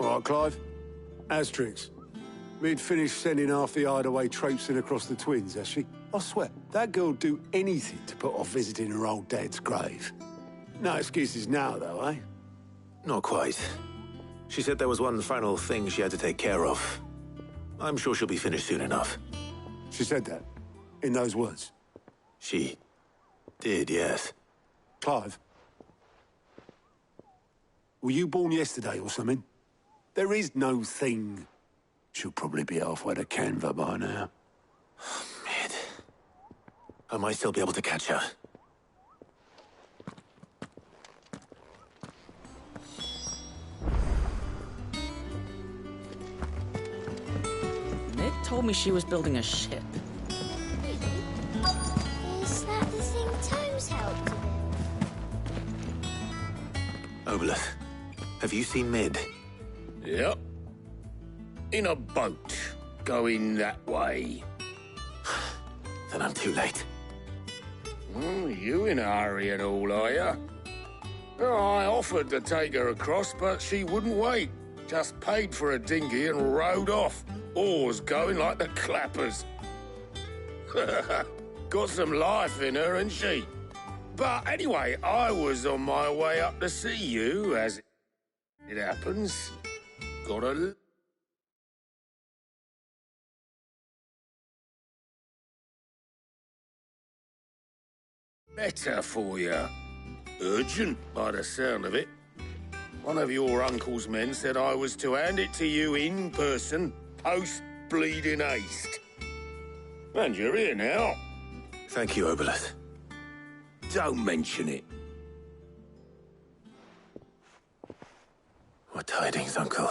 All right, Clive. Astrix. Mid finished sending half the hideaway traipsing across the twins, has she? I swear, that girl'd do anything to put off visiting her old dad's grave. No excuses now, though, eh? Not quite. She said there was one final thing she had to take care of. I'm sure she'll be finished soon enough. She said that? In those words? She did, yes. Clive? Were you born yesterday or something? There is no thing. She'll probably be halfway to Canva by now. Mid. I might still be able to catch her. Mid told me she was building a ship. Is that the thing Tomes helped to build? Obolus, have you seen Mid? Yep. In a boat, going that way. Then I'm too late. You in a hurry and all, are you? I offered to take her across, but she wouldn't wait. Just paid for a dinghy and rowed off. Oars going like the clappers. Got some life in her, ain't she? But anyway, I was on my way up to see you, as it happens. Got a... Better for you. Urgent, by the sound of it. One of your uncle's men said I was to hand it to you in person, post-bleeding haste. And you're here now. Thank you, Oboleth. Don't mention it. What tidings, Uncle?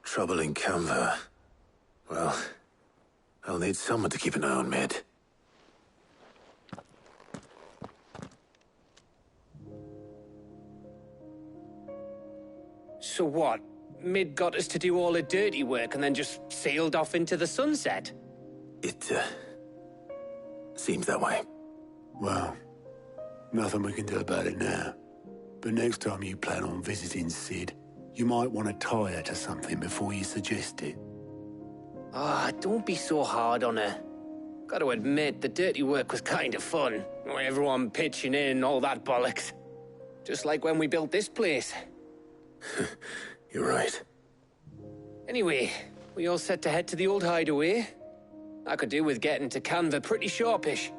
Trouble in Canva. Well, I'll need someone to keep an eye on Mid. So what? Mid got us to do all the dirty work and then just sailed off into the sunset? It, seems that way. Well, nothing we can do about it now. But next time you plan on visiting Sid, you might want to tie her to something before you suggest it. Ah, don't be so hard on her. Got to admit, the dirty work was kind of fun. Everyone pitching in and all that bollocks. Just like when we built this place. You're right. Anyway, we all set to head to the old hideaway. I could do with getting to Canva pretty sharpish.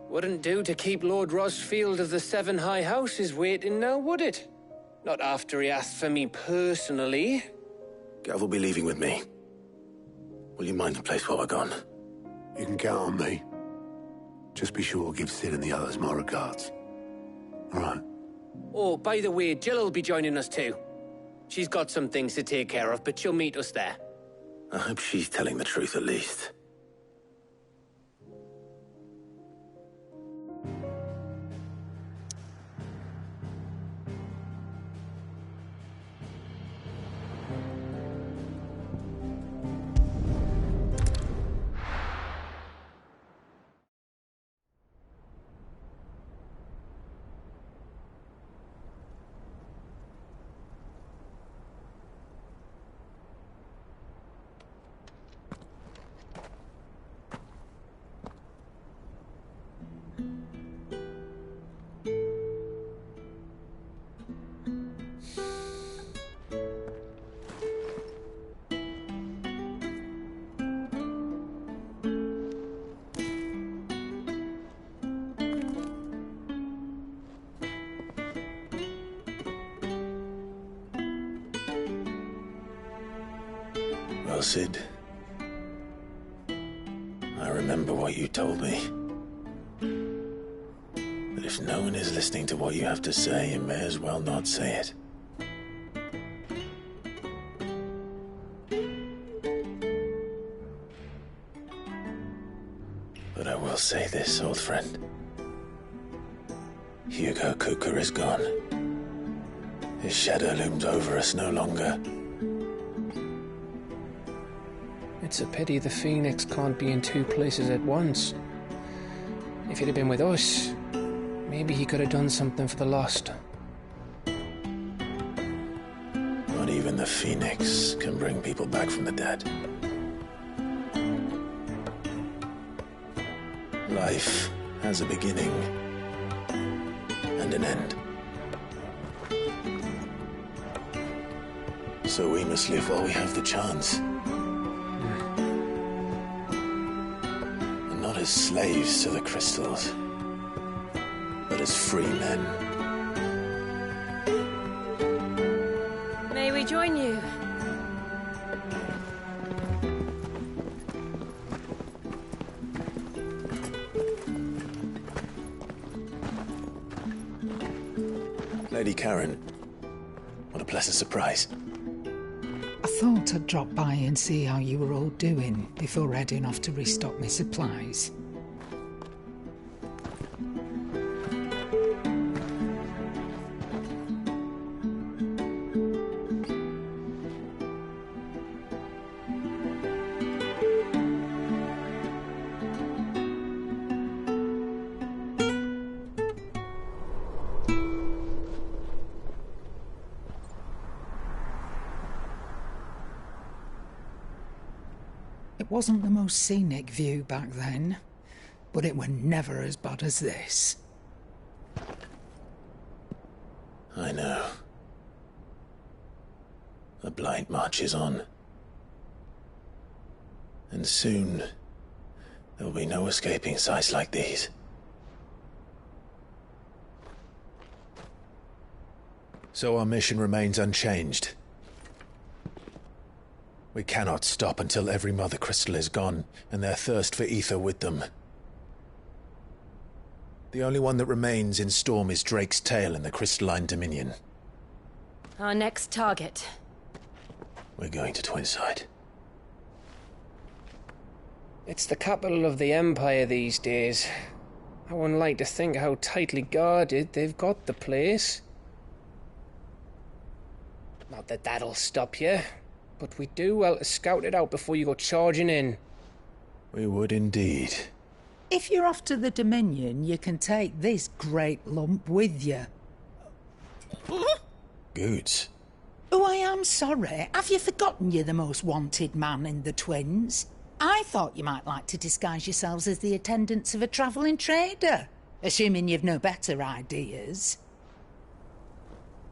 Wouldn't do to keep Lord Rosfield of the Seven High Houses waiting now, would it? Not after he asked for me personally. Gav will be leaving with me. Will you mind the place while we're gone? You can count on me. Just be sure to give Sid and the others my regards. All right. Oh, by the way, Jill will be joining us too. She's got some things to take care of, but she'll meet us there. I hope she's telling the truth at least. Well, Sid, I remember what you told me. That if no one is listening to what you have to say, you may as well not say it. But I will say this, old friend. Hugo Cooker is gone. His shadow looms over us no longer. It's a pity the Phoenix can't be in two places at once. If he'd have been with us, maybe he could have done something for the Lost. Not even the Phoenix can bring people back from the dead. Life has a beginning and an end. So we must live while we have the chance. And not as slaves to the crystals, but as free men. May we join you? Lady Karen, what a pleasant surprise. I thought I'd drop by and see how you were all doing before heading off to restock my supplies. It wasn't the most scenic view back then, but it were never as bad as this. I know. The Blight marches on. And soon, there will be no escaping sights like these. So our mission remains unchanged. We cannot stop until every Mother Crystal is gone, and their thirst for ether with them. The only one that remains in Storm is Drake's Tail in the Crystalline Dominion. Our next target. We're going to Twinside. It's the capital of the Empire these days. I wouldn't like to think how tightly guarded they've got the place. Not that that'll stop you, but we'd do well to scout it out before you go charging in. We would indeed. If you're off to the Dominion, you can take this great lump with you. Goods. Oh, I am sorry. Have you forgotten you're the most wanted man in the Twins? I thought you might like to disguise yourselves as the attendants of a travelling trader, assuming you've no better ideas.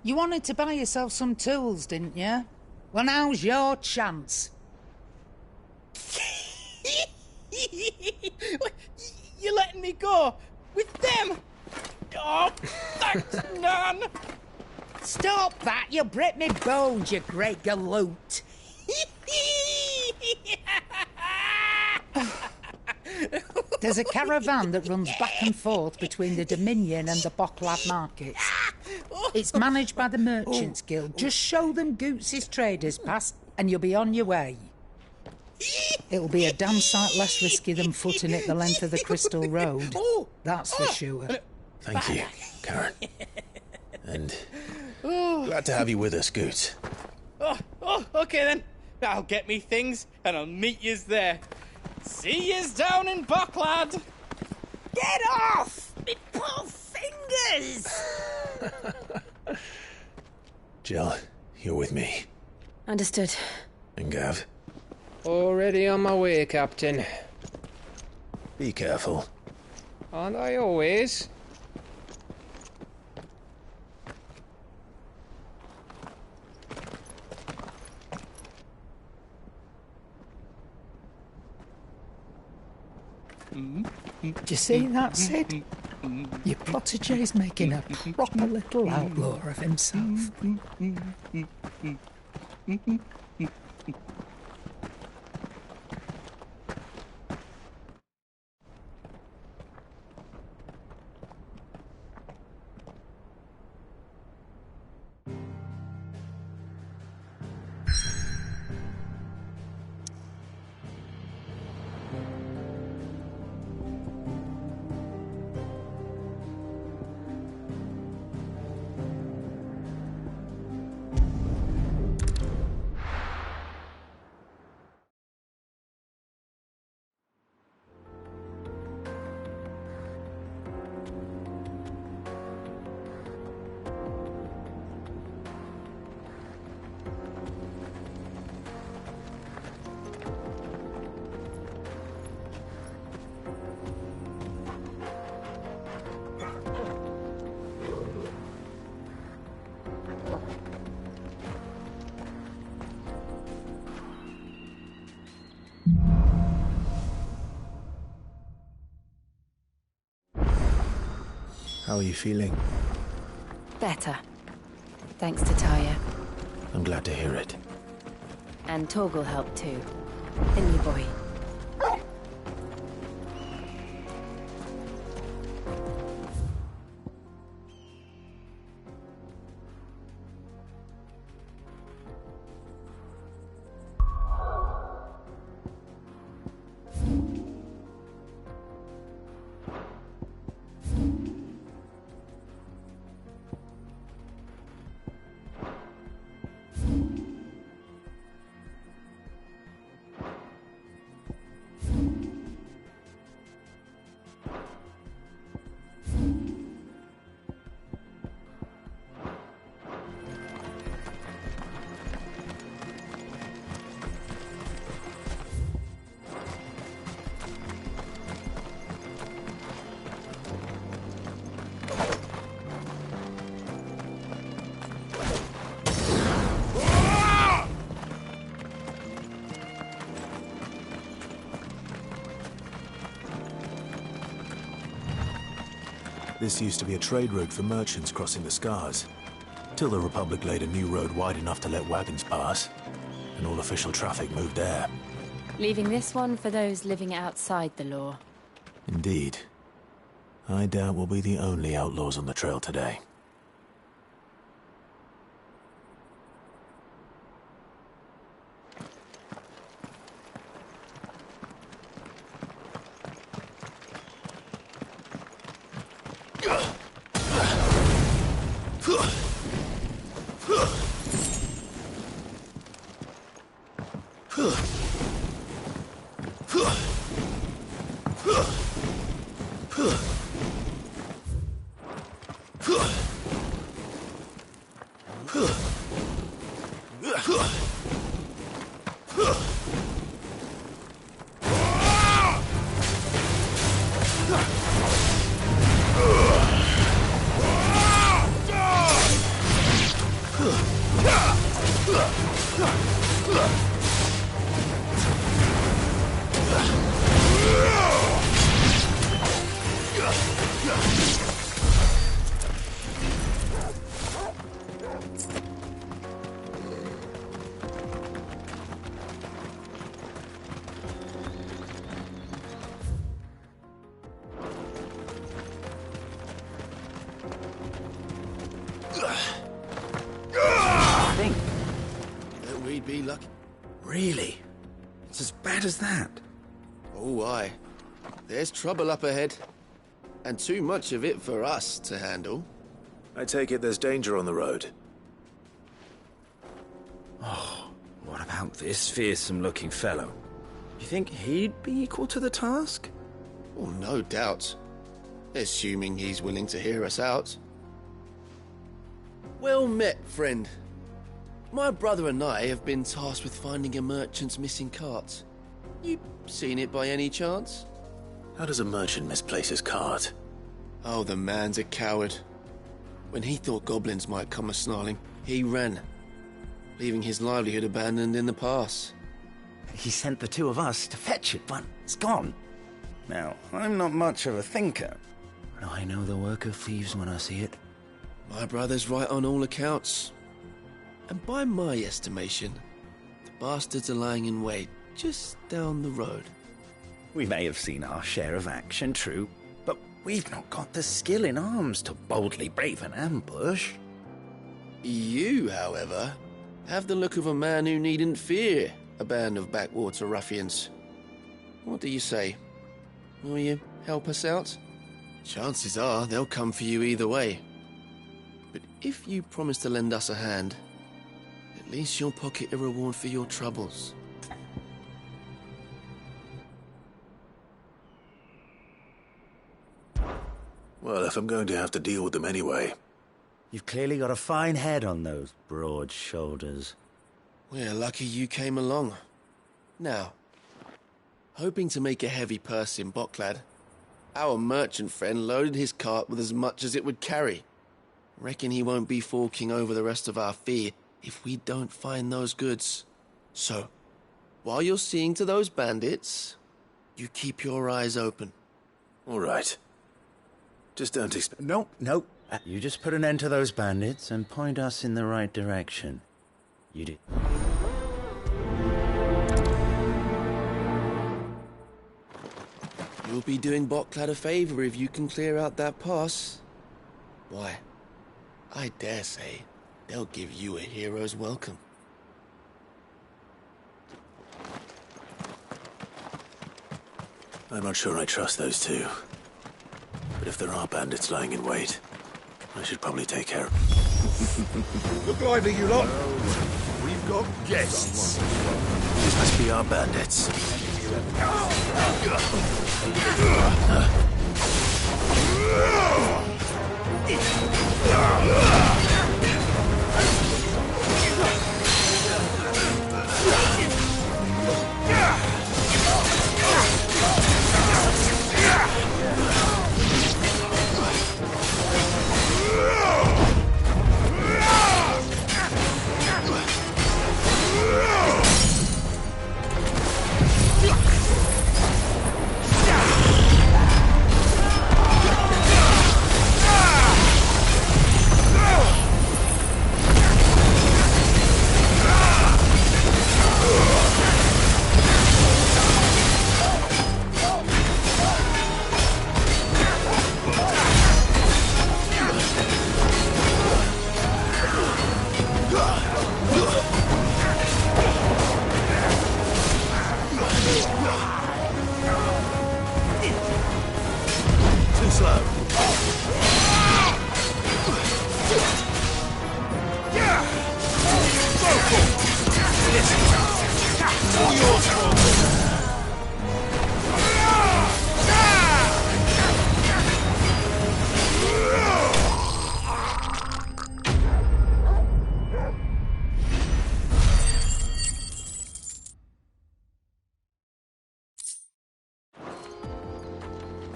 You wanted to buy yourself some tools, didn't you? Well, now's your chance. You're letting me go? With them? Oh, thanks, Nan! Stop that! You'll break me bones, you great galoot! There's a caravan that runs back and forth between the Dominion and the Bocklad markets. It's managed by the Merchants Guild. Just show them Goots' traders pass and you'll be on your way. It'll be a damn sight less risky than footing it the length of the Crystal Road. That's for sure. Thank you, Karen. And glad to have you with us, Goots. Okay then. I'll get me things and I'll meet yous there. See yous down in Bocklad. Get off! Me poor fingers! Jill, you're with me. Understood. And Gav, Already on my way, Captain. be careful. Aren't I always? Do you see that, Sid? Your protégé's making a proper little outlaw of himself. How are you feeling? Better. Thanks to Taya. I'm glad to hear it. And Torgal helped too. Didn't you, boy? This used to be a trade route for merchants crossing the Scars, till the Republic laid a new road wide enough to let wagons pass, and all official traffic moved there. Leaving this one for those living outside the law. Indeed. I doubt we'll be the only outlaws on the trail today. We'd be lucky. Really? It's as bad as that? Oh, aye. There's trouble up ahead. And too much of it for us to handle. I take it there's danger on the road. Oh, what about this fearsome-looking fellow? You think he'd be equal to the task? Oh, no doubt. Assuming he's willing to hear us out. Well met, friend. My brother and I have been tasked with finding a merchant's missing cart. You seen it by any chance? How does a merchant misplace his cart? Oh, the man's a coward. When he thought goblins might come a-snarling, he ran, leaving his livelihood abandoned in the pass. He sent the two of us to fetch it, but it's gone. Now, I'm not much of a thinker, but I know the work of thieves when I see it. My brother's right on all accounts. And by my estimation, the bastards are lying in wait just down the road. We may have seen our share of action, true, but we've not got the skill in arms to boldly brave an ambush. You, however, have the look of a man who needn't fear a band of backwater ruffians. What do you say? Will you help us out? Chances are they'll come for you either way. But if you promise to lend us a hand, at least you'll pocket a reward for your troubles. Well, if I'm going to have to deal with them anyway. You've clearly got a fine head on those broad shoulders. We're lucky you came along. Now, hoping to make a heavy purse in Boklad, our merchant friend loaded his cart with as much as it would carry. Reckon he won't be forking over the rest of our fee if we don't find those goods. So, while you're seeing to those bandits, you keep your eyes open. All right. Just don't expect... No. You just put an end to those bandits and point us in the right direction. You do. You'll be doing Boklad a favor if you can clear out that pass. Why, I dare say they'll give you a hero's welcome. I'm not sure I trust those two. But if there are bandits lying in wait, I should probably take care of them. Look lively, you lot. We've got guests. These must be our bandits.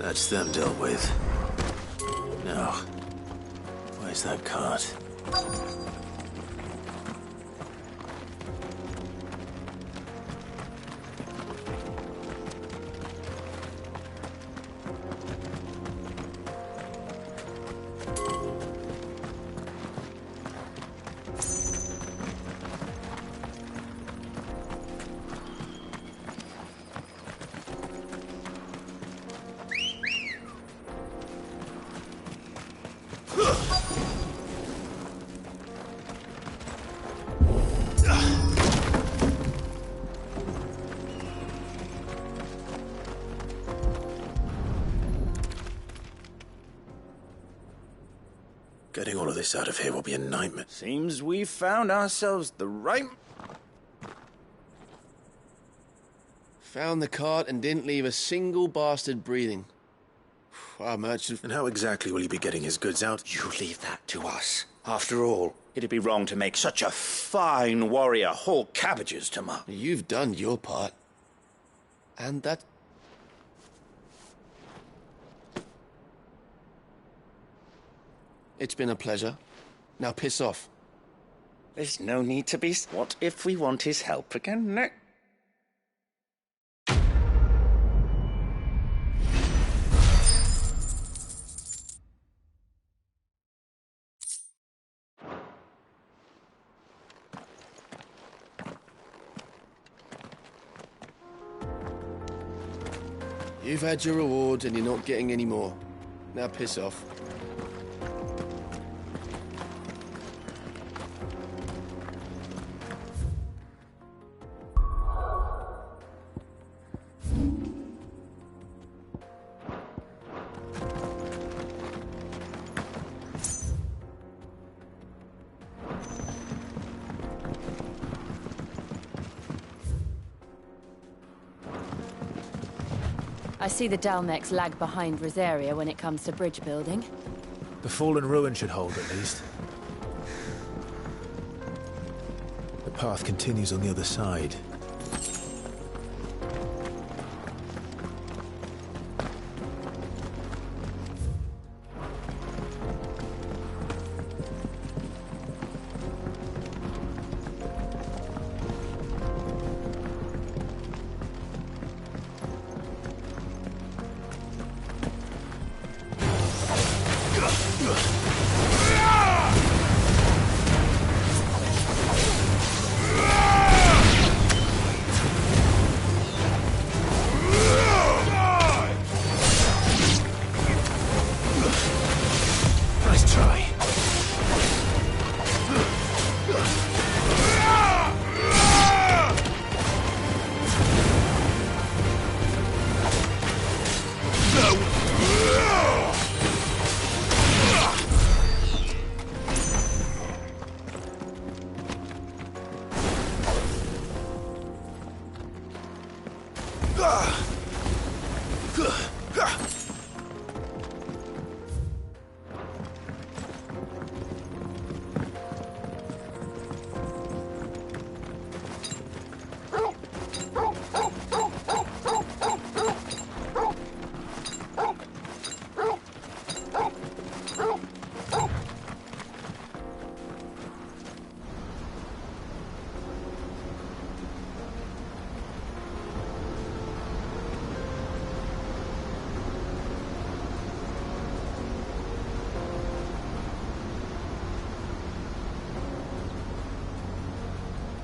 That's them dealt with. Now, where's that cart? Getting all of this out of here will be a nightmare. Seems we've found ourselves the right... Found the cart and didn't leave a single bastard breathing. Our merchant... And how exactly will he be getting his goods out? You leave that to us. After all, it'd be wrong to make such a fine warrior haul cabbages to market. You've done your part. And that... It's been a pleasure. Now piss off. There's no need to be... What if we want his help again next? You've had your rewards and you're not getting any more. Now piss off. I see the Dalmex lag behind Rosaria when it comes to bridge building. The fallen ruin should hold, at least. The path continues on the other side.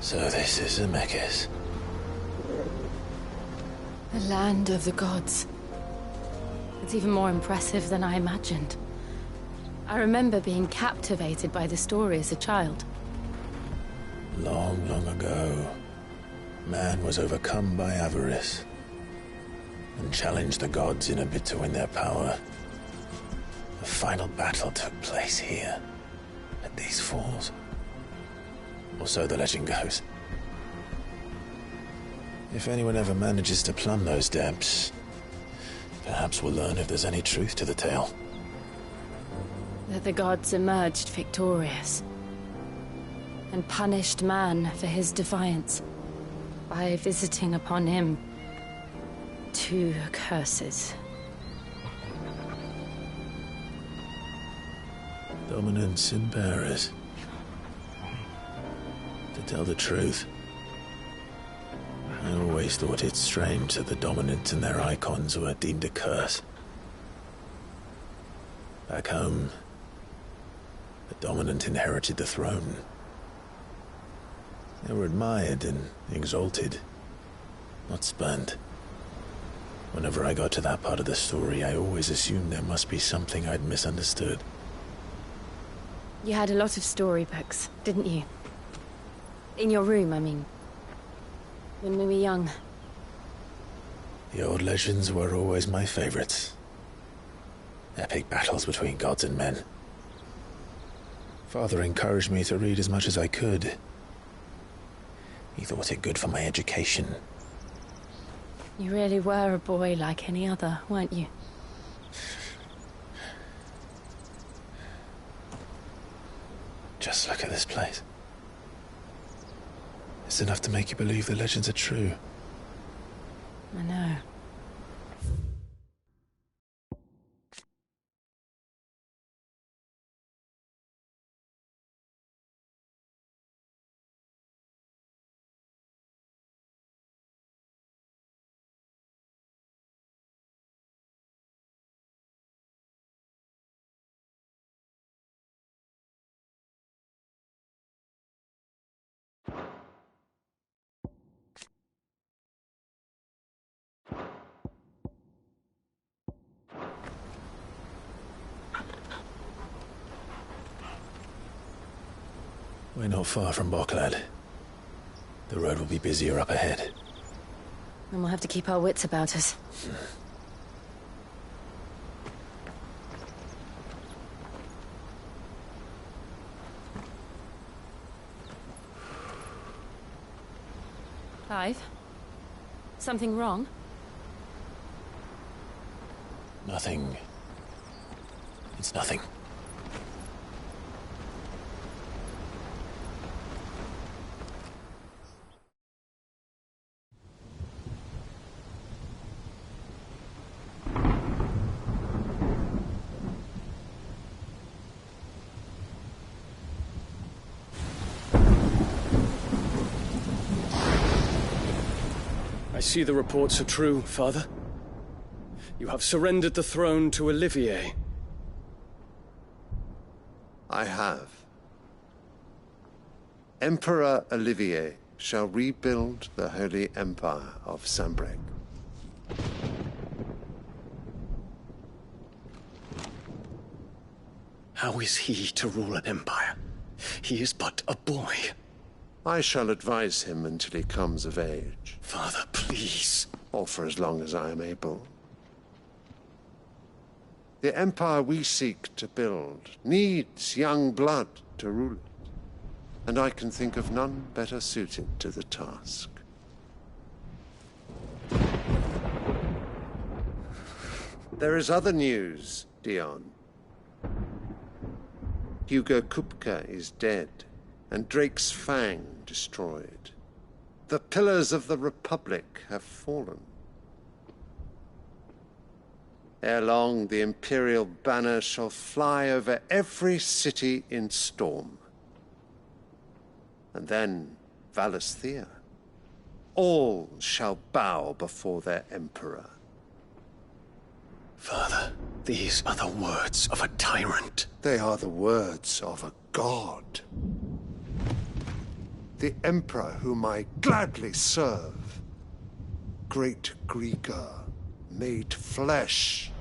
So this is Zemeckis. The land of the gods. It's even more impressive than I imagined. I remember being captivated by the story as a child. Long, long ago, man was overcome by avarice and challenged the gods in a bid to win their power. The final battle took place here, at these falls. Or so the legend goes. If anyone ever manages to plumb those depths, perhaps we'll learn if there's any truth to the tale. That the gods emerged victorious and punished man for his defiance by visiting upon him 2 curses. Dominants and bearers. To tell the truth, I always thought it strange that the dominant and their icons were deemed a curse. Back home, the dominant inherited the throne. They were admired and exalted, not spurned. Whenever I got to that part of the story, I always assumed there must be something I'd misunderstood. You had a lot of storybooks, didn't you? In your room, I mean. When we were young. The old legends were always my favorites. Epic battles between gods and men. Father encouraged me to read as much as I could. He thought it good for my education. You really were a boy like any other, weren't you? Just look at this place. It's enough to make you believe the legends are true. I know. We're not far from Boklad. The road will be busier up ahead. And we'll have to keep our wits about us. Clive? Something wrong? Nothing. It's nothing. I see the reports are true, Father. You have surrendered the throne to Olivier. I have. Emperor Olivier shall rebuild the Holy Empire of Sanbreque. How is he to rule an empire? He is but a boy. I shall advise him until he comes of age. Father, please. Or for as long as I am able. The empire we seek to build needs young blood to rule it, and I can think of none better suited to the task. There is other news, Dion. Hugo Kupka is dead, and Drake's Fang destroyed. The pillars of the Republic have fallen. Ere long, the Imperial banner shall fly over every city in Storm. And then Valisthea. All shall bow before their Emperor. Father, these are the words of a tyrant. They are the words of a god. The Emperor whom I gladly serve. Great Greagor, made flesh.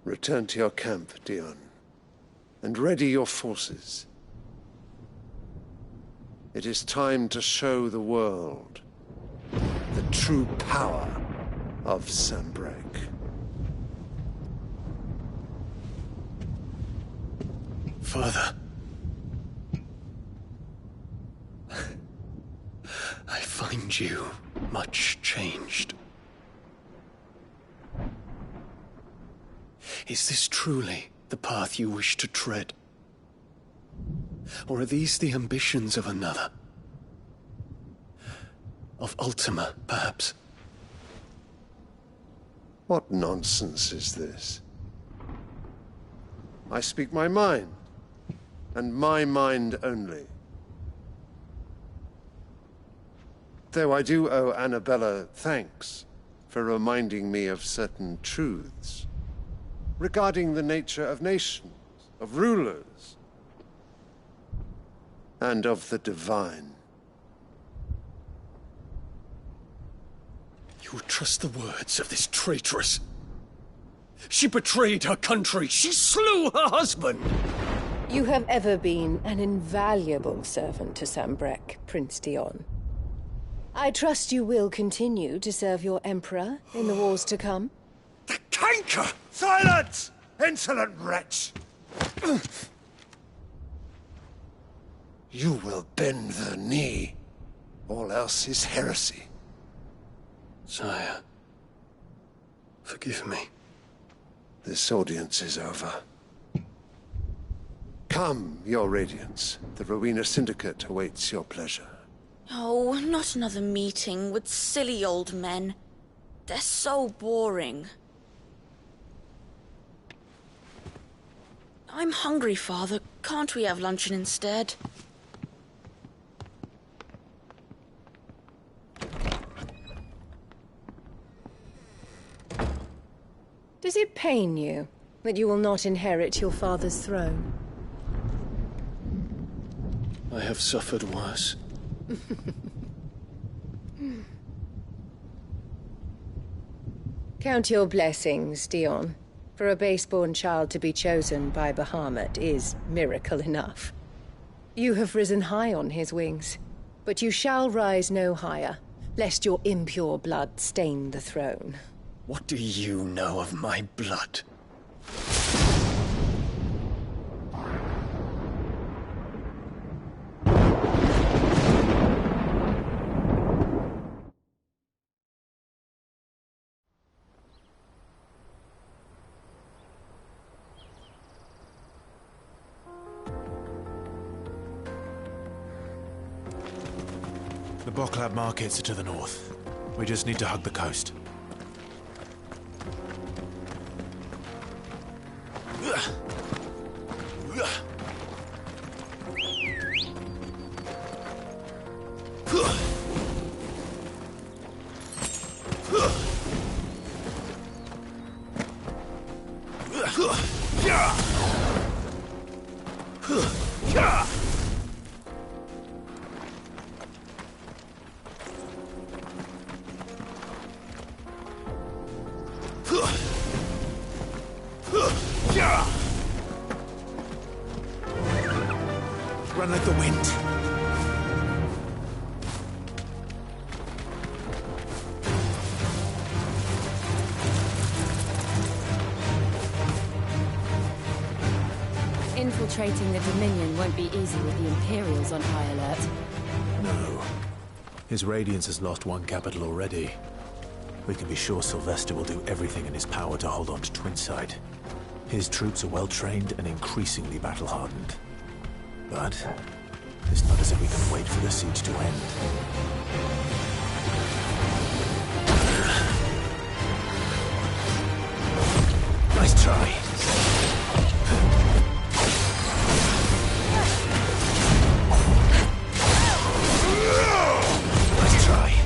Return to your camp, Dion. and ready your forces. It is time to show the world the true power of Sanbreque. Father. I find you much changed. Is this truly the path you wish to tread? Or are these the ambitions of another? Of Ultima, perhaps? What nonsense is this? I speak my mind, and my mind only. Though I do owe Annabella thanks for reminding me of certain truths regarding the nature of nations, of rulers, and of the divine. You would trust the words of this traitress? She betrayed her country. She slew her husband. You have ever been an invaluable servant to Sanbreque, Prince Dion. I trust you will continue to serve your Emperor in the wars to come. The canker! Silence! Insolent wretch! You will bend the knee. All else is heresy. Sire, forgive me. This audience is over. Come, your Radiance. The Rowena Syndicate awaits your pleasure. Oh, not another meeting with silly old men. They're so boring. I'm hungry, Father. Can't we have luncheon instead? Does it pain you that you will not inherit your father's throne? I have suffered worse. Count your blessings, Dion. For a base-born child to be chosen by Bahamut is miracle enough. You have risen high on his wings, but you shall rise no higher, lest your impure blood stain the throne. What do you know of my blood? The Boklab markets are to the north. We just need to hug the coast. Run like the wind. Infiltrating the Dominion won't be easy with the Imperials on high alert. No. His Radiance has lost one capital already. We can be sure Sylvester will do everything in his power to hold on to Twinside. His troops are well-trained and increasingly battle-hardened. But it's not as if we can wait for the siege to end. Nice try. Nice try.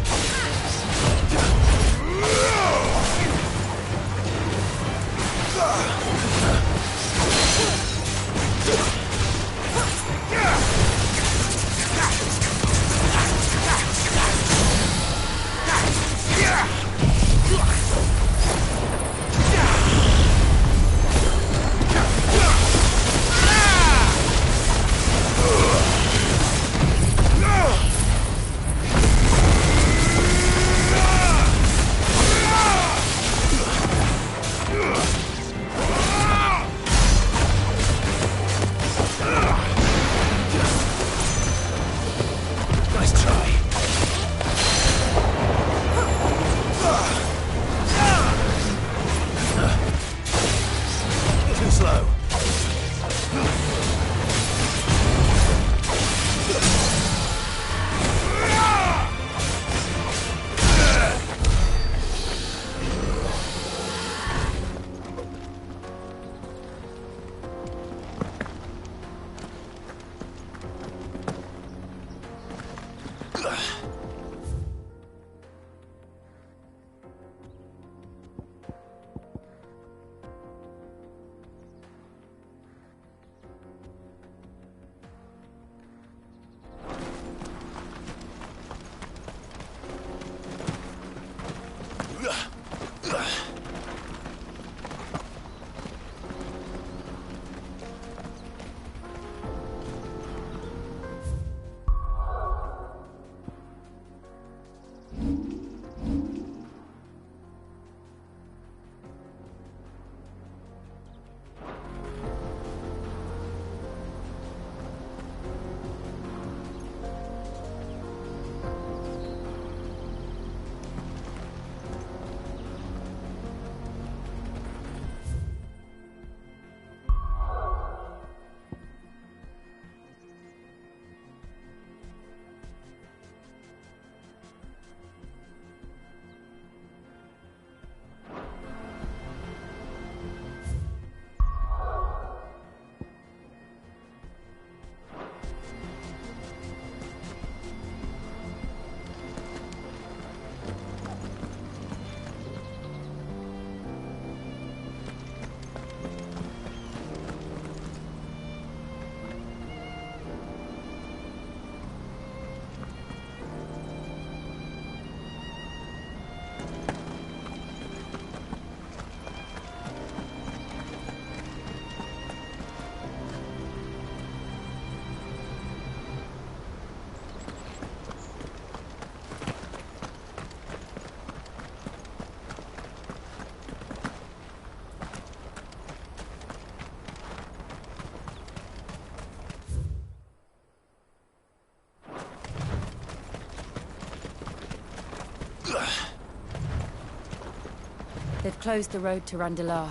They've closed the road to Randalar.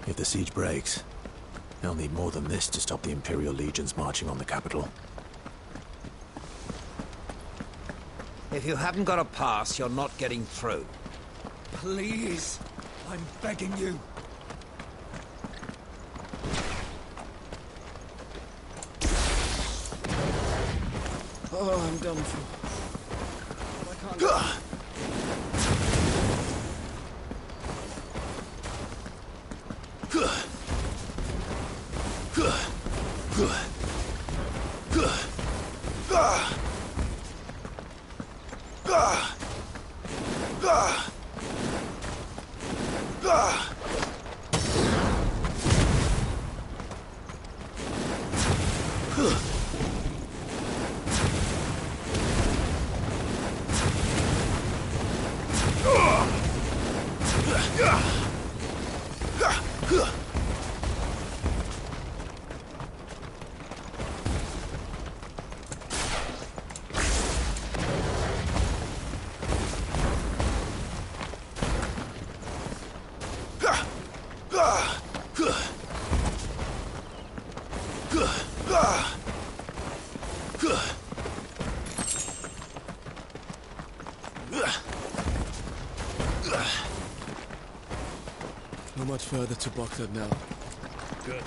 If the siege breaks, they'll need more than this to stop the Imperial legions marching on the capital. If you haven't got a pass, you're not getting through. Please, I'm begging you. Oh, I'm done for. I can't. Not much further to Boklad now. Good.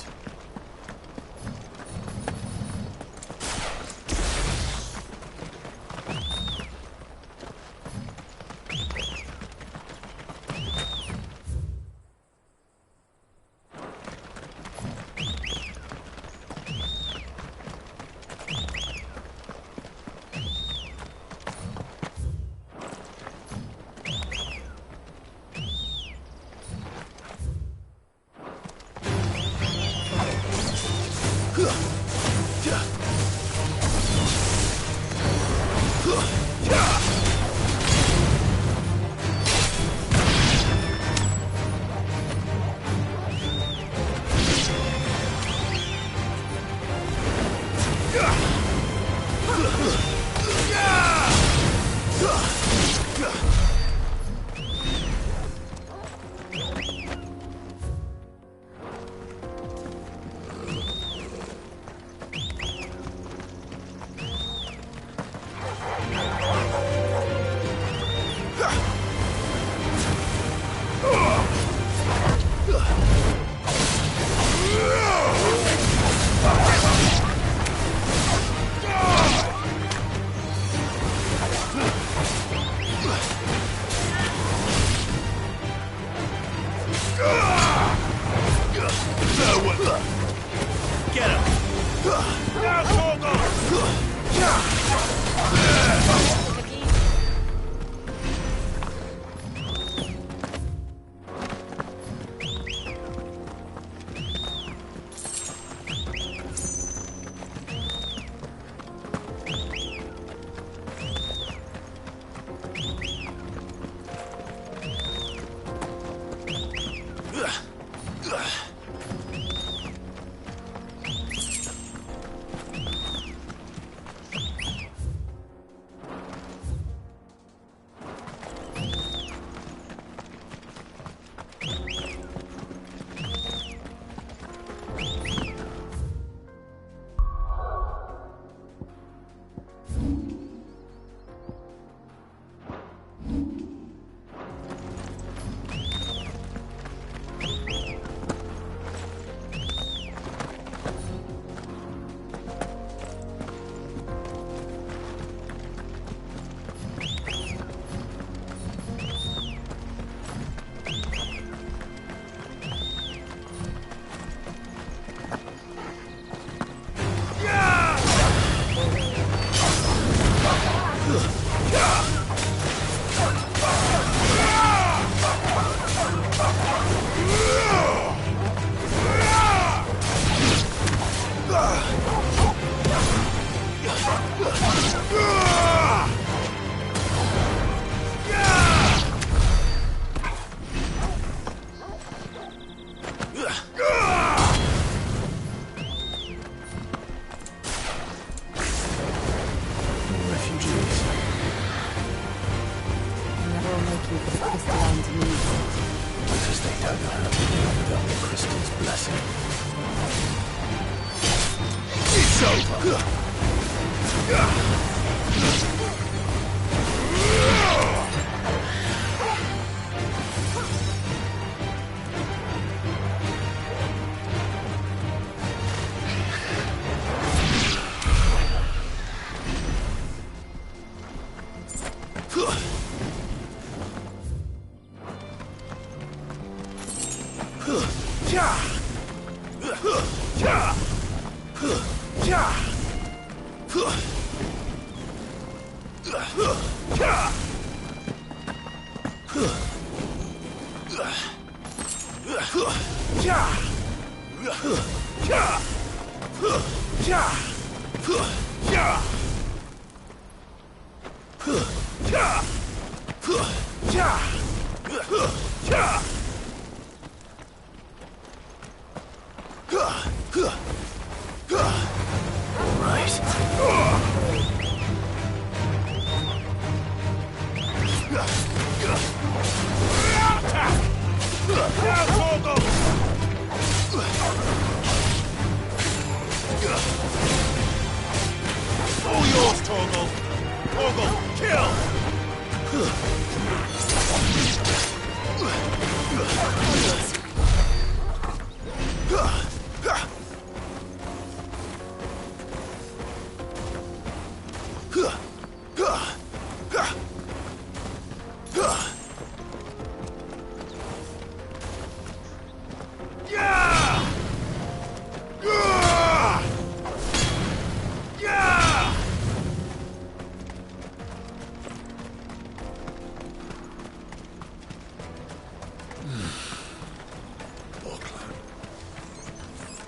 Get him! Now, Torgal!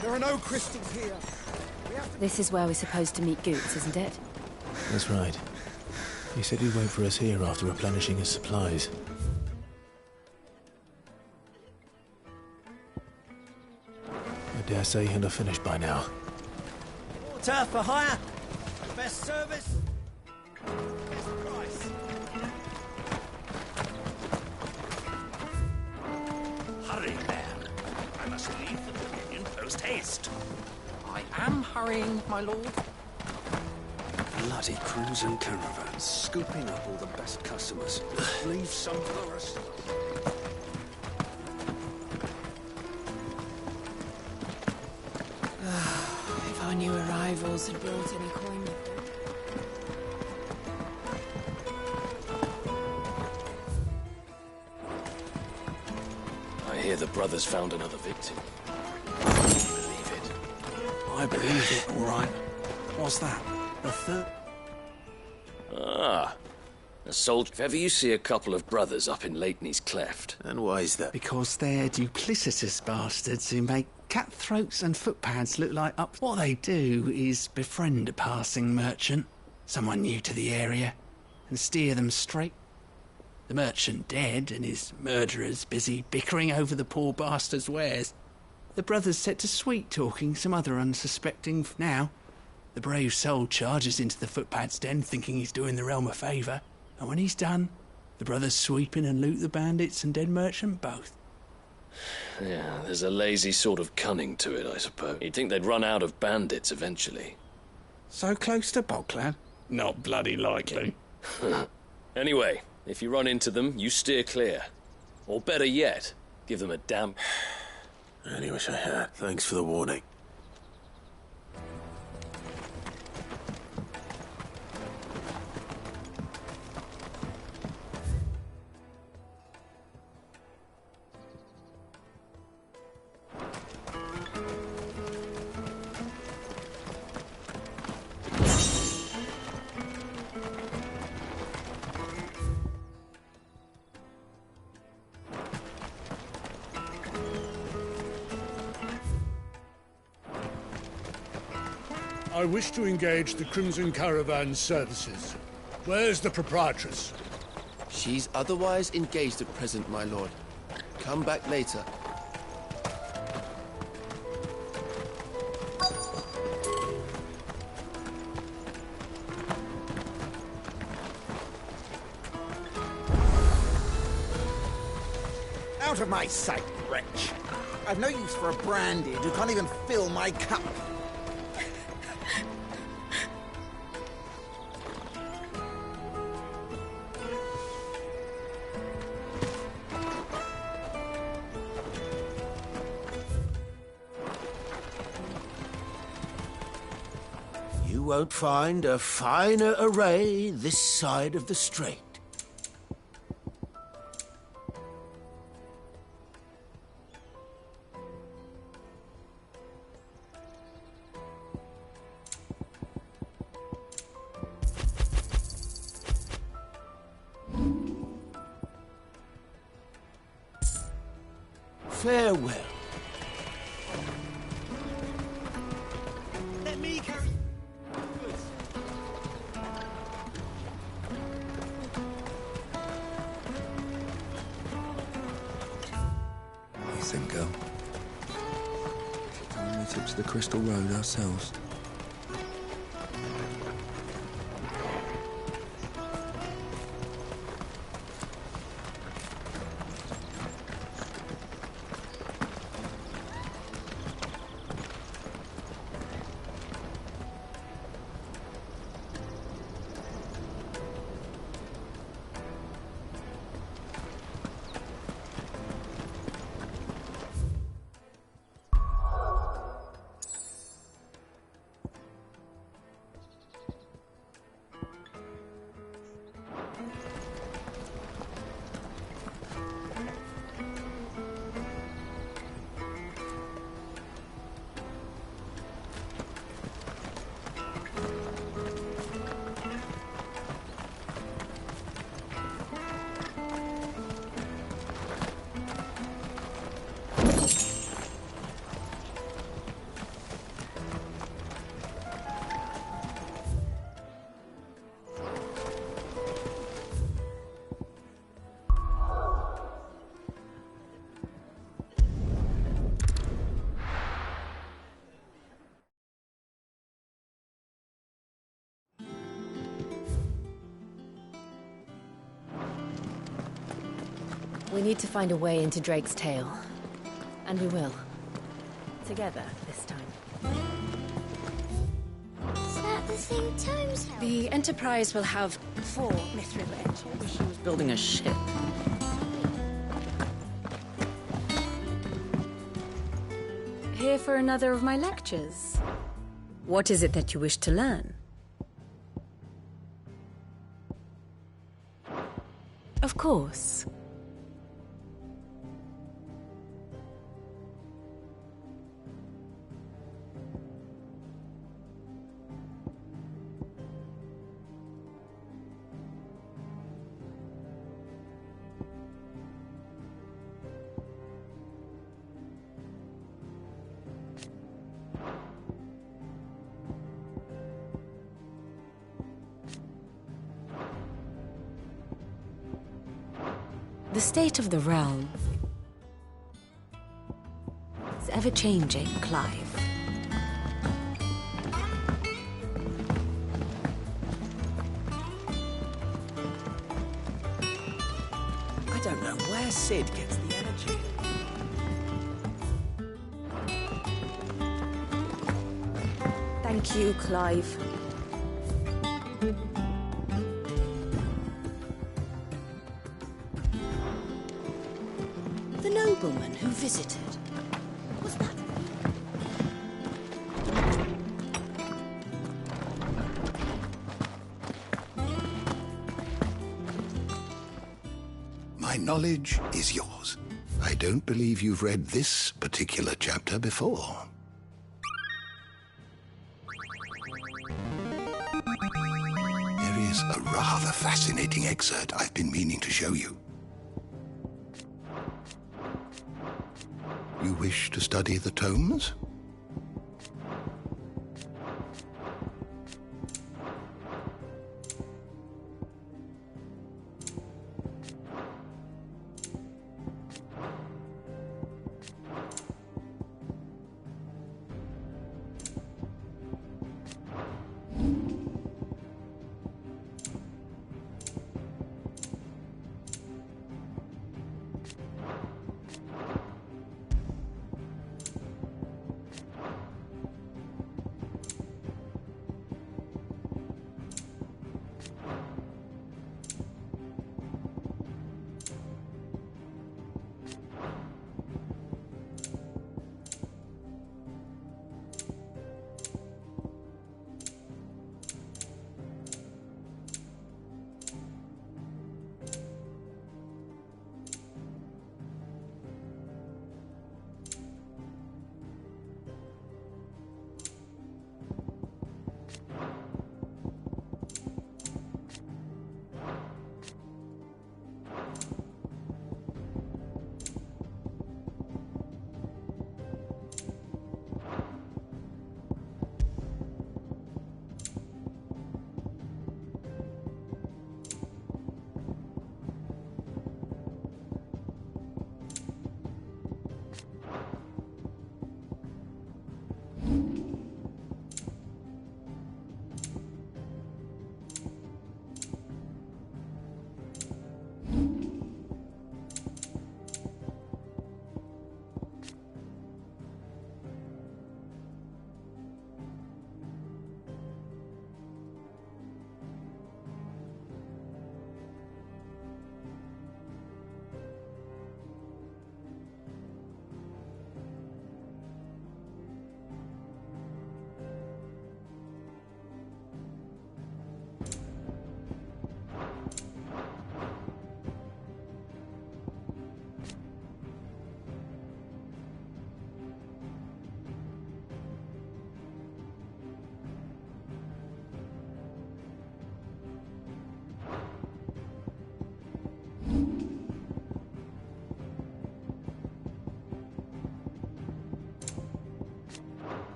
There are no crystals here. This is where we're supposed to meet Goots, isn't it? That's right. He said he'd wait for us here after replenishing his supplies. I dare say he'll have finished by now. Water for hire. Best service. Best price. Hurry, man. I must leave the Dominion post haste. I am hurrying, my lord. Bloody crews and caravans, scooping up all the best customers. Leave some for the rest of us. If our new arrivals had brought any coin with them. I hear the brothers found another victim. Believe it. I believe it, all right. What's that? A third? Ah. A soldier. If ever you see a couple of brothers up in Lateney's Cleft. And why is that? Because they're duplicitous bastards who make cutthroats and footpads look like up. What they do is befriend a passing merchant, someone new to the area, and steer them straight. The merchant dead and his murderers busy bickering over the poor bastard's wares. The brothers set to sweet-talking some other unsuspecting now. The brave soul charges into the footpad's den thinking he's doing the realm a favour, and when he's done, the brothers sweep in and loot the bandits and dead merchant both. Yeah, there's a lazy sort of cunning to it, I suppose. You'd think they'd run out of bandits eventually. So close to Bocklad? Not bloody likely. Anyway, if you run into them, you steer clear. Or better yet, give them a damn... I only wish I had. Thanks for the warning. I wish to engage the Crimson Caravan services. Where's the proprietress? She's otherwise engaged at present, my lord. Come back later. Out of my sight, wretch. I've no use for a brandy who can't even fill my cup. You won't find a finer array this side of the strait. Farewell. Let me carry... You think, girl? Time we took to the Crystal Road ourselves. We need to find a way into Drake's Tail. And we will. Together, this time. Is that the thing Tomes held? The Enterprise will have 4 mithril engines. She was building a ship. Here for another of my lectures? What is it that you wish to learn? Of course. The state of the realm is ever-changing, Clive. I don't know where Sid gets the energy. Thank you, Clive. The nobleman who visited. Was that... My knowledge is yours. I don't believe you've read this particular chapter before. There is a rather fascinating excerpt I've been meaning to show you. You wish to study the tomes?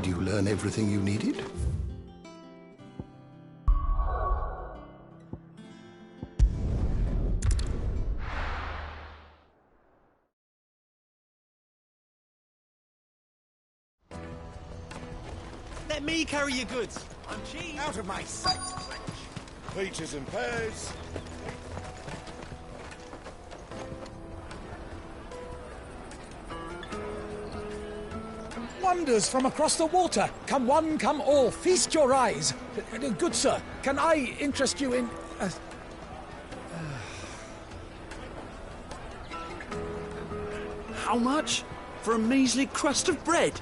Did you learn everything you needed? Let me carry your goods. I'm cheap. Out of my sight, Fletch. Peaches and pears. Wonders from across the water. Come one, come all. Feast your eyes. Good sir, can I interest you in... How much? For a measly crust of bread?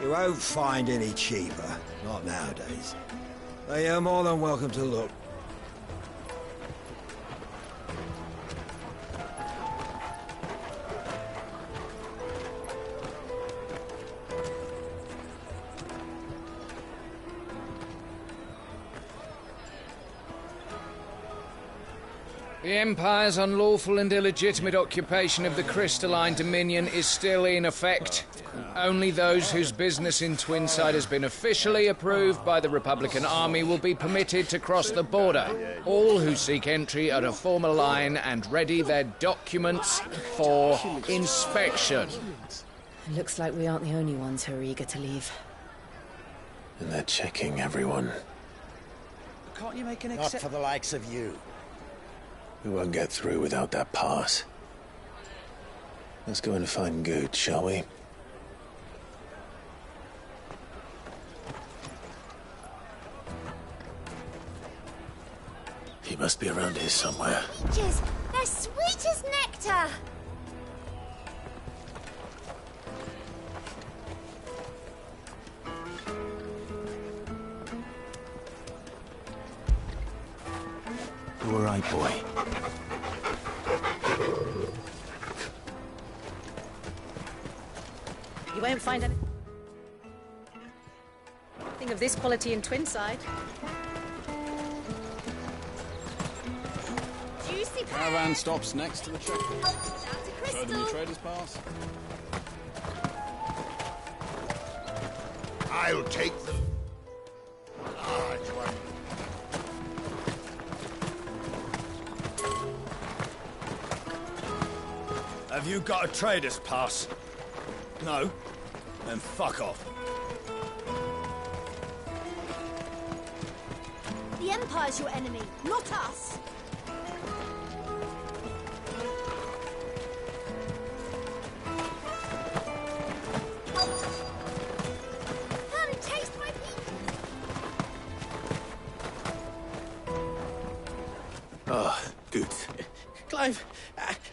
You won't find any cheaper. Not nowadays. They are more than welcome to look. The Empire's unlawful and illegitimate occupation of the Crystalline Dominion is still in effect. Only those whose business in Twinside has been officially approved by the Republican Army will be permitted to cross the border. All who seek entry are to form a line and ready their documents for inspection. It looks like we aren't the only ones who are eager to leave. And they're checking everyone. Can't you make an Not for the likes of you. We won't get through without that pass. Let's go and find Goot, shall we? He must be around here somewhere. Peaches, they're sweet as nectar. You all right, boy? You won't find anything of this quality in Twinside. Juicy Caravan stops next to the checkpoint. Show them your trader's pass. I'll take them. Large one. Have you got a trader's pass? No? Then fuck off. The Empire's your enemy, not us. Come and taste my peaches. Ah, Goot. Clive,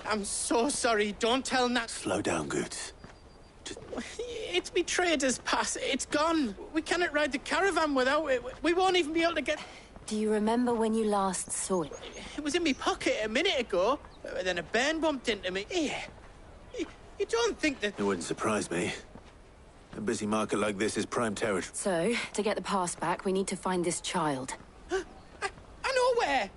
I'm so sorry. Don't tell Nat. Slow down, Goot. It's me trader's pass. It's gone. We cannot ride the caravan without it. We won't even be able to get... Do you remember when you last saw it? It was in my pocket a minute ago. Then a bairn bumped into me. Here. You don't think that... It wouldn't surprise me. A busy market like this is prime territory. So, to get the pass back, we need to find this child. I know where.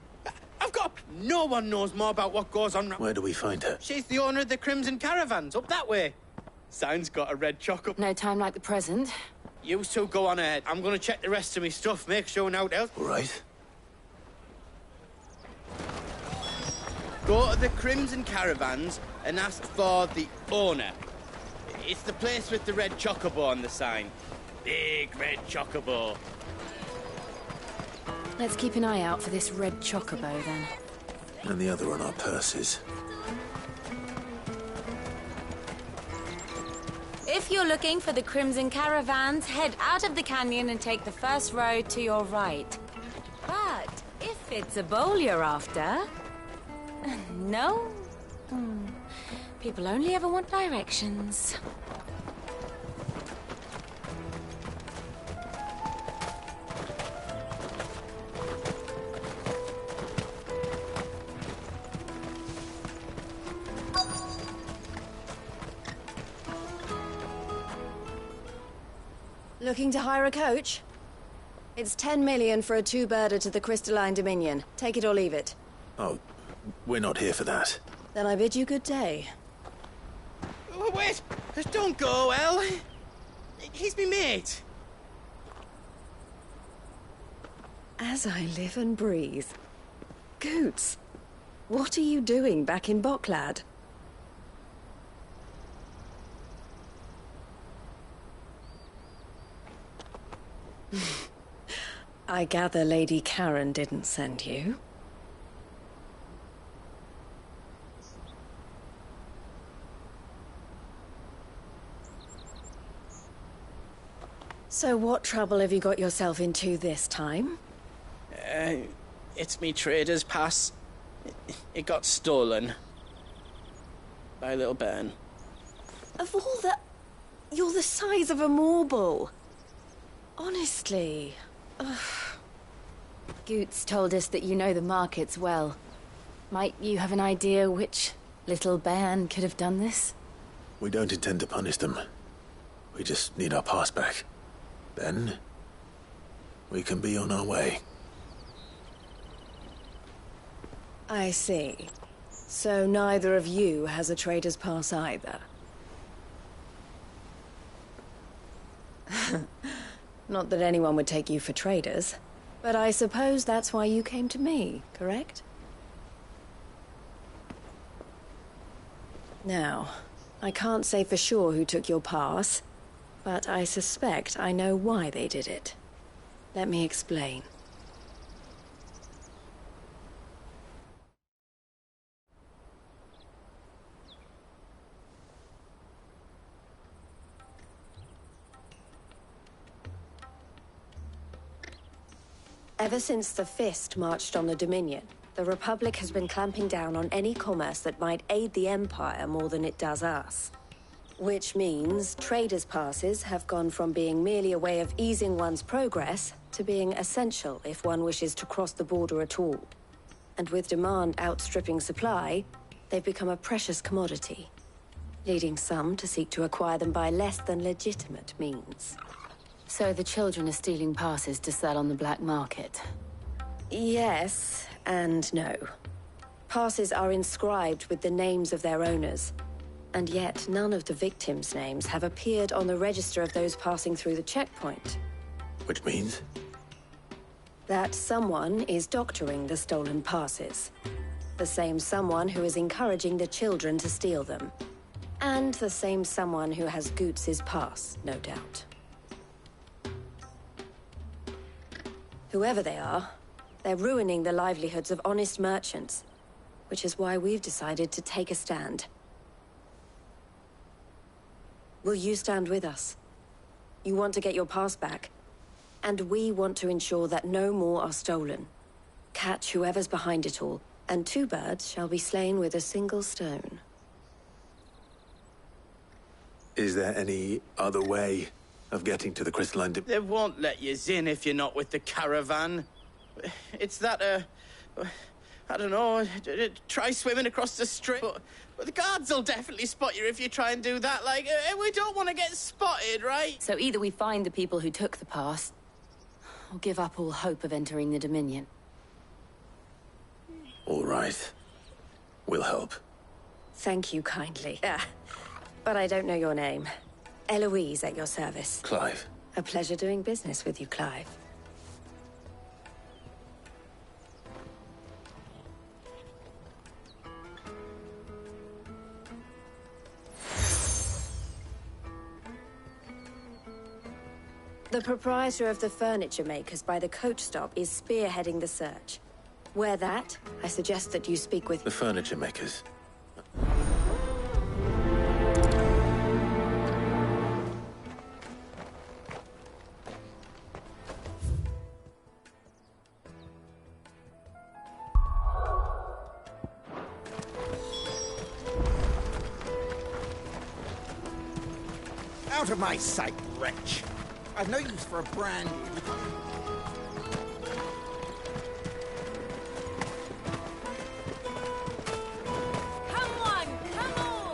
I've got... No one knows more about what goes on... Where do we find her? She's the owner of the Crimson Caravans, up that way. Sign's got a red chocolate. No time like the present. You two go on ahead. I'm gonna check the rest of my stuff, make sure no else. All right. Go to the Crimson Caravans and ask for the owner. It's the place with the red chocobo on the sign. Big red chocobo. Let's keep an eye out for this red chocobo, then. And the other on our purses. If you're looking for the Crimson Caravans, head out of the canyon and take the first road to your right. But if it's a bowl you're after... No? People only ever want directions. Looking to hire a coach? It's 10 million for a two-birder to the Crystalline Dominion. Take it or leave it. Oh, we're not here for that. Then I bid you good day. Wait! Don't go, El. He's me mate. As I live and breathe. Goots, what are you doing back in Boklad? I gather Lady Karen didn't send you. So what trouble have you got yourself into this time? It's me trader's pass. It got stolen. By a little bairn. Of all the... You're the size of a marble. Honestly. Ugh. Goots told us that you know the markets well. Might you have an idea which little bairn could have done this? We don't intend to punish them. We just need our pass back. Then, we can be on our way. I see. So neither of you has a trader's pass either. Not that anyone would take you for traders, but I suppose that's why you came to me, correct? Now, I can't say for sure who took your pass, but I suspect I know why they did it. Let me explain. Ever since the Fist marched on the Dominion, the Republic has been clamping down on any commerce that might aid the Empire more than it does us. Which means traders' passes have gone from being merely a way of easing one's progress to being essential if one wishes to cross the border at all. And with demand outstripping supply, they've become a precious commodity, leading some to seek to acquire them by less than legitimate means. So the children are stealing passes to sell on the black market? Yes, and no. Passes are inscribed with the names of their owners, and yet none of the victims' names have appeared on the register of those passing through the checkpoint. Which means? That someone is doctoring the stolen passes. The same someone who is encouraging the children to steal them. And the same someone who has Goots's pass, no doubt. Whoever they are, they're ruining the livelihoods of honest merchants, which is why we've decided to take a stand. Will you stand with us? You want to get your pass back, and we want to ensure that no more are stolen. Catch whoever's behind it all, and two birds shall be slain with a single stone. Is there any other way of getting to the crystalline They won't let you in if you're not with the caravan. It's that, I don't know, try swimming across the stream. But the guards will definitely spot you if you try and do that. Like, we don't want to get spotted, right? So either we find the people who took the pass, or give up all hope of entering the Dominion. All right. We'll help. Thank you kindly. But I don't know your name. Eloise at your service. Clive. A pleasure doing business with you, Clive. The proprietor of the furniture makers by the coach stop is spearheading the search. Where that, I suggest that you speak with... The furniture makers. Out of my sight, wretch! I've no use for a brandy.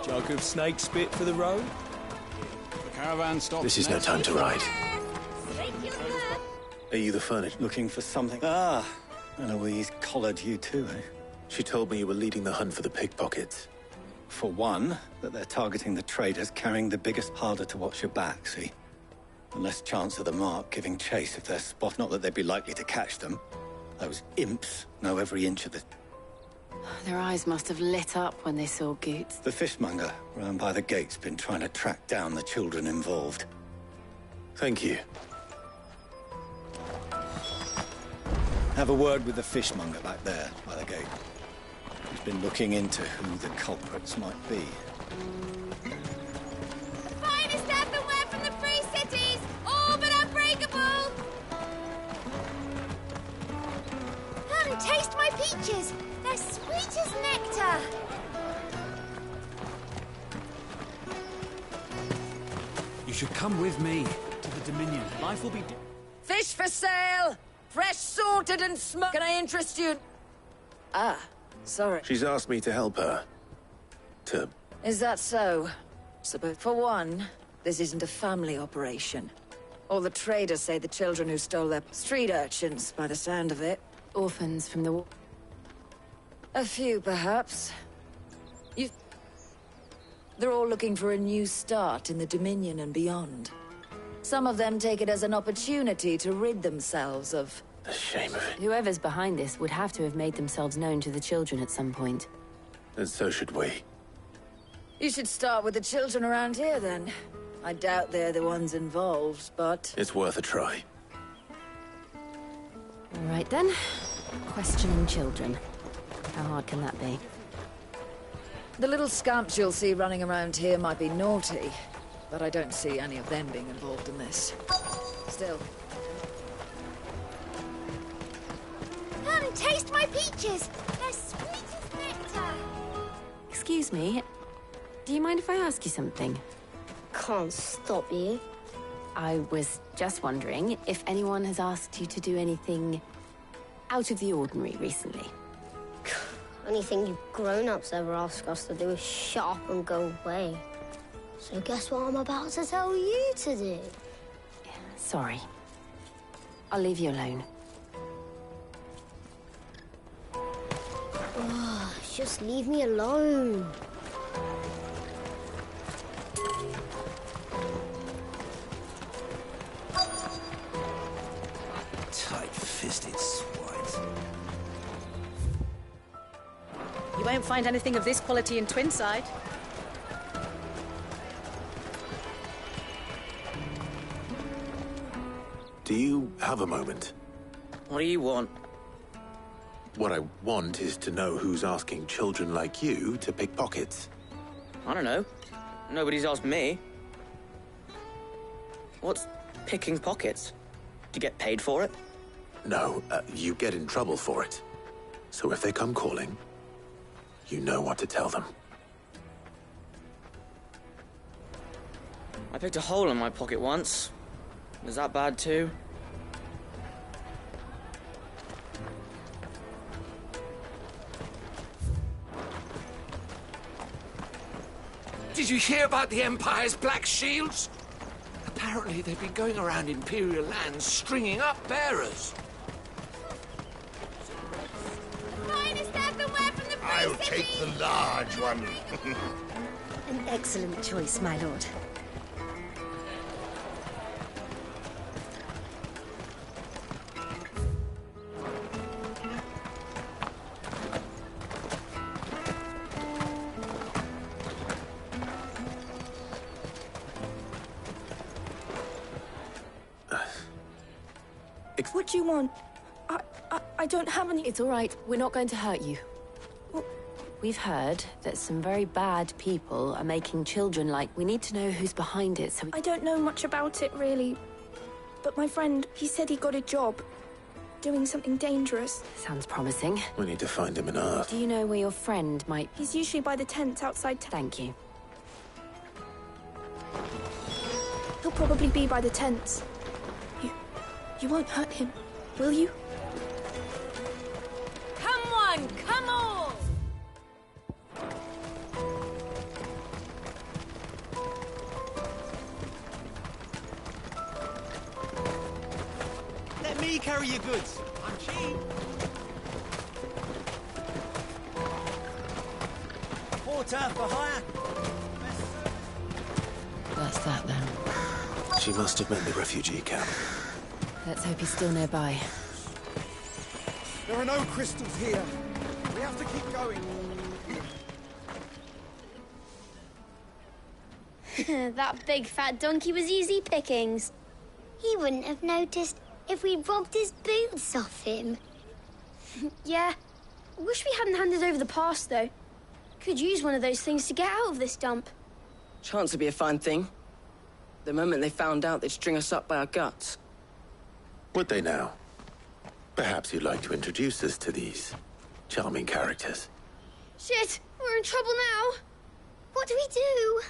Jug of snake spit for the road? The caravan stops. This is no time to ride. Are you the furniture? Looking for something? Ah, Eloise collared you too, eh? She told me you were leading the hunt for the pickpockets. For one, that they're targeting the traders carrying the biggest harder to watch your back, see? And less chance of the mark giving chase if they're spot. Not that they'd be likely to catch them. Those imps know every inch of the... Their eyes must have lit up when they saw Goots. The fishmonger round by the gate's been trying to track down the children involved. Thank you. Have a word with the fishmonger back there by the gate. He's been looking into who the culprits might be. The finest earthenware from the Free Cities! All but unbreakable! Come and taste my peaches! They're sweet as nectar! You should come with me to the Dominion. Life will be... Fish for sale! Fresh sorted and smoked. Can I interest you? Ah, sorry. She's asked me to help her. Is that so? But for one, this isn't a family operation. All the traders say the children who stole their street urchins, by the sound of it. Orphans from the war. A few, perhaps. They're all looking for a new start in the Dominion and beyond. Some of them take it as an opportunity to rid themselves of... The shame of it. Whoever's behind this would have to have made themselves known to the children at some point. And so should we. You should start with the children around here, then. I doubt they're the ones involved, but... It's worth a try. All right, then. Questioning children. How hard can that be? The little scamps you'll see running around here might be naughty, but I don't see any of them being involved in this. Still. Come, taste my peaches! They're sweet as nectar! Excuse me. Do you mind if I ask you something? Can't stop you. I was just wondering if anyone has asked you to do anything out of the ordinary recently. Anything you grown-ups ever ask us to do is shut up and go away. So guess what I'm about to tell you to do? Sorry. I'll leave you alone. Oh, just leave me alone. Tight-fisted swines. You won't find anything of this quality in Twinside. Do you have a moment? What do you want? What I want is to know who's asking children like you to pick pockets. I don't know. Nobody's asked me. What's picking pockets? Do you get paid for it? No, you get in trouble for it. So if they come calling, you know what to tell them. I picked a hole in my pocket once. Was that bad too? Did you hear about the Empire's Black Shields? Apparently they've been going around Imperial lands stringing up bearers. Finest earthenware from the I'll take the large one. An excellent choice, my lord. What do you want? I don't have any... It's all right. We're not going to hurt you. We've heard that some very bad people are making children like... We need to know who's behind it, so... I don't know much about it, really. But my friend, he said he got a job. Doing something dangerous. Sounds promising. We need to find him in Earth. Do you know where your friend might... He's usually by the tents outside... Thank you. He'll probably be by the tents. You won't hurt him, will you? Come on, come on! Let me carry your goods. I'm cheap. Porter for hire. That's that, then. She must have meant the refugee camp. Let's hope he's still nearby. There are no crystals here. We have to keep going. That big fat donkey was easy pickings. He wouldn't have noticed if we robbed his boots off him. Yeah. Wish we hadn't handed over the pass, though. Could use one of those things to get out of this dump. Chance would be a fine thing. The moment they found out, they'd string us up by our guts. Would they now? Perhaps you'd like to introduce us to these charming characters. Shit! We're in trouble now! What do we do?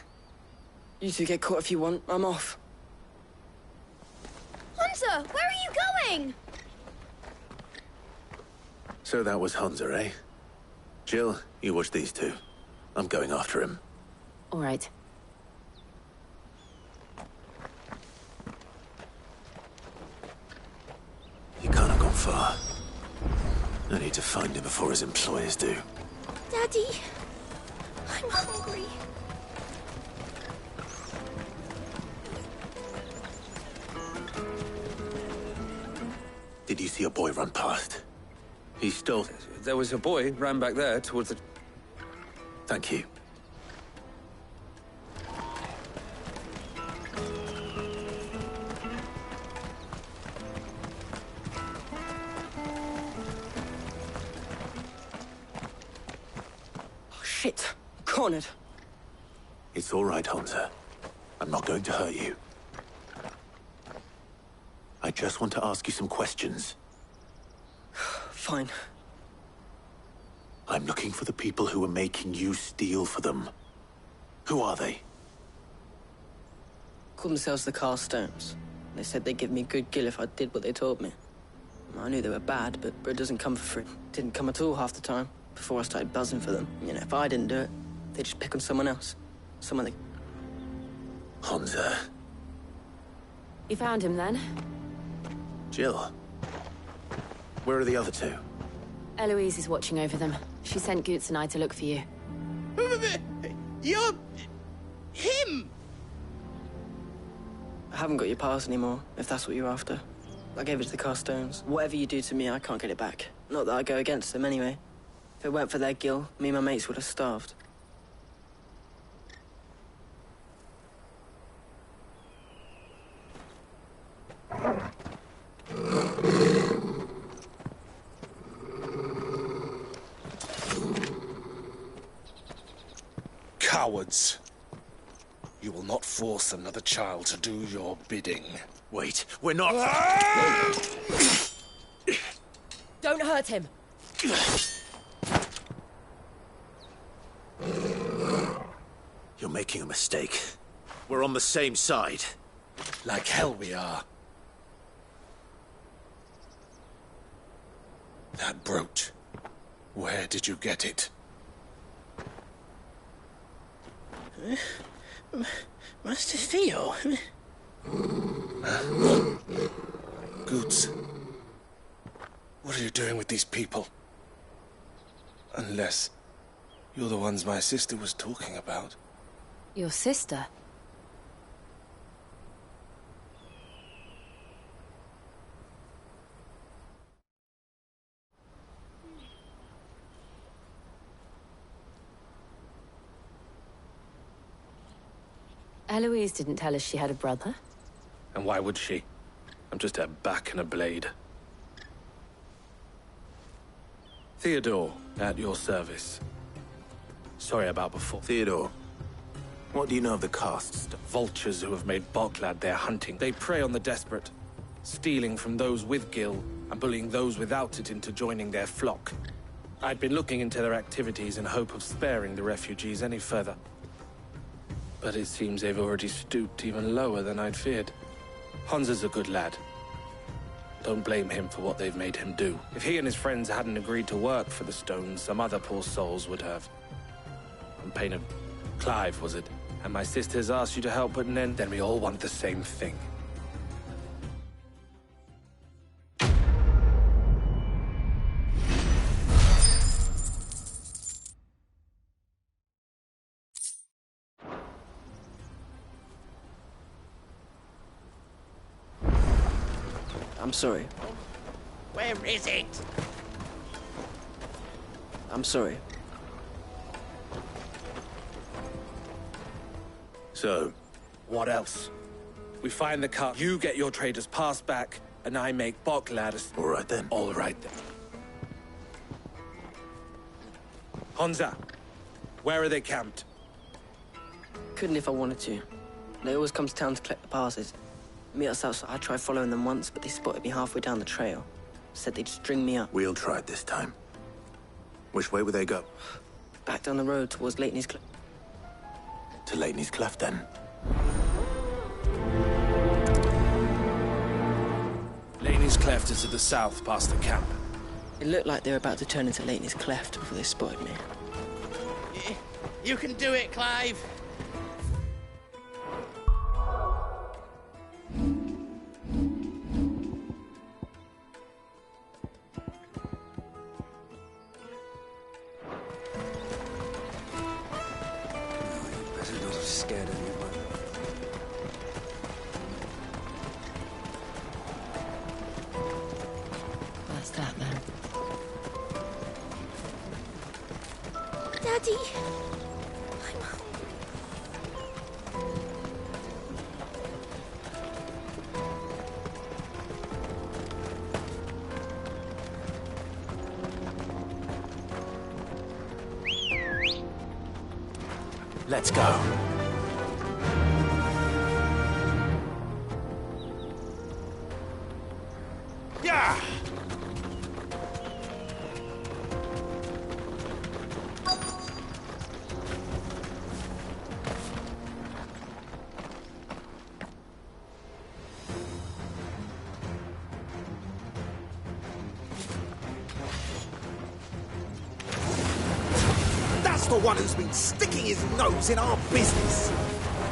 You two get caught if you want. I'm off. Hunter! Where are you going? So that was Hunter, eh? Jill, you watch these two. I'm going after him. All right. You can't have gone far. I need to find him before his employers do. Daddy, I'm hungry. Did you see a boy run past? He stole... There was a boy ran back there towards the... Thank you. Oh, shit. Cornered. It's all right, Hunter. I'm not going to hurt you. I just want to ask you some questions. Fine. I'm looking for the people who are making you steal for them. Who are they? Called themselves the Carstones. They said they'd give me good gill if I did what they told me. I knew they were bad, but bread doesn't come for free. Didn't come at all half the time, before I started buzzing for them. You know, if I didn't do it, they'd just pick on someone else. Someone they... Hunter. You found him then? Jill. Where are the other two? Eloise is watching over them. She sent Goots and I to look for you. You're... him! I haven't got your pass anymore, if that's what you're after. I gave it to the Carstones. Whatever you do to me, I can't get it back. Not that I go against them anyway. If it weren't for their gill, me and my mates would have starved. Cowards. You will not force another child to do your bidding. Wait, we're not... Don't hurt him. You're making a mistake. We're on the same side. Like hell we are. That brooch. Where did you get it? Master Theo. Goots. What are you doing with these people? Unless you're the ones my sister was talking about. Your sister? Eloise didn't tell us she had a brother. And why would she? I'm just her back and a blade. Theodore, at your service. Sorry about before. Theodore, what do you know of the casts? Vultures who have made Boklad their hunting. They prey on the desperate, stealing from those with gil and bullying those without it into joining their flock. I'd been looking into their activities in hope of sparing the refugees any further. But it seems they've already stooped even lower than I'd feared. Hansa's a good lad. Don't blame him for what they've made him do. If he and his friends hadn't agreed to work for the Stones, some other poor souls would have. On pain of... Clive, was it? And my sisters asked you to help put an end, then we all want the same thing. I'm sorry. Where is it? I'm sorry. So, what else? We find the car, you get your trader's pass back, and I make Boklad a... All right then. All right then. Hansa, where are they camped? Couldn't if I wanted to. They always come to town to collect the passes. Meet us outside. I tried following them once, but they spotted me halfway down the trail. Said they'd string me up. We'll try it this time. Which way would they go? Back down the road towards Leitney's Cleft. To Leitney's Cleft, then. Leitney's Cleft is to the south, past the camp. It looked like they were about to turn into Leitney's Cleft before they spotted me. You can do it, Clive. scared anyone. What's that, man? Daddy! I'm hungry. Let's go. Yeah! That's the one who's been sticking his nose in our business.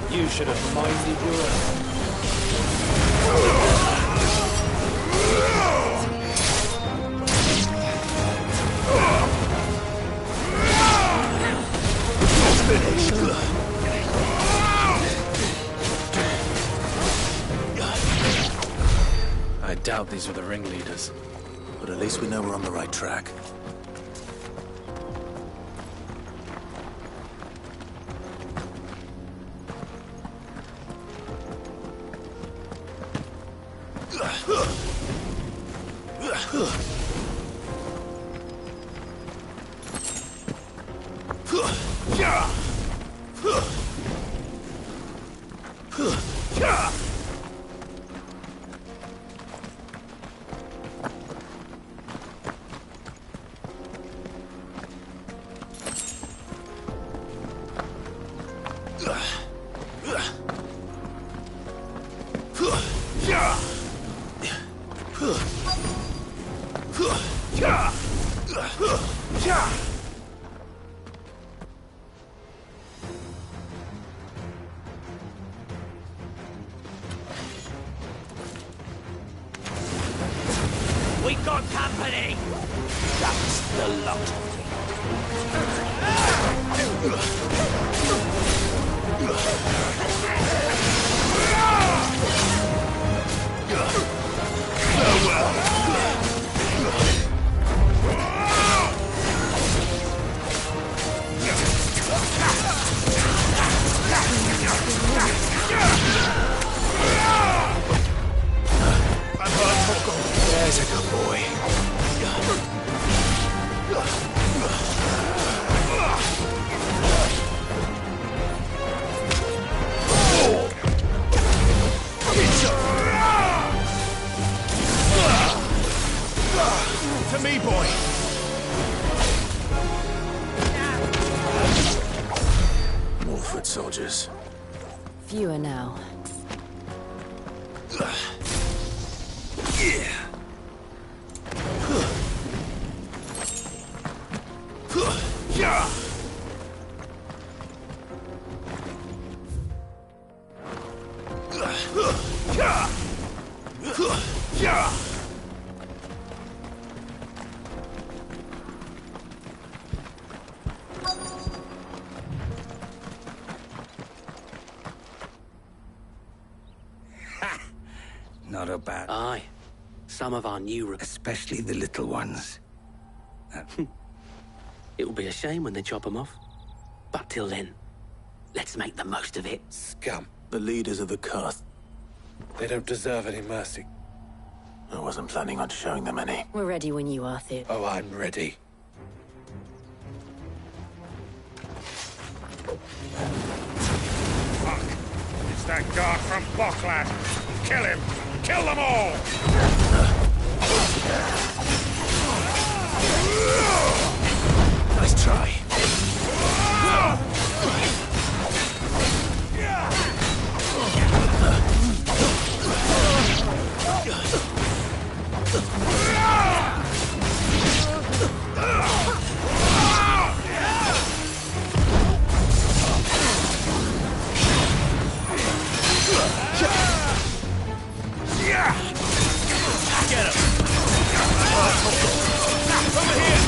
You should have minded your own. I doubt these were the ringleaders. But at least we know we're on the right track. We got company! That's the lot of There's a good boy. To me, boy. More foot soldiers. Fewer now. Yeah. Not a bad... Aye. Some of our new... Especially the little ones. It will be a shame when they chop them off. But till then, let's make the most of it. Scum. The leaders of the Kurth. They don't deserve any mercy. I wasn't planning on showing them any. We're ready when you are, Thib. Oh, I'm ready. Fuck. It's that guard from Boklad. Kill him. Kill them all! Nice try. Get him! Over here!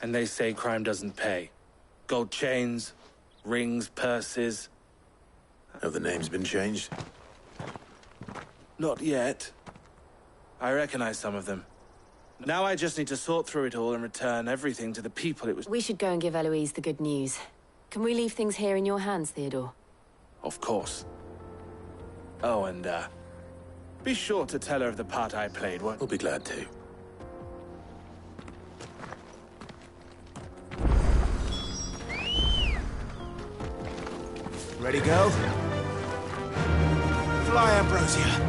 And they say crime doesn't pay. Gold chains, rings, purses. Have the names been changed? Not yet. I recognize some of them. Now I just need to sort through it all and return everything to the people it was... We should go and give Eloise the good news. Can we leave things here in your hands, Theodore? Of course. Oh, and, be sure to tell her of the part I played, won't... We'll be glad to. Ready, go? Fly, Ambrosia.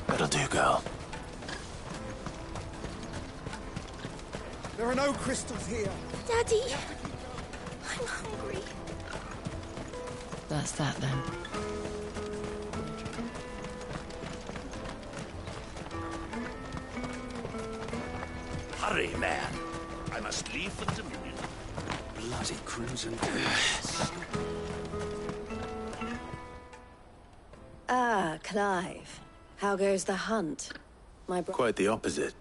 That'll do, girl. There are no crystals here. Daddy, I'm hungry. That's that, then. Hurry, man. I must leave for the Dominion. Bloody Crimson. Ah, Clive. How goes the hunt? My brother. Quite the opposite.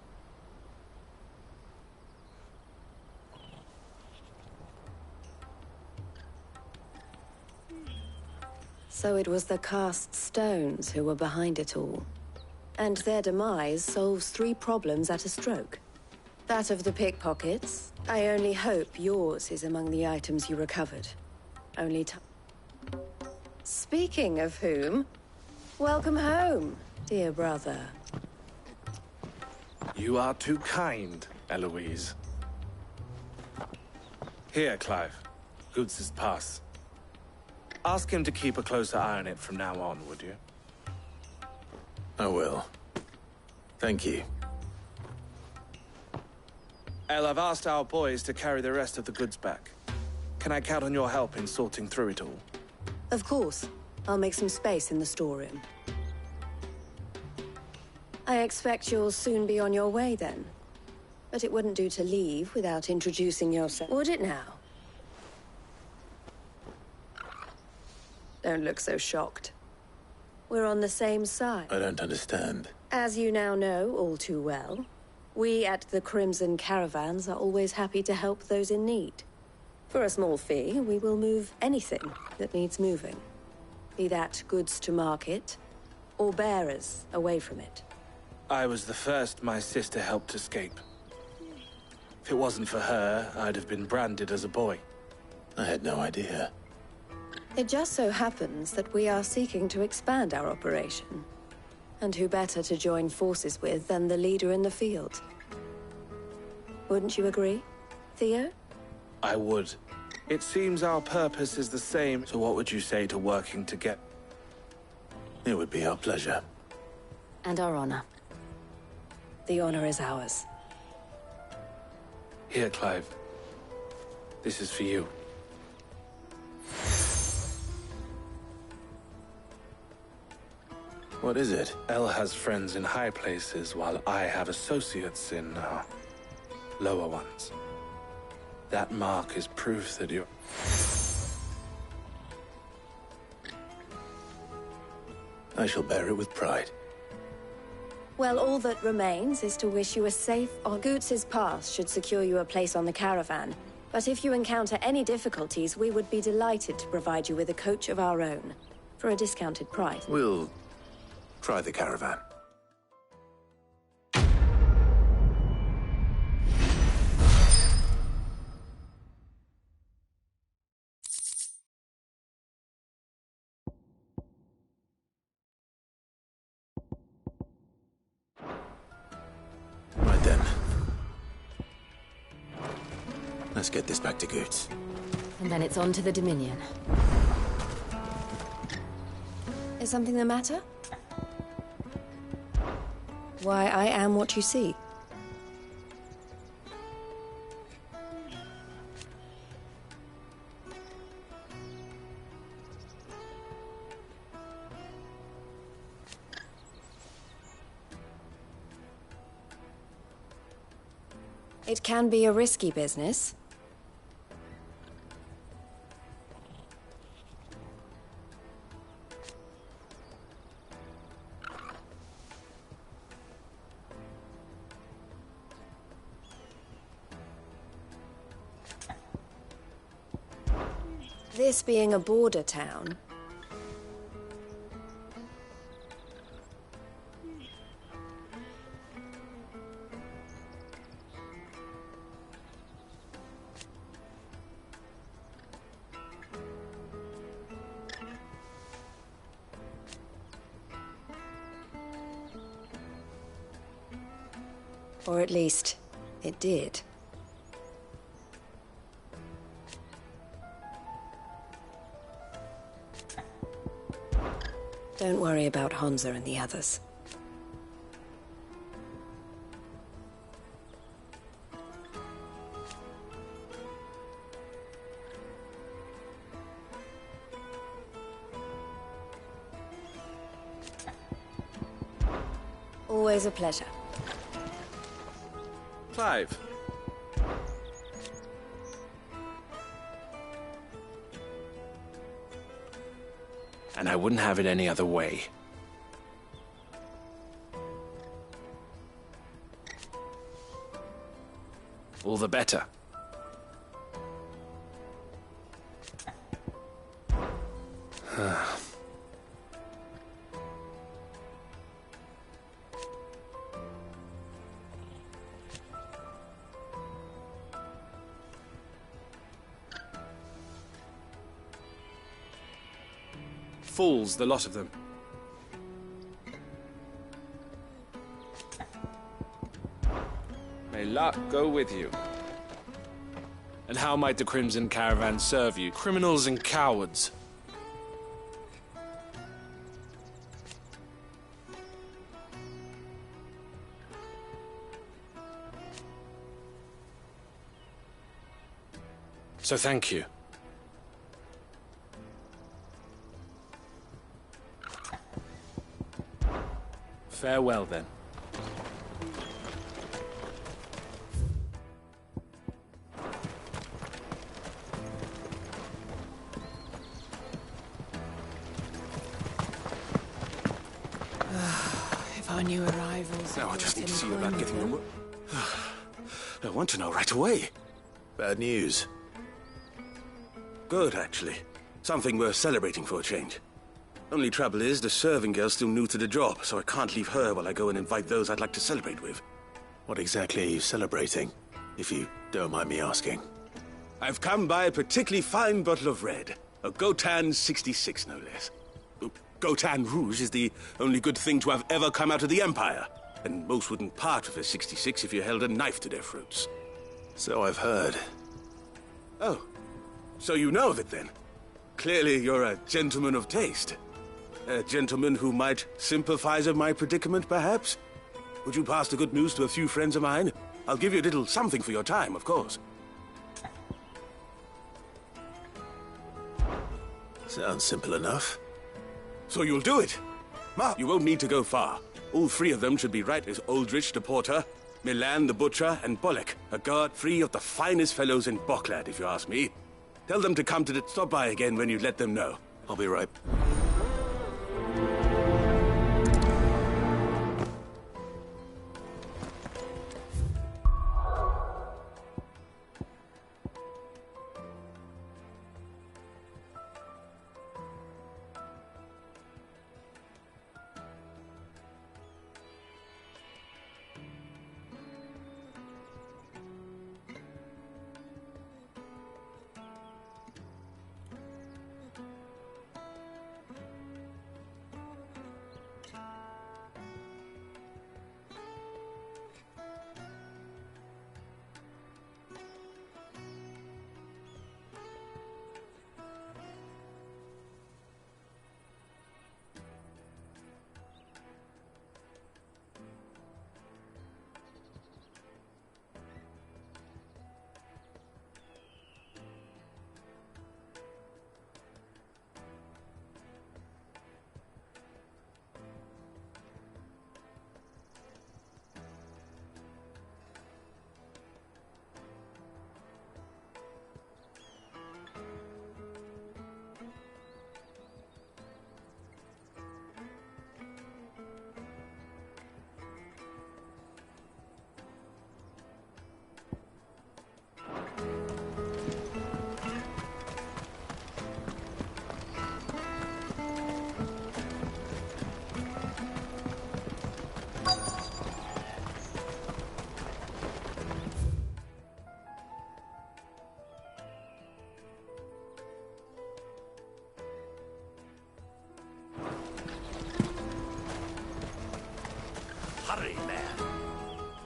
So it was the cast stones who were behind it all. And their demise solves 3 problems at a stroke. That of the pickpockets. I only hope yours is among the items you recovered. Only time. Speaking of whom, welcome home, dear brother. You are too kind, Eloise. Here, Clive. Goods' pass. Ask him to keep a closer eye on it from now on, would you? I will. Thank you. El, I've asked our boys to carry the rest of the goods back. Can I count on your help in sorting through it all? Of course. I'll make some space in the storeroom. I expect you'll soon be on your way then. But it wouldn't do to leave without introducing yourself, would it now? Don't look so shocked. We're on the same side. I don't understand. As you now know all too well, we at the Crimson Caravans are always happy to help those in need. For a small fee, we will move anything that needs moving. Be that goods to market, or bearers away from it. I was the first my sister helped escape. If it wasn't for her, I'd have been branded as a boy. I had no idea. It just so happens that we are seeking to expand our operation. And who better to join forces with than the leader in the field? Wouldn't you agree, Theo? I would. It seems our purpose is the same, so what would you say to working together? It would be our pleasure. And our honor. The honor is ours. Here, Clive. This is for you. What is it? El has friends in high places, while I have associates in, lower ones. That mark is proof that you're... I shall bear it with pride. Well, all that remains is to wish you a safe... Argutz's pass should secure you a place on the caravan. But if you encounter any difficulties, we would be delighted to provide you with a coach of our own. For a discounted price. We'll try the caravan. Right then. Let's get this back to Goetz. And then it's on to the Dominion. Is something the matter? Why, I am what you see. It can be a risky business. This being a border town, or at least it did. Don't worry about Hansa and the others. Always a pleasure. Clive. And I wouldn't have it any other way. All the better. Fools, the lot of them. May luck go with you. And how might the Crimson Caravan serve you? Criminals and cowards. So thank you. Farewell, then. If our new arrivals... Now I just need to see you about getting over. I want to know right away. Bad news. Good, actually. Something worth celebrating for a change. Only trouble is, the serving girl's still new to the job, so I can't leave her while I go and invite those I'd like to celebrate with. What exactly are you celebrating, if you don't mind me asking? I've come by a particularly fine bottle of red. A Gotan 66, no less. Gotan Rouge is the only good thing to have ever come out of the Empire. And most wouldn't part with a 66 if you held a knife to their throats. So I've heard. Oh, so you know of it then? Clearly you're a gentleman of taste. A gentleman who might sympathize with my predicament, perhaps? Would you pass the good news to a few friends of mine? I'll give you a little something for your time, of course. Sounds simple enough. So you'll do it? You won't need to go far. All three of them should be right as Aldrich the Porter, Milan the Butcher, and Bolek, a guard free of the finest fellows in Boklad, if you ask me. Tell them to come to stop by again when you let them know. I'll be right.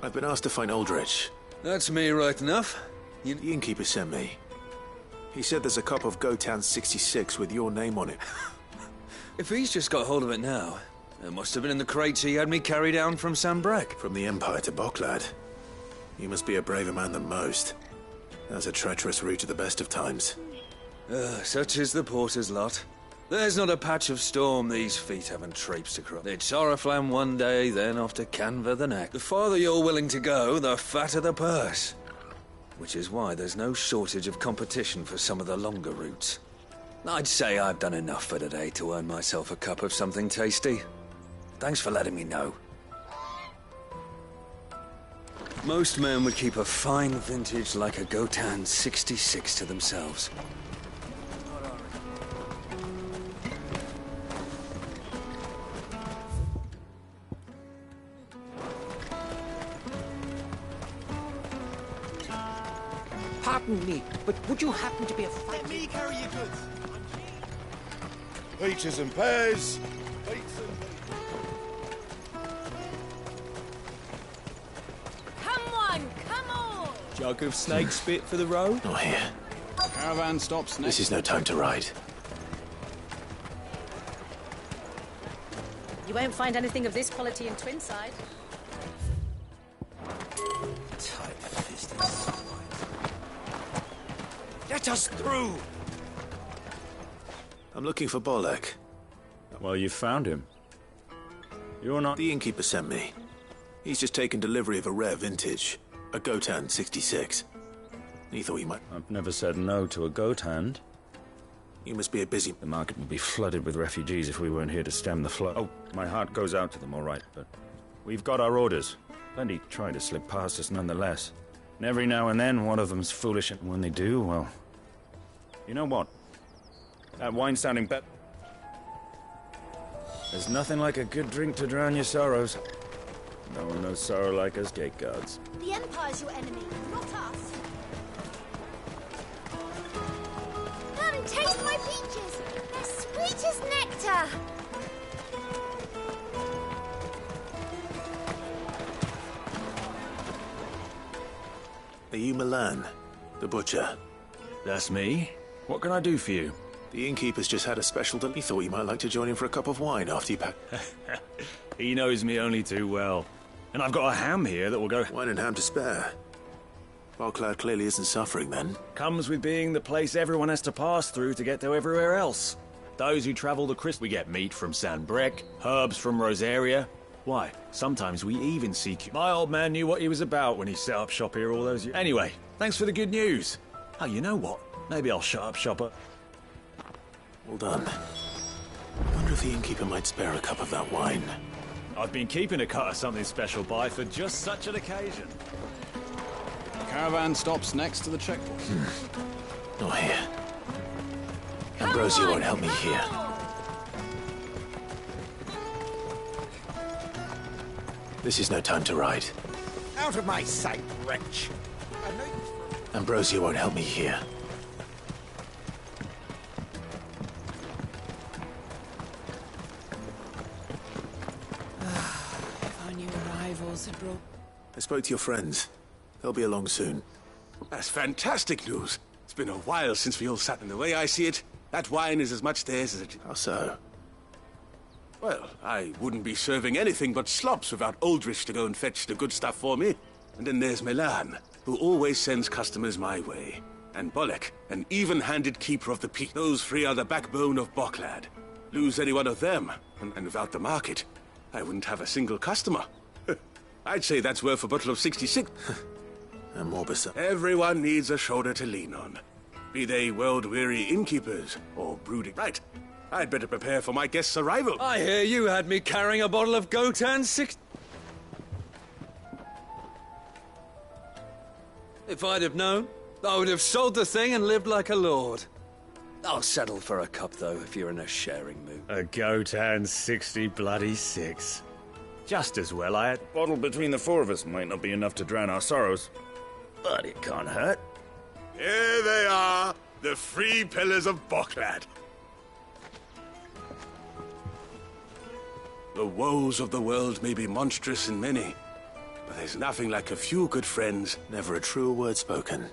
I've been asked to find Aldrich. That's me right enough. The innkeeper sent me. He said there's a cup of Gotan 66 with your name on it. If he's just got hold of it now, it must have been in the crates he had me carry down from Sanbreque. From the Empire to Boklad. You must be a braver man than most. That's a treacherous route at the best of times. Such is the porter's lot. There's not a patch of storm these feet haven't traipsed across. It's Oriflamme one day, then off to Canva the next. The farther you're willing to go, the fatter the purse. Which is why there's no shortage of competition for some of the longer routes. I'd say I've done enough for today to earn myself a cup of something tasty. Thanks for letting me know. Most men would keep a fine vintage like a Gotan 66 to themselves. Pardon me, but would you happen to be a Let me carry your goods. Peaches and pears. Come on, come on! Jug of snake spit for the road? Not here. Caravan stops next. This is no time to ride. You won't find anything of this quality in Twinside. Tight-fisted swine. Let us through! I'm looking for Bolek. Well, you found him. You're not... The innkeeper sent me. He's just taken delivery of a rare vintage. A Gotan 66. He thought he might... I've never said no to a goat hand. You must be a busy... The market would be flooded with refugees if we weren't here to stem the flow. Oh, my heart goes out to them, all right, but... We've got our orders. Plenty try to slip past us nonetheless. And every now and then, one of them's foolish, and when they do, well... You know what? That wine's sounding better. There's nothing like a good drink to drown your sorrows. No one knows sorrow like us gate guards. The Empire's your enemy, not us. Come and taste my peaches. They're sweet as nectar. Are you Milan, the butcher? That's me. What can I do for you? The innkeeper's just had a special deal. He thought you might like to join him for a cup of wine after you pack... He knows me only too well. And I've got a ham here that will go... Wine and ham to spare. Boklad clearly isn't suffering, then. Comes with being the place everyone has to pass through to get to everywhere else. Those who travel the Christ... We get meat from Sanbreque, herbs from Rosaria. Why, sometimes we even see... My old man knew what he was about when he set up shop here all those years. Anyway, thanks for the good news. Oh, you know what? Maybe I'll shut up shop at... Well done. I wonder if the innkeeper might spare a cup of that wine. I've been keeping a cut of something special by for just such an occasion. Caravan stops next to the checkpoint. Not here. Ambrosia won't help me here. This is no time to ride. Out of my sight, wretch. Ambrosia won't help me here. If our new arrivals had brought... I spoke to your friends. They'll be along soon. That's fantastic news. It's been a while since we all sat, and the way I see it, that wine is as much theirs as it... How so? Well, I wouldn't be serving anything but slops without Aldrich to go and fetch the good stuff for me. And then there's Milan, who always sends customers my way. And Bolek, an even-handed keeper of the peak. Those three are the backbone of Boklad. Lose any one of them, and without the market, I wouldn't have a single customer. I'd say that's worth a bottle of 66. And more beside. Everyone needs a shoulder to lean on. Be they world-weary innkeepers or brooding... Right. I'd better prepare for my guest's arrival. I hear you had me carrying a bottle of Gotan 6... If I'd have known, I would have sold the thing and lived like a lord. I'll settle for a cup, though, if you're in a sharing mood. A Gotan 66. Just as well I had... A bottle between the four of us might not be enough to drown our sorrows, but it can't hurt. Here they are, the three pillars of Boklad. The woes of the world may be monstrous and many, but there's nothing like a few good friends. Never a truer word spoken.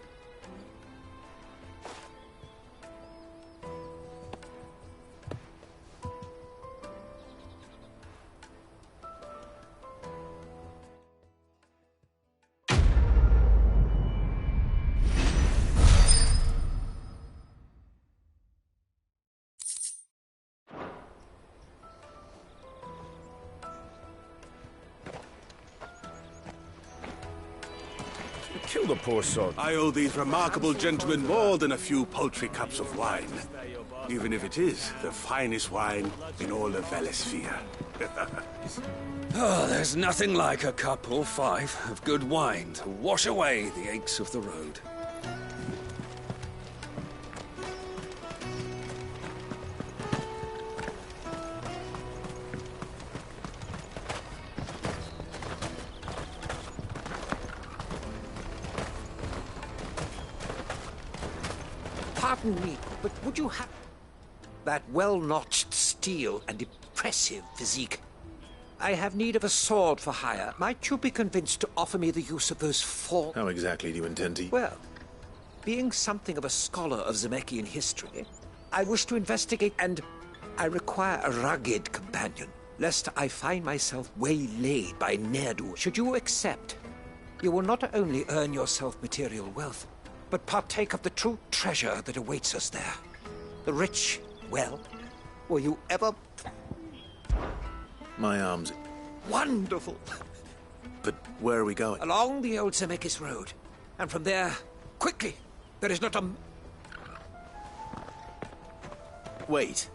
Kill the poor sod. I owe these remarkable gentlemen more than a few paltry cups of wine. Even if it is the finest wine in all of Velasphere. Oh, there's nothing like a cup or 5 of good wine to wash away the aches of the road. Pardon me, but would you have that well-notched steel and impressive physique? I have need of a sword for hire. Might you be convinced to offer me the use of those 4... How exactly do you intend to... Well, being something of a scholar of Zemeckis history, I wish to investigate, and I require a rugged companion, lest I find myself waylaid by ne'er-do. Should you accept, you will not only earn yourself material wealth, but partake of the true treasure that awaits us there. The rich, well, were you ever... My arms... Wonderful! But where are we going? Along the old Zemeckis Road. And from there, quickly! There is not a... Wait.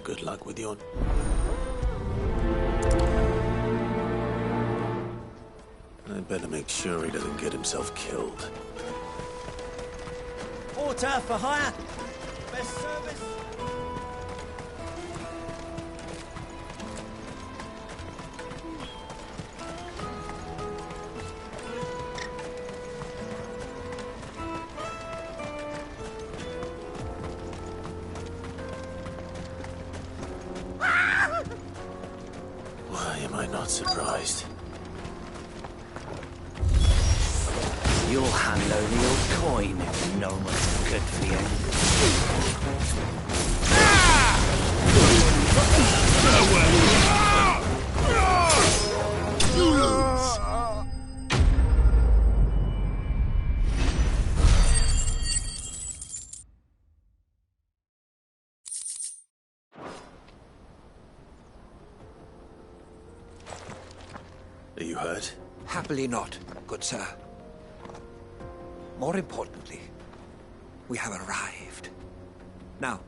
Good luck with your... I'd better make sure he doesn't get himself killed. Porter for hire! Best service! Why am I not surprised? You'll hand over your coin if no one's good for you. Are you hurt? Happily not, good sir. More importantly, we have arrived. Now,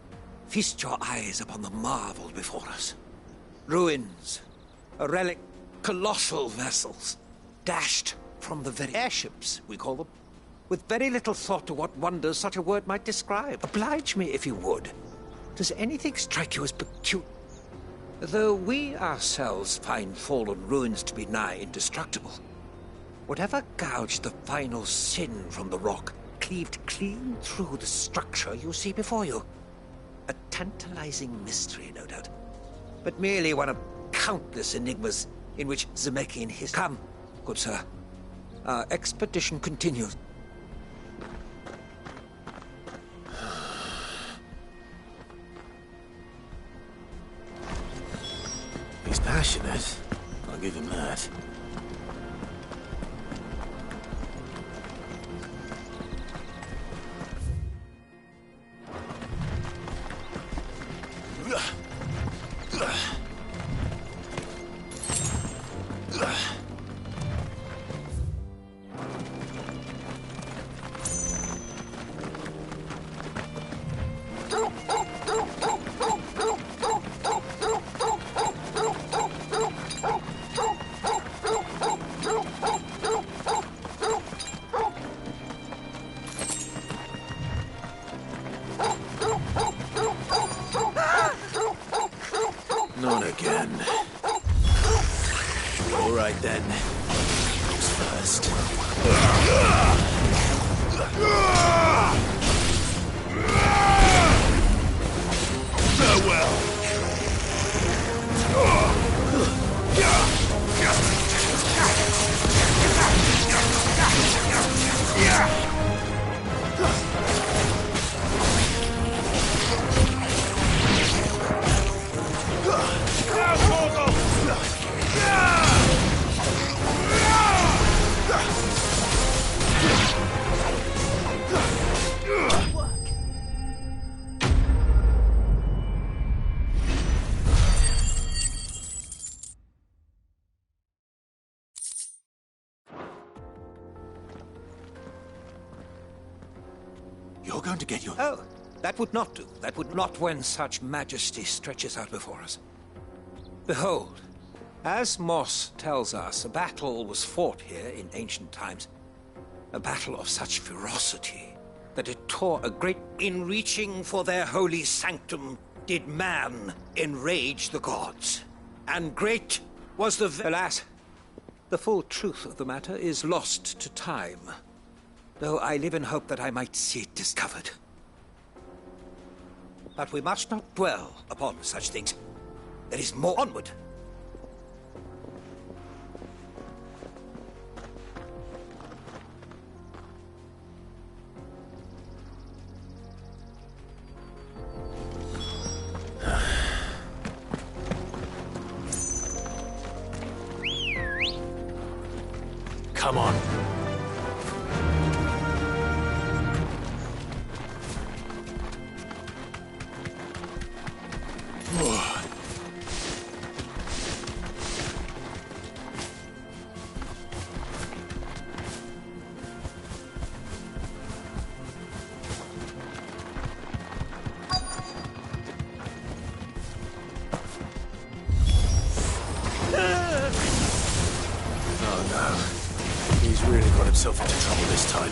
feast your eyes upon the marvel before us. Ruins, a relic, colossal vessels, dashed from the very airships, we call them, with very little thought to what wonders such a word might describe. Oblige me if you would. Does anything strike you as peculiar? Though we ourselves find fallen ruins to be nigh indestructible, whatever gouged the final sin from the rock cleaved clean through the structure you see before you. A tantalizing mystery, no doubt, but merely one of countless enigmas in which Zemeckis his... Come, good sir. Our expedition continues. He's passionate. I'll give him that. Not again. All right then. Who's first? Farewell. going to get your... Oh, that would not do. That would not when such majesty stretches out before us. Behold, as Moss tells us, a battle was fought here in ancient times. A battle of such ferocity that it tore a great... In reaching for their holy sanctum, did man enrage the gods. And great was the... Alas, the full truth of the matter is lost to time. Though I live in hope that I might see it discovered. But we must not dwell upon such things. There is more onward. Come on. Oh no. He's really got himself into trouble this time.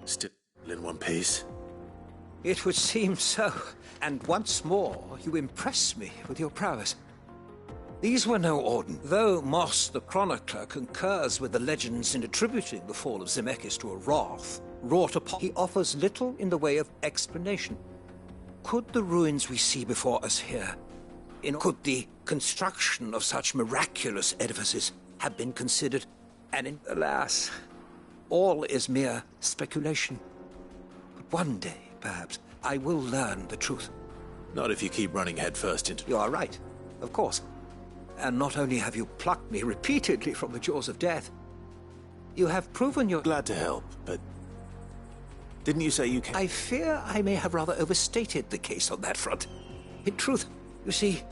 Still in one piece. It would seem so. And once more, you impress me with your prowess. These were no ordinary. Though Moss the Chronicler concurs with the legends in attributing the fall of Zemeckis to a wrath wrought upon, he offers little in the way of explanation. Could the ruins we see before us here, could the construction of such miraculous edifices have been considered, and alas, all is mere speculation. But one day, perhaps, I will learn the truth. Not if you keep running headfirst into... You are right, of course. And not only have you plucked me repeatedly from the jaws of death, you have proven your... Glad to help, but... Didn't you say you came... I fear I may have rather overstated the case on that front. In truth, you see,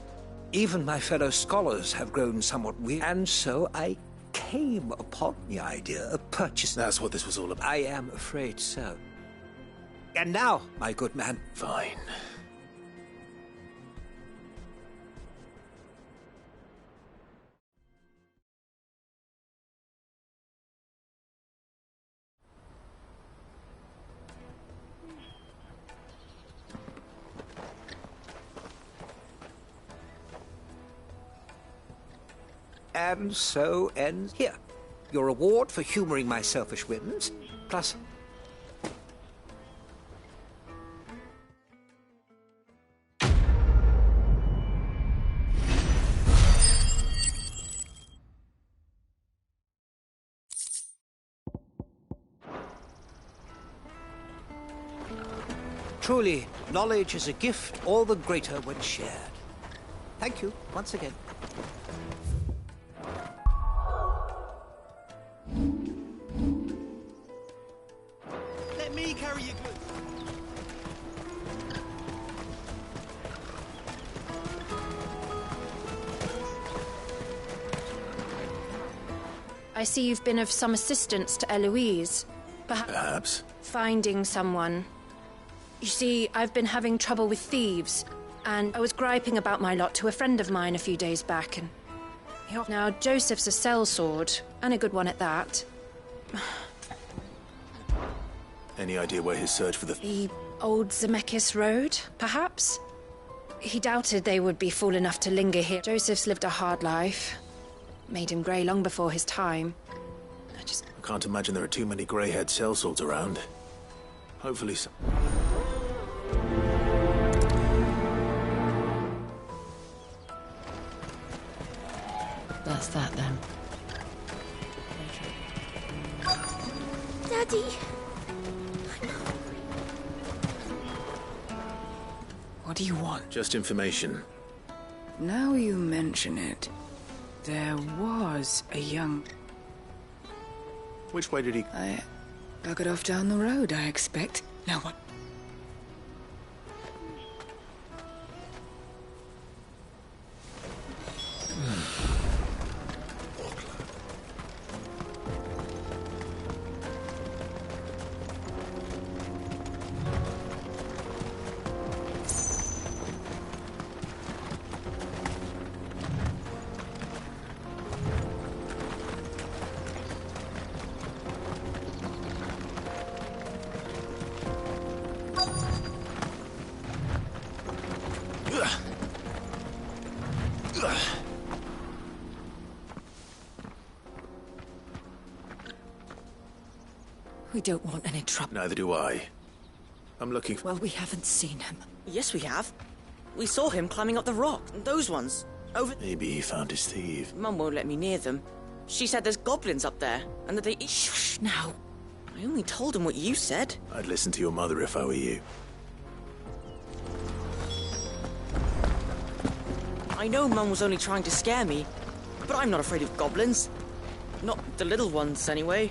even my fellow scholars have grown somewhat weird, and so I came upon the idea of purchasing... That's what this was all about. I am afraid so. And now, my good man... Fine. And so ends here. Your reward for humoring my selfish whims, plus... Truly, knowledge is a gift all the greater when shared. Thank you once again. Let me carry your goods. I see you've been of some assistance to Eloise. Perhaps. Finding someone. You see, I've been having trouble with thieves, and I was griping about my lot to a friend of mine a few days back, and... Now, Joseph's a sellsword, and a good one at that. Any idea where his search for The old Zemeckis Road, perhaps? He doubted they would be fool enough to linger here. Joseph's lived a hard life. Made him grey long before his time. I can't imagine there are too many grey-haired sellswords around. Hopefully so. That's that then. Daddy! What do you want? Just information. Now you mention it, there was a young... Which way did he... I buggered off down the road, I expect. Now what? We don't want any trouble. Neither do I. I'm looking for... Well, we haven't seen him. Yes, we have. We saw him climbing up the rock. Those ones. Over... Maybe he found his thief. Mum won't let me near them. She said there's goblins up there, and that they eat... Shh, now. I only told him what you said. I'd listen to your mother if I were you. I know Mum was only trying to scare me, but I'm not afraid of goblins. Not the little ones, anyway.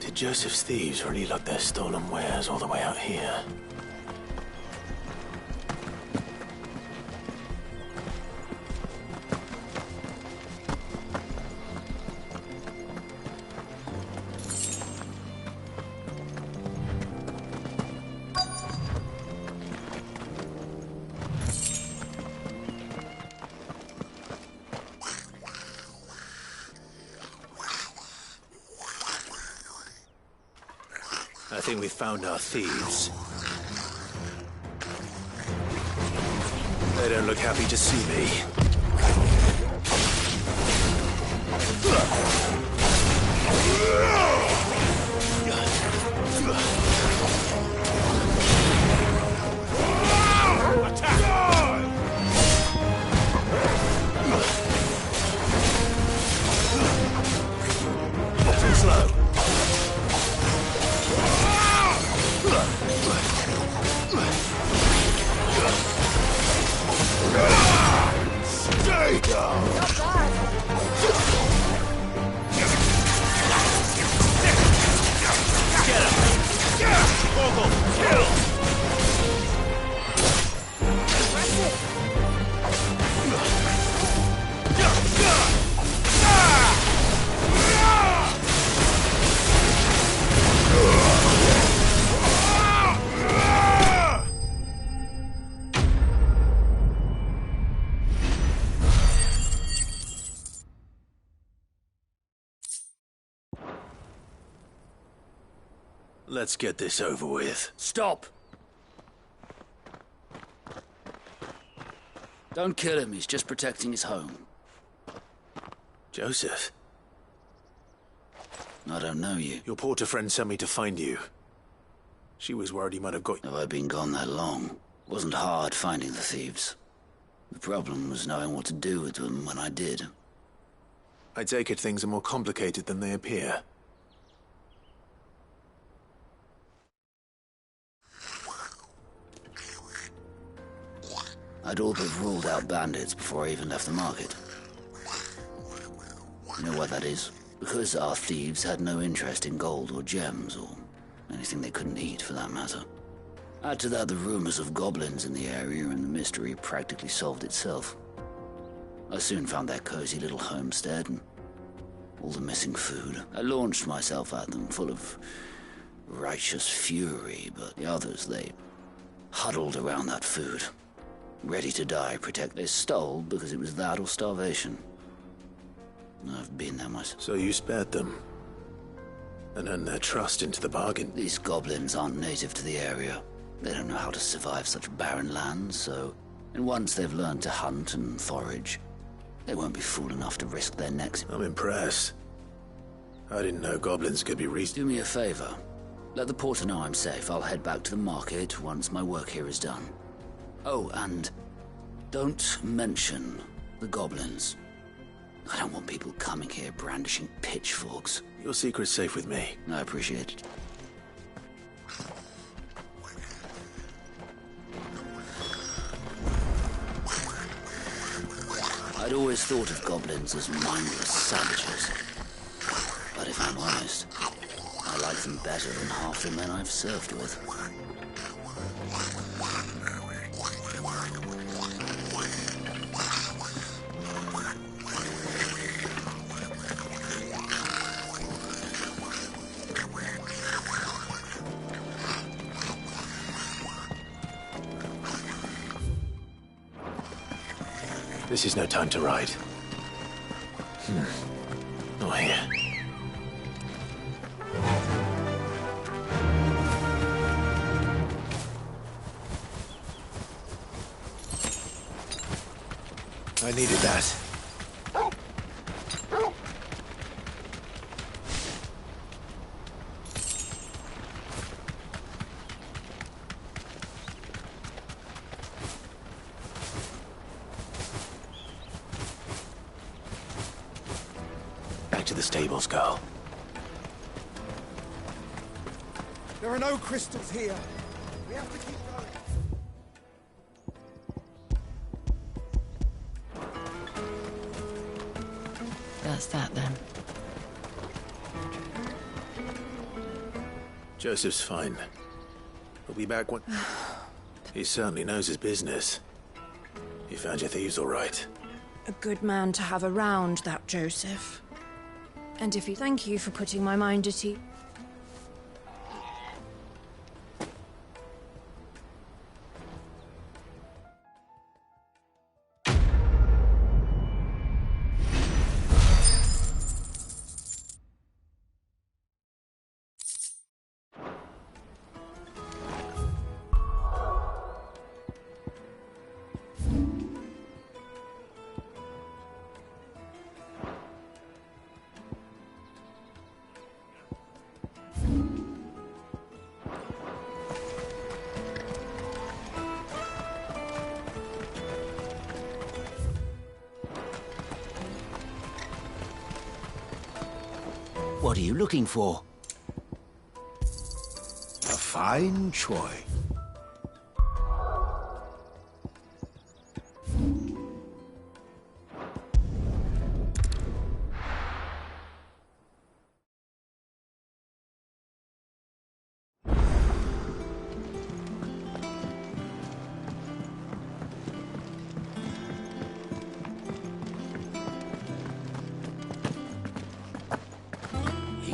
Did Joseph's thieves really lug their stolen wares all the way out here? I think we found our thieves. They don't look happy to see me. Too slow. Stay down! Not bad. Get him! Vogel, kill! Let's get this over with. Stop! Don't kill him, he's just protecting his home. Joseph? I don't know you. Your porter friend sent me to find you. She was worried he might have got... Have I been gone that long? Wasn't hard finding the thieves. The problem was knowing what to do with them when I did. I take it things are more complicated than they appear. I'd all but ruled out bandits before I even left the market. You know why that is? Because our thieves had no interest in gold or gems, or anything they couldn't eat for that matter. Add to that the rumors of goblins in the area, and the mystery practically solved itself. I soon found their cozy little homestead and all the missing food. I launched myself at them, full of righteous fury, but the others, they huddled around that food, ready to die, protect. They stole because it was that or starvation. I've been there myself. So you spared them, and earned their trust into the bargain. These goblins aren't native to the area. They don't know how to survive such barren lands, and once they've learned to hunt and forage, they won't be fool enough to risk their necks. I'm impressed. I didn't know goblins could be Do me a favor. Let the porter know I'm safe. I'll head back to the market once my work here is done. Oh, and don't mention the goblins. I don't want people coming here brandishing pitchforks. Your secret's safe with me. I appreciate it. I'd always thought of goblins as mindless savages. But if I'm honest, I like them better than half the men I've served with. This is no time to ride. Oh, here. I needed that. Back to the stables, girl. There are no crystals here. We have to keep going. That's that then. Joseph's fine. He'll be back when... He certainly knows his business. You found your thieves all right. A good man to have around, that Joseph. And if you thank you for putting my mind at ease. What are you looking for? A fine choice.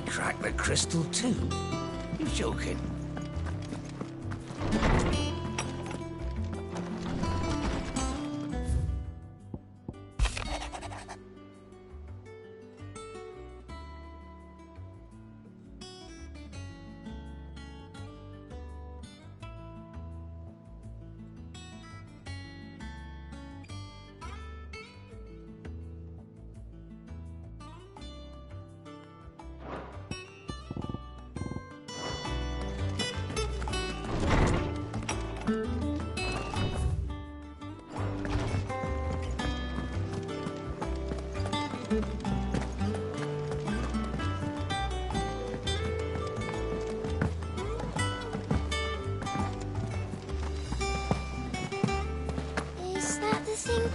Crack the crystal too? You're joking.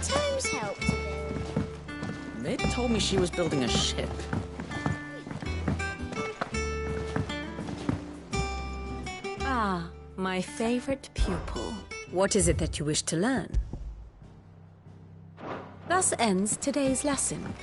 tombs help to build? They told me she was building a ship. Ah, my favorite pupil. What is it that you wish to learn? Thus ends today's lesson.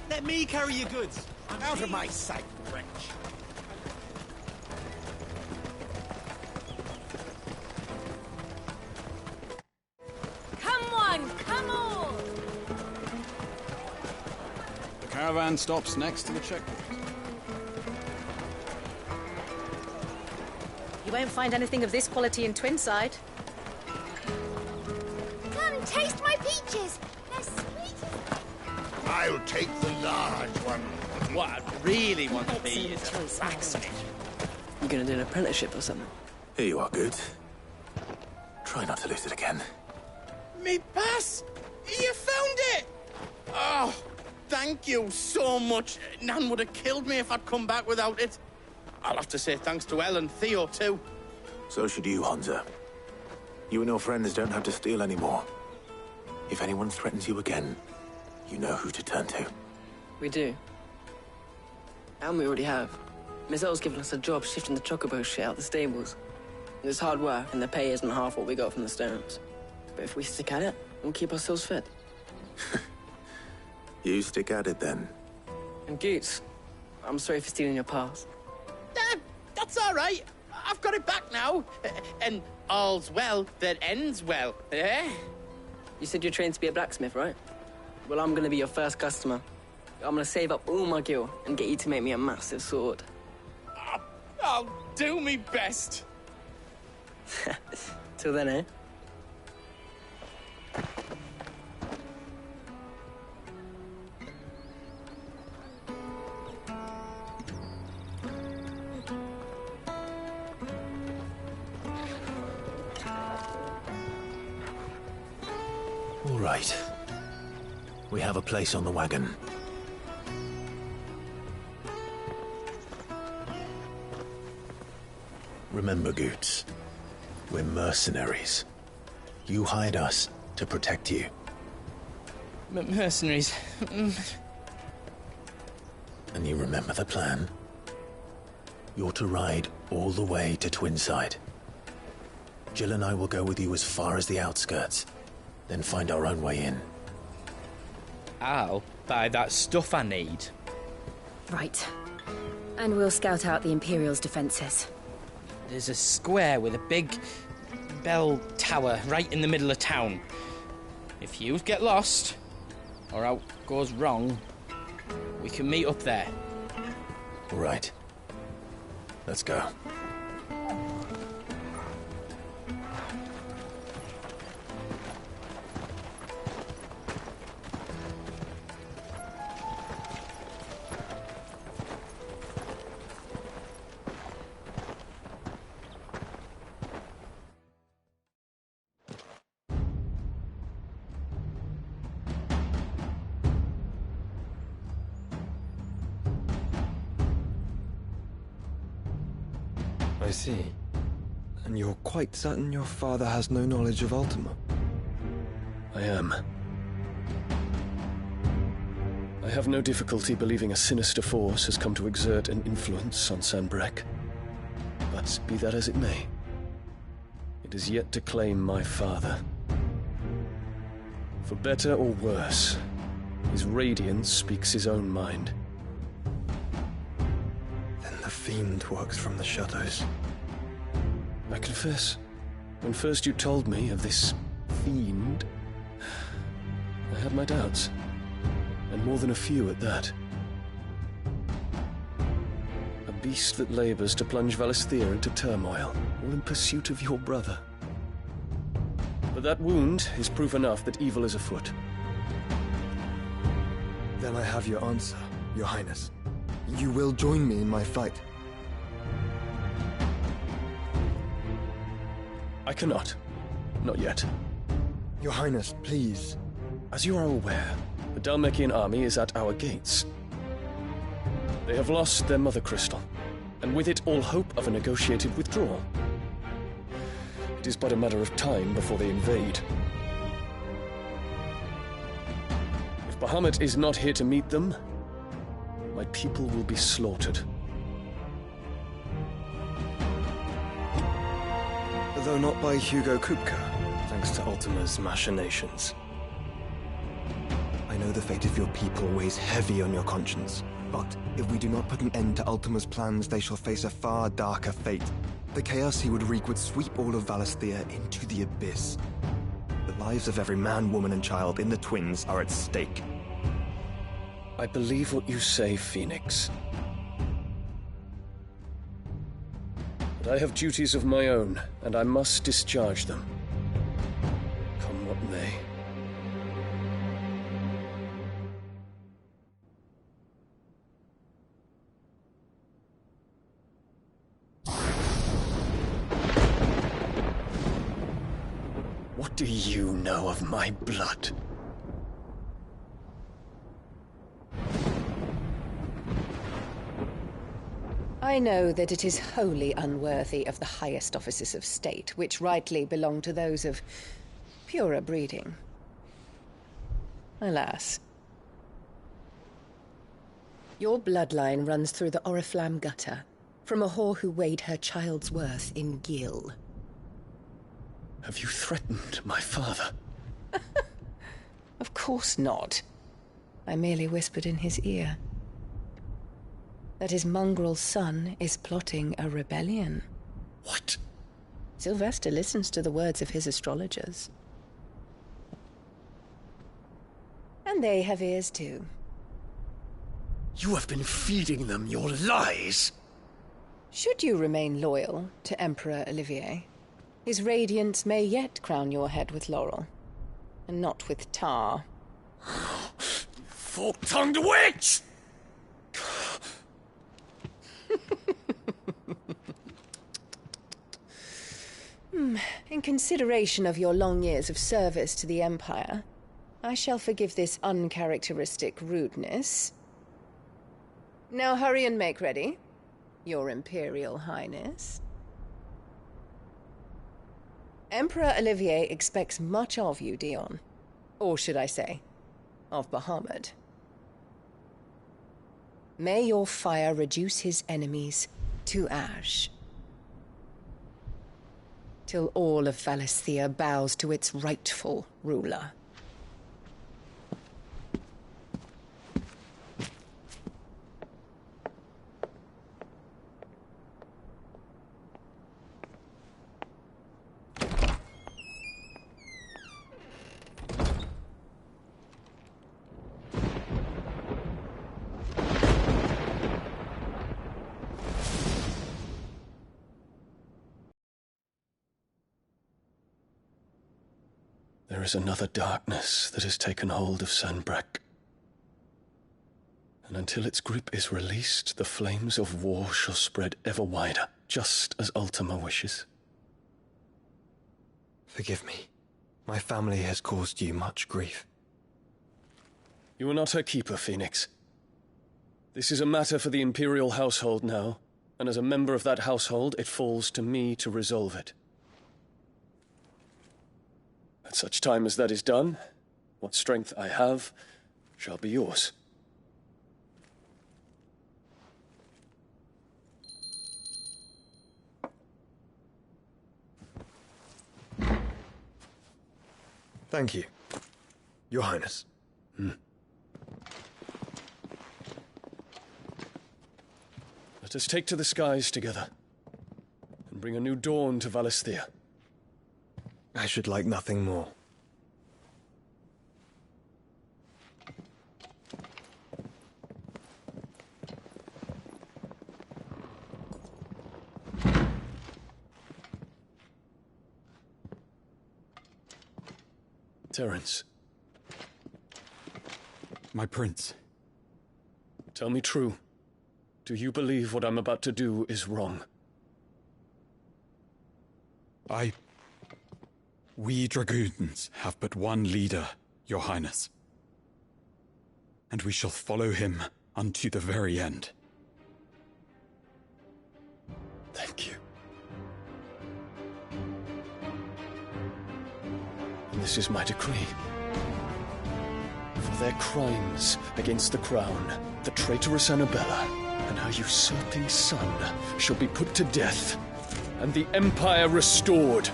Let me carry your goods. Out of my sight, wretch. Come on, come on! The caravan stops next to the checkpoint. You won't find anything of this quality in Twinside. Come, taste my peaches. They're sweet as... I'll take the large one. What I really want to be is a blacksmith. You gonna do an apprenticeship or something? Here you are, Good. Try not to lose it again. Me pass! You found it! Oh, thank you so much. Nan would have killed me if I'd come back without it. I'll have to say thanks to Elle and Theo, too. So should you, Hansa. You and your friends don't have to steal anymore. If anyone threatens you again, you know who to turn to. We do. And we already have. Miss Earl's given us a job shifting the chocobo shit out the stables. It's hard work, and the pay isn't half what we got from the Stones. But if we stick at it, we'll keep ourselves fed. You stick at it, then. And Goots, I'm sorry for stealing your pass. That's all right. I've got it back now. And all's well that ends well, eh? You said you're trained to be a blacksmith, right? Well, I'm gonna be your first customer. I'm gonna save up all my gil and get you to make me a massive sword. I'll do me best. Till then, eh? All right. We have a place on the wagon. Remember, Goots, we're mercenaries. You hired us to protect you. Mercenaries. And you remember the plan? You're to ride all the way to Twinside. Jill and I will go with you as far as the outskirts, then find our own way in. I'll buy that stuff I need. Right. And we'll scout out the Imperial's defences. There's a square with a big bell tower right in the middle of town. If you get lost, or out goes wrong, we can meet up there. All right. Let's go. I see. And you're quite certain your father has no knowledge of Ultima? I am. I have no difficulty believing a sinister force has come to exert an influence on Sanbreque. But be that as it may, it is yet to claim my father. For better or worse, his radiance speaks his own mind. Then the fiend works from the shadows. I confess, when first you told me of this fiend, I had my doubts, and more than a few at that. A beast that labors to plunge Valisthea into turmoil, all in pursuit of your brother. But that wound is proof enough that evil is afoot. Then I have your answer, Your Highness. You will join me in my fight. I cannot. Not yet. Your Highness, please. As you are aware, the Dhalmekian army is at our gates. They have lost their mother crystal, and with it all hope of a negotiated withdrawal. It is but a matter of time before they invade. If Bahamut is not here to meet them, my people will be slaughtered. Though not by Hugo Kupka, thanks to Ultima's machinations. I know the fate of your people weighs heavy on your conscience, but if we do not put an end to Ultima's plans, they shall face a far darker fate. The chaos he would wreak would sweep all of Valisthea into the abyss. The lives of every man, woman, and child in the Twins are at stake. I believe what you say, Phoenix. But I have duties of my own, and I must discharge them. Come what may. What do you know of my blood? I know that it is wholly unworthy of the highest offices of state, which rightly belong to those of purer breeding. Alas. Your bloodline runs through the Oriflamme gutter, from a whore who weighed her child's worth in gil. Have you threatened my father? Of course not. I merely whispered in his ear that his mongrel son is plotting a rebellion. What? Sylvester listens to the words of his astrologers. And they have ears too. You have been feeding them your lies! Should you remain loyal to Emperor Olivier, his radiance may yet crown your head with laurel, and not with tar. Fork-tongued witch! In consideration of your long years of service to the Empire, I shall forgive this uncharacteristic rudeness. Now hurry and make ready, Your Imperial Highness. Emperor Olivier expects much of you, Dion. Or should I say, of Bahamut. May your fire reduce his enemies to ash, till all of Valisthea bows to its rightful ruler. There is another darkness that has taken hold of Sanbreque. And until its grip is released, the flames of war shall spread ever wider, just as Ultima wishes. Forgive me. My family has caused you much grief. You are not her keeper, Phoenix. This is a matter for the Imperial household now, and as a member of that household, it falls to me to resolve it. At such time as that is done, what strength I have shall be yours. Thank you, Your Highness. Let us take to the skies together, and bring a new dawn to Valisthea. I should like nothing more. Terence. My prince. Tell me true. Do you believe what I'm about to do is wrong? I We dragoons have but one leader, Your Highness. And we shall follow him unto the very end. Thank you. And this is my decree. For their crimes against the crown, the traitorous Annabella and her usurping son shall be put to death, and the Empire restored.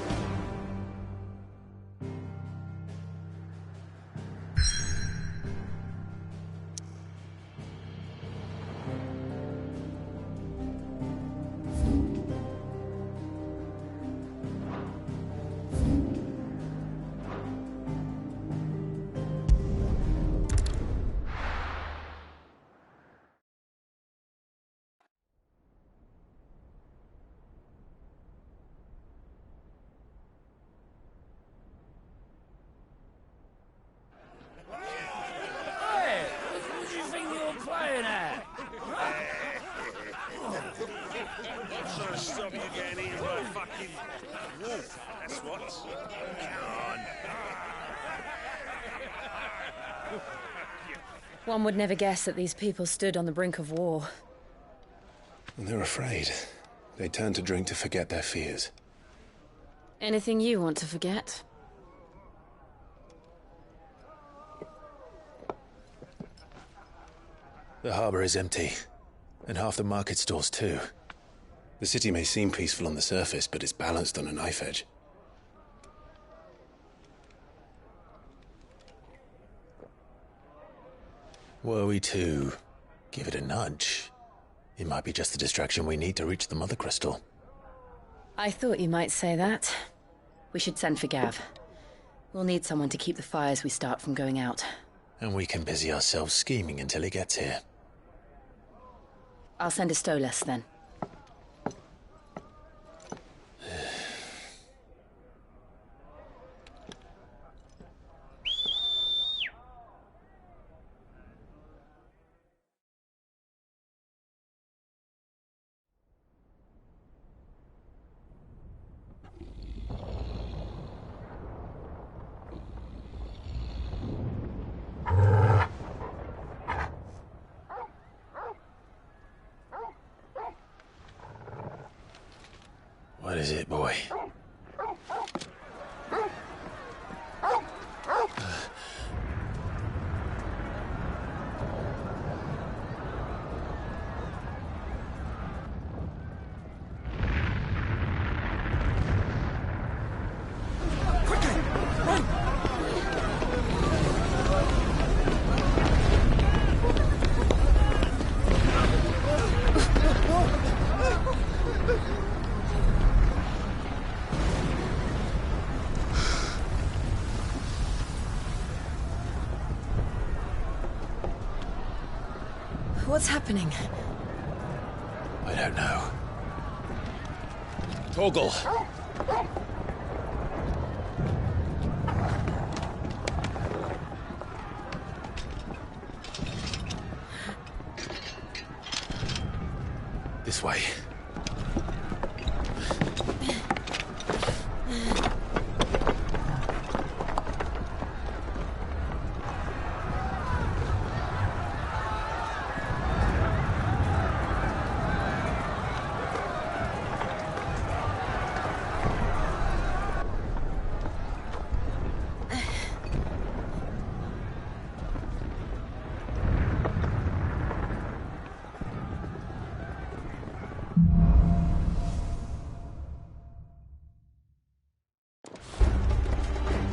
Stop you getting eaten by a fucking wolf, that's what. Come on. One would never guess that these people stood on the brink of war. And they're afraid. They turn to drink to forget their fears. Anything you want to forget? The harbor is empty, and half the market stalls too. The city may seem peaceful on the surface, but it's balanced on a knife edge. Were we to give it a nudge, it might be just the distraction we need to reach the Mother Crystal. I thought you might say that. We should send for Gav. We'll need someone to keep the fires we start from going out. And we can busy ourselves scheming until he gets here. I'll send a Stolas then. What is it, boy? What's happening? I don't know. Torgal! This way.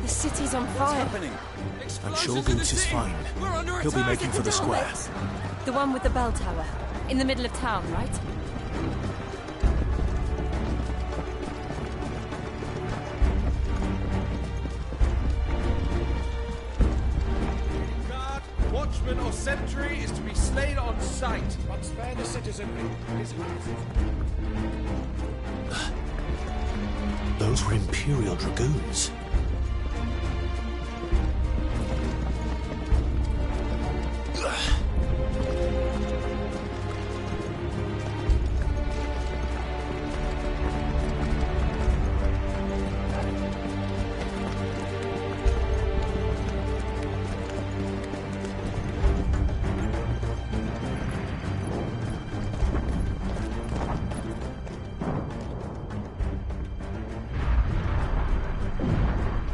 The city's on fire. I'm sure Goose is fine. He'll be making for the square. The one with the bell tower. In the middle of town, right? Guard, watchman or sentry is to be slain on sight, but spare the citizenry. Those were Imperial Dragoons.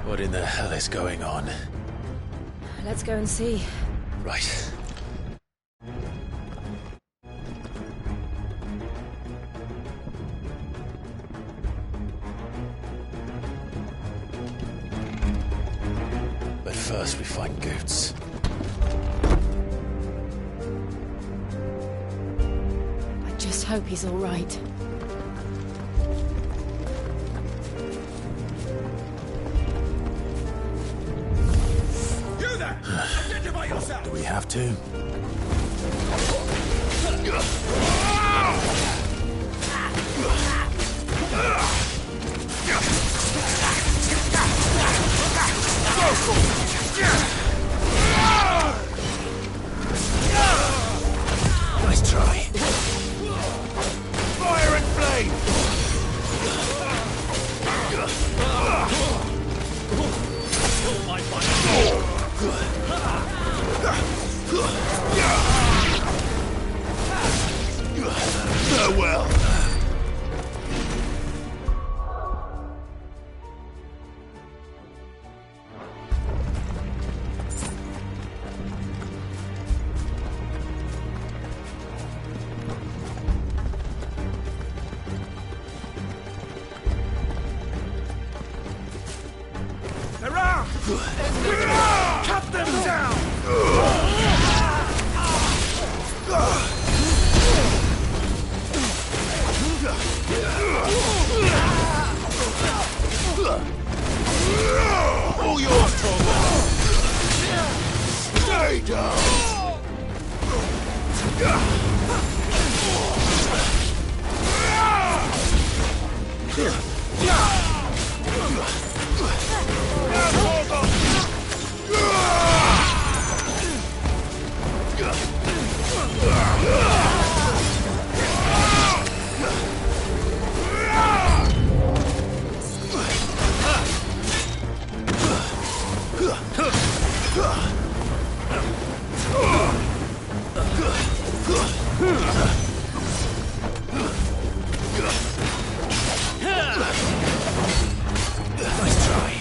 What in the hell is going on? Let's go and see. Right. But first we find Goots. I just hope he's all right. You there! Identify yourself! Do we have to? Nice try. Fire and flame! Farewell. Around! Cut them down! All yours, Torvald! Stay down! Nice try.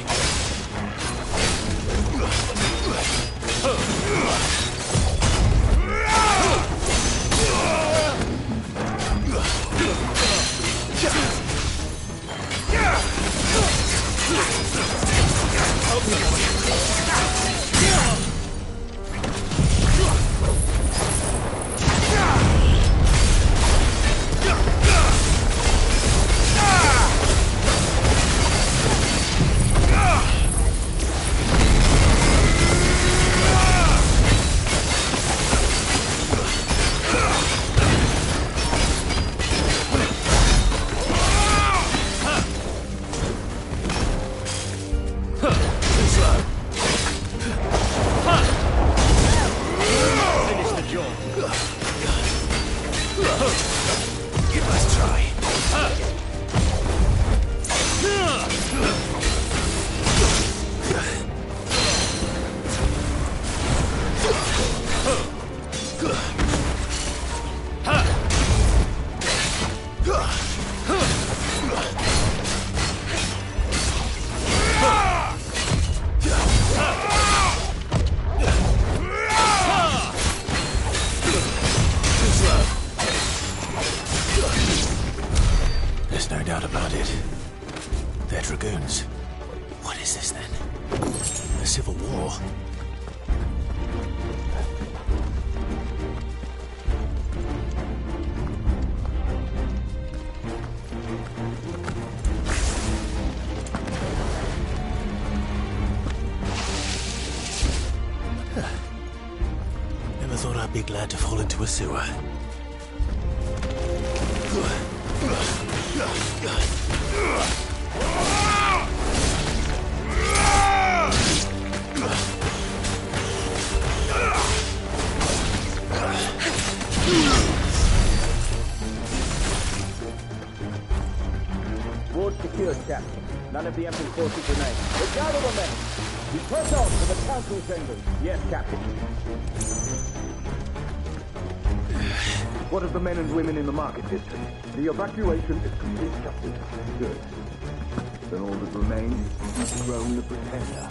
There's no doubt about it. They're Dragoons. What is this then? A civil war? Never thought I'd be glad to fall into a sewer. Ward secured, Captain. None of the Emperor's forces remain. But gather the men. We press on to the council chambers. Yes, Captain. What of the men and women in the market district? The evacuation is complete, Captain. Good. Then all that remains is Throne the Pretender.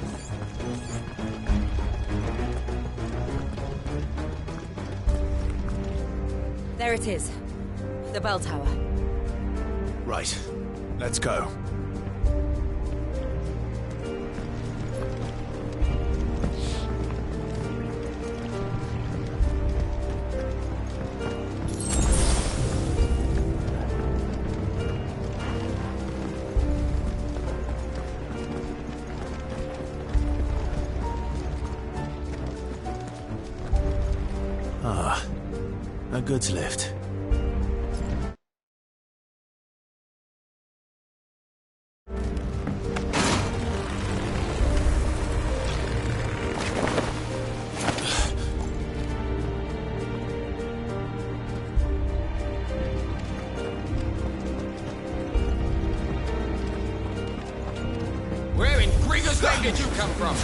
There it is. The bell tower. Right. Let's go. Ah, a goods lift. Where in Gringo's name did you come from?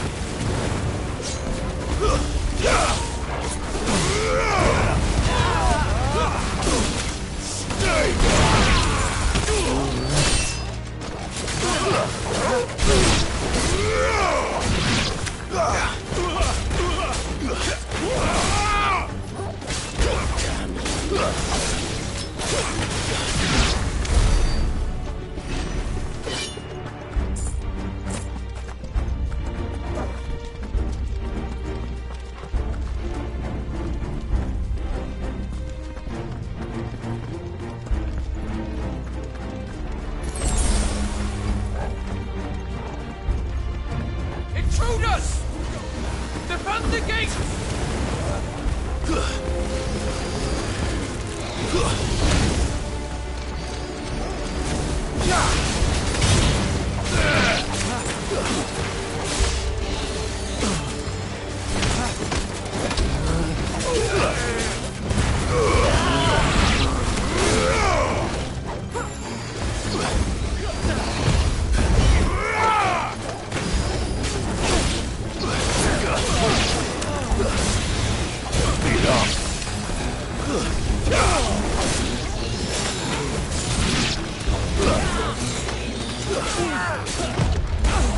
Intruders! Defend the gate!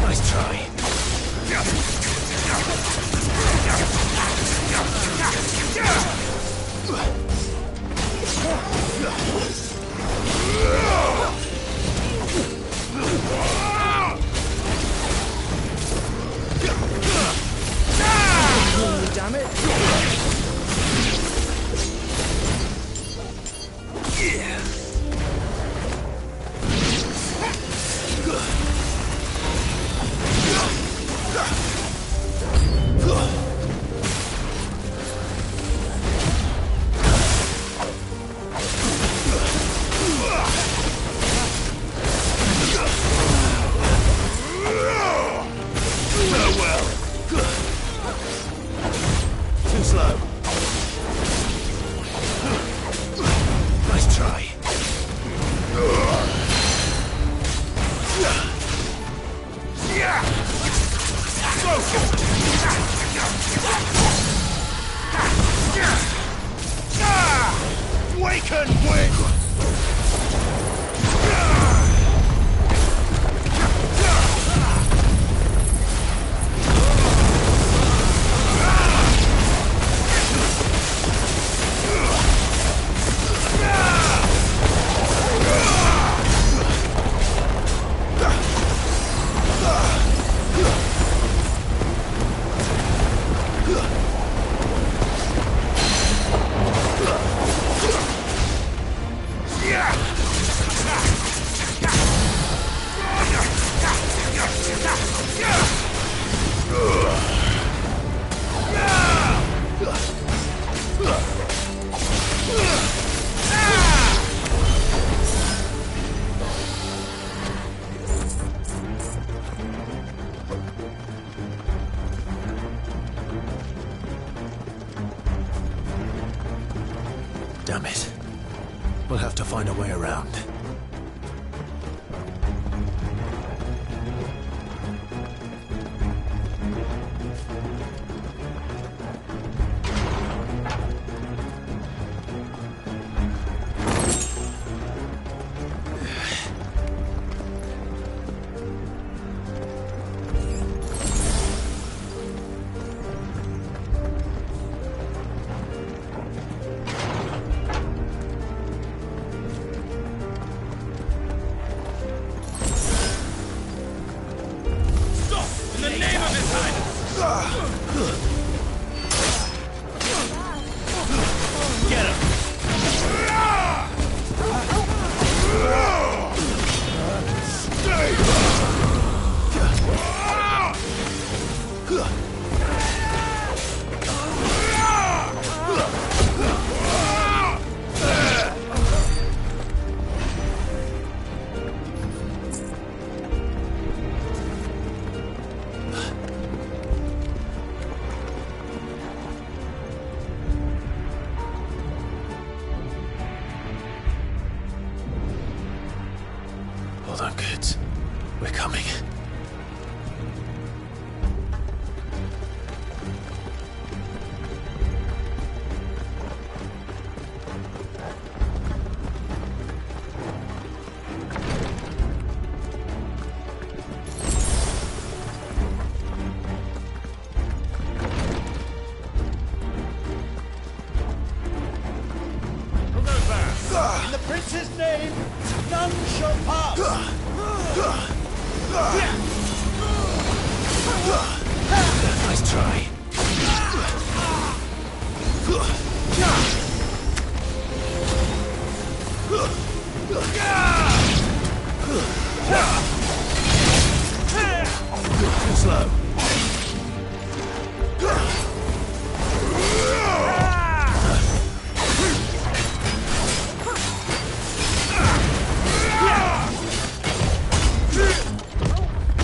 Nice try. Damn it! Too slow. Nice try. Wake and win! Damn it. We'll have to find a way around. Get him! Hold on, kids. We're coming. Who goes there? In the prince's name, none shall pass! Nice try. Too slow.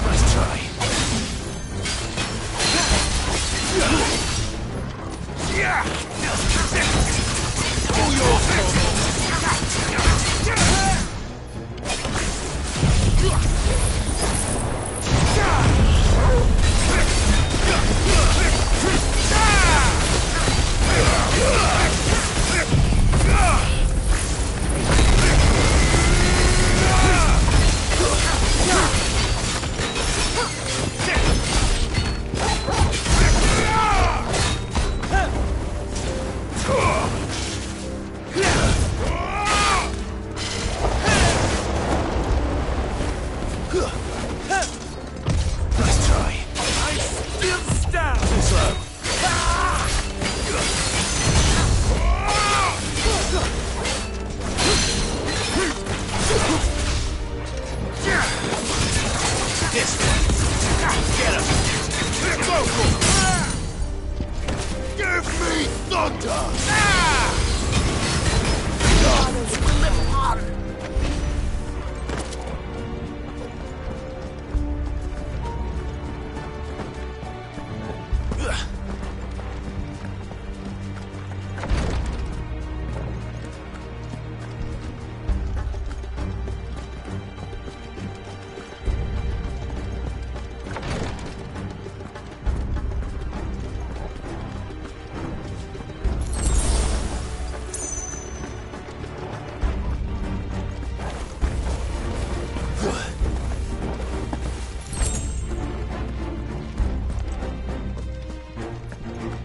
Nice try. Nice try. I still stand! Too slow. Get him! Give me thunder!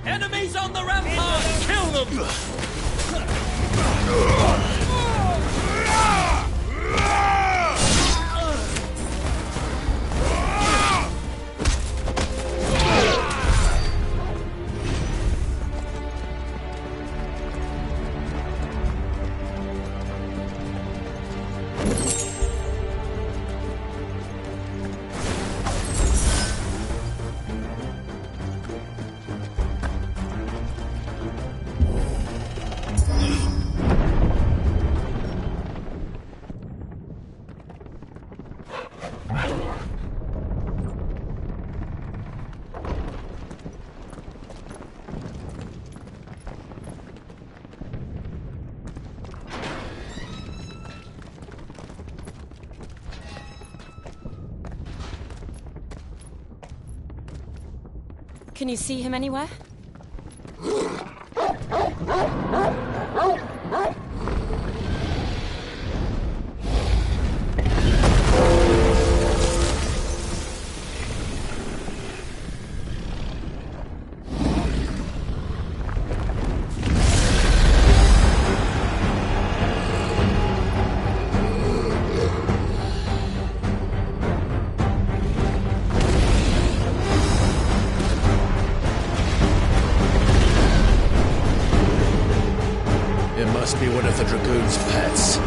Enemies on the rampart! Kill them! Can you see him anywhere? be one of the Dragoon's pets.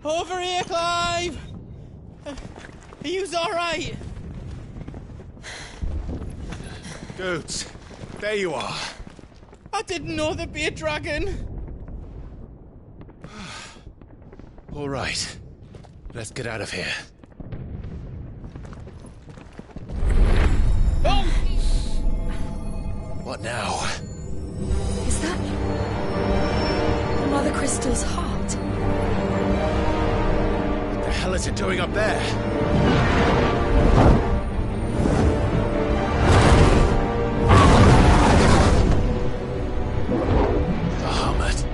Over here, Clive! Are you alright? Goats, there you are. I didn't know there'd be a dragon. All right, let's get out of here. Oh! What now? Is that Mother Crystal's heart? What the hell is it doing up there? Bahamut.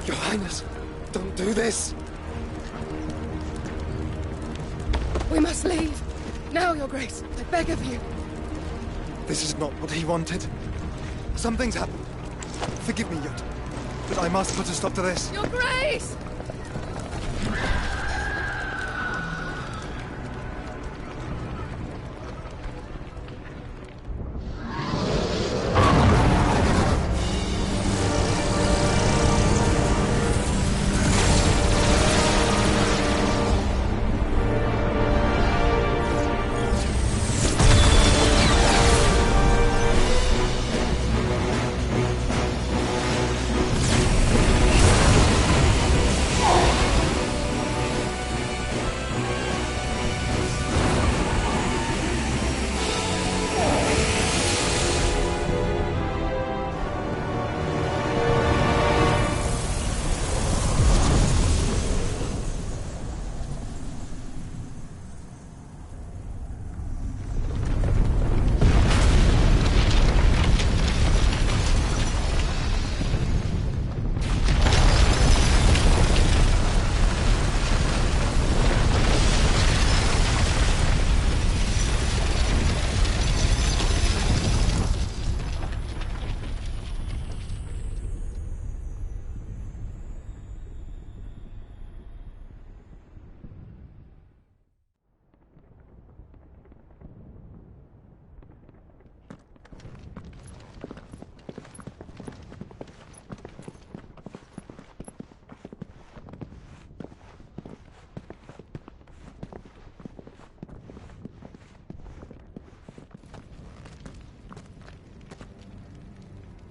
Your Highness, don't do this! We must leave. Now, Your Grace. I beg of you. This is not what he wanted. Something's happened. Forgive me, Yut, but I must put a stop to this. Your Grace!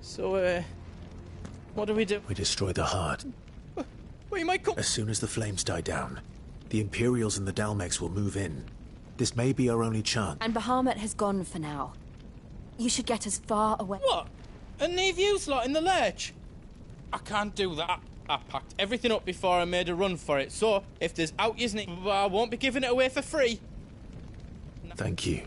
So, what do we do? We destroy the heart. We might come... As soon as the flames die down, the Imperials and the Dalmex will move in. This may be our only chance. And Bahamut has gone for now. You should get as far away... What? And leave you lot in the lurch? I can't do that. I packed everything up before I made a run for it, so if there's out using it, I won't be giving it away for free. Thank you.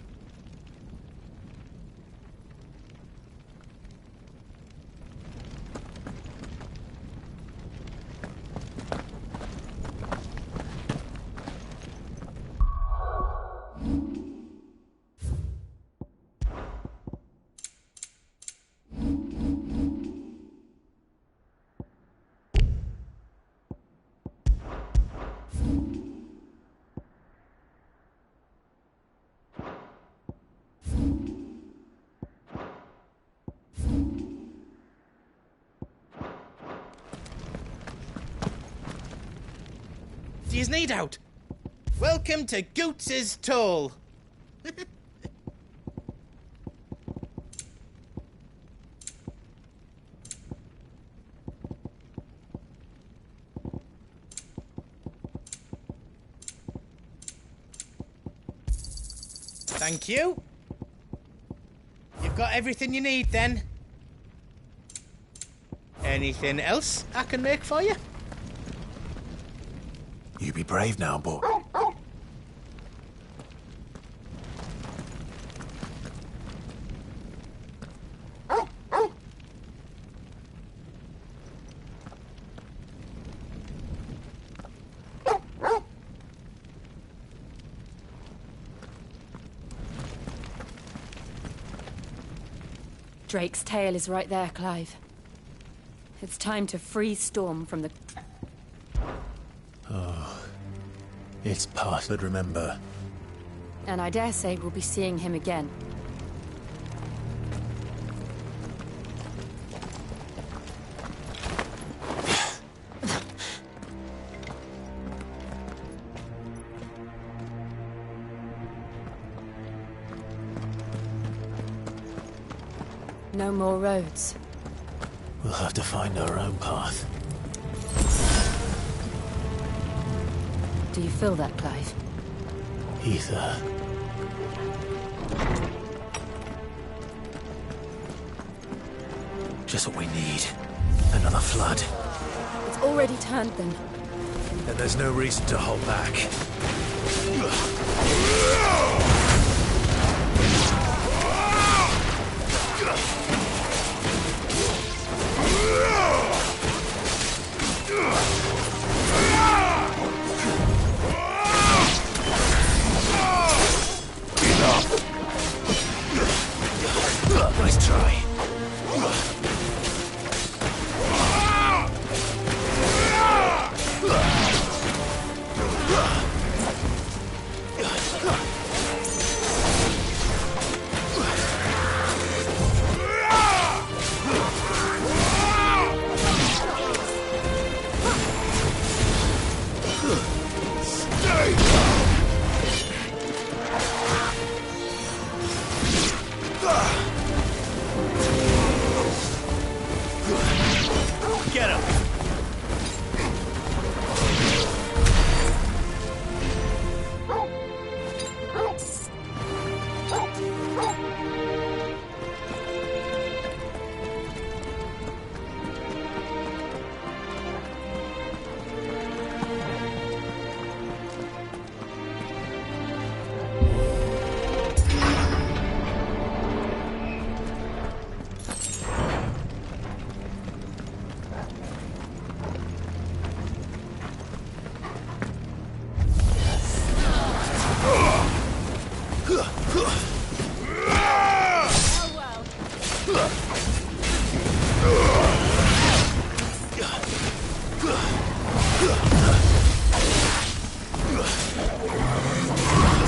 D'yous need out? Welcome to Goots's Toll. Thank you. You've got everything you need, then. Anything else I can make for you? You be brave now, boy. Drake's tail is right there, Clive. It's time to free Storm from the... Oh. It's past, but remember. And I dare say we'll be seeing him again. No more roads. We'll have to find our own path. Do you feel that, Clive? Ether. Just what we need. Another flood. It's already turned then. Then there's no reason to hold back. Nice try. Get him!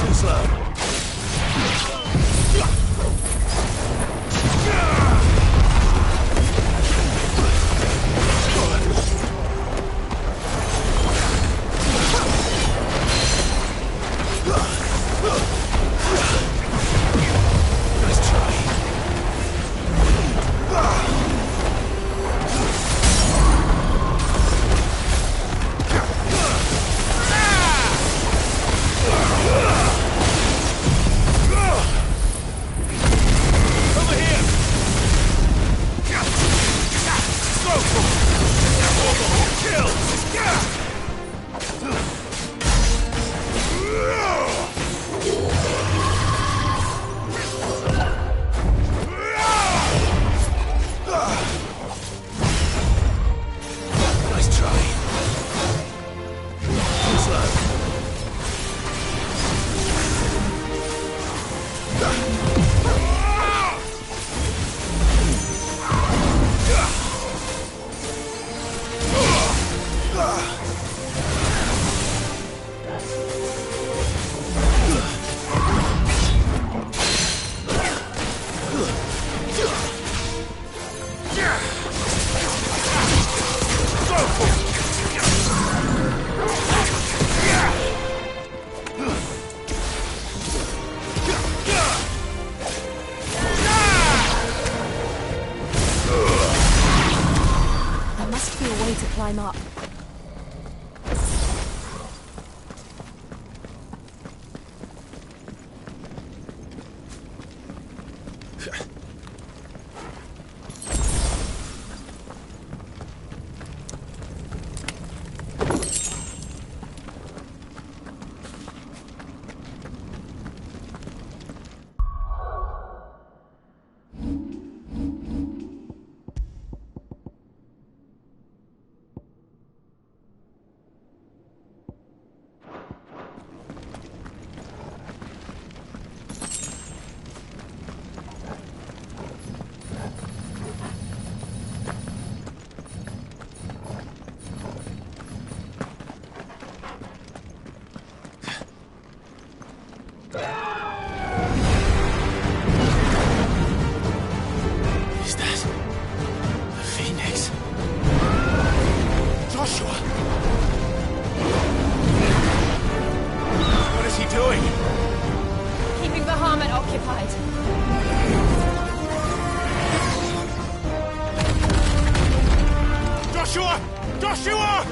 Too slow. Climb up. Is that the Phoenix? Joshua! What is he doing? Keeping Bahamut occupied. Joshua! Joshua!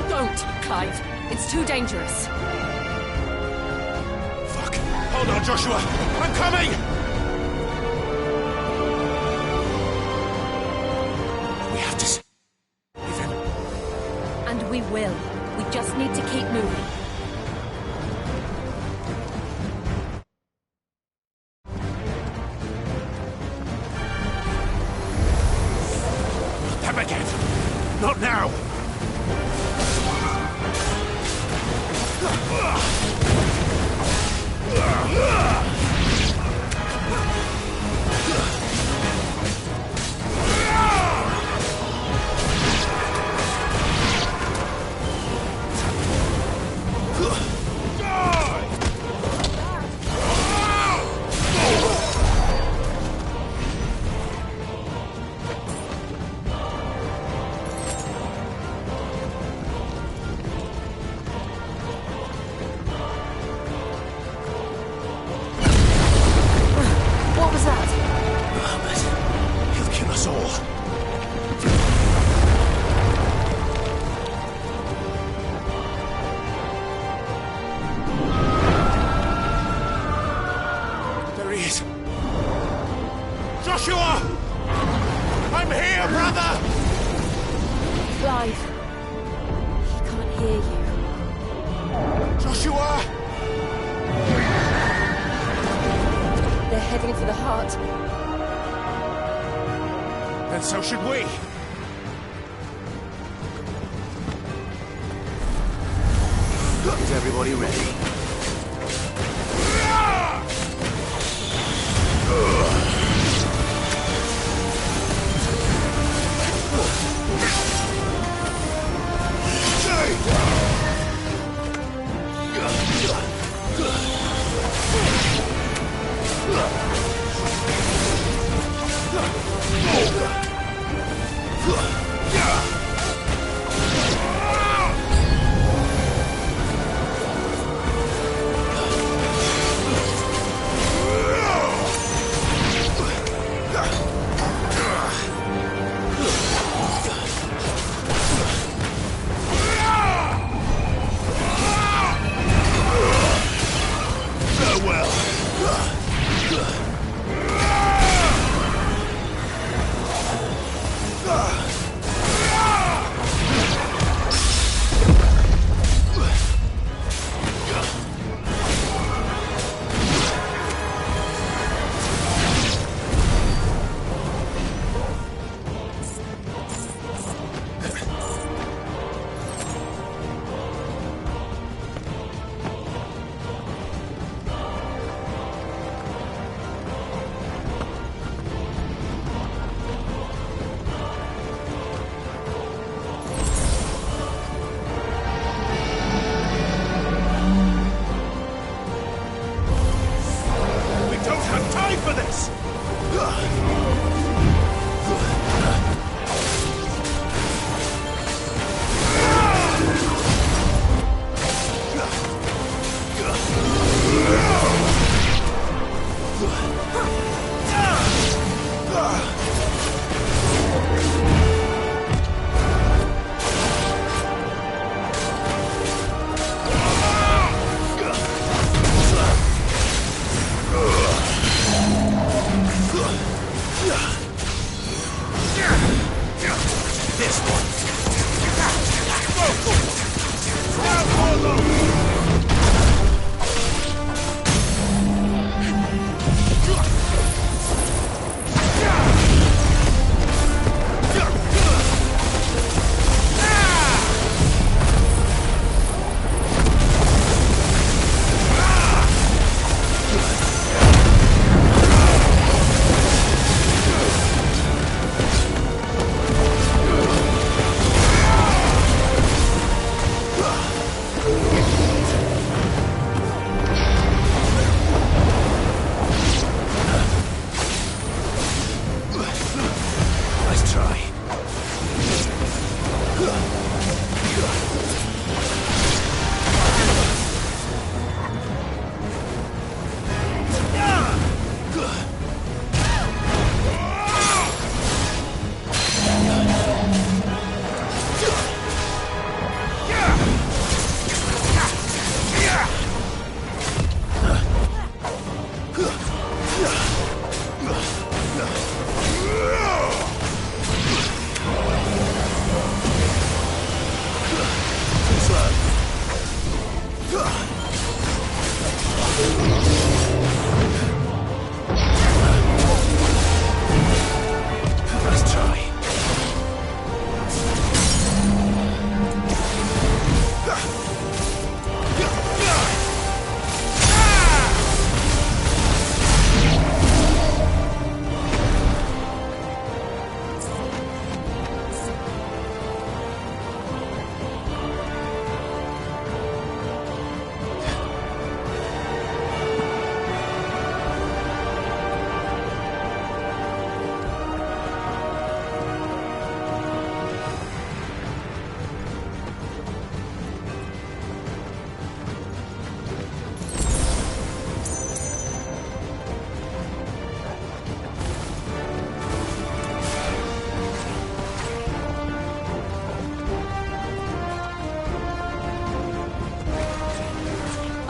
Don't, Clive. It's too dangerous. Fuck! Hold on, Joshua! I'm coming! We have to save him. And we will. We just need to keep moving. Them again! Not now! What was that? Bahamut. He'll kill us all. There he is. Joshua! I'm here, brother! Clive. He can't hear you. Joshua! They're heading for the heart. Then so should we. Is everybody ready?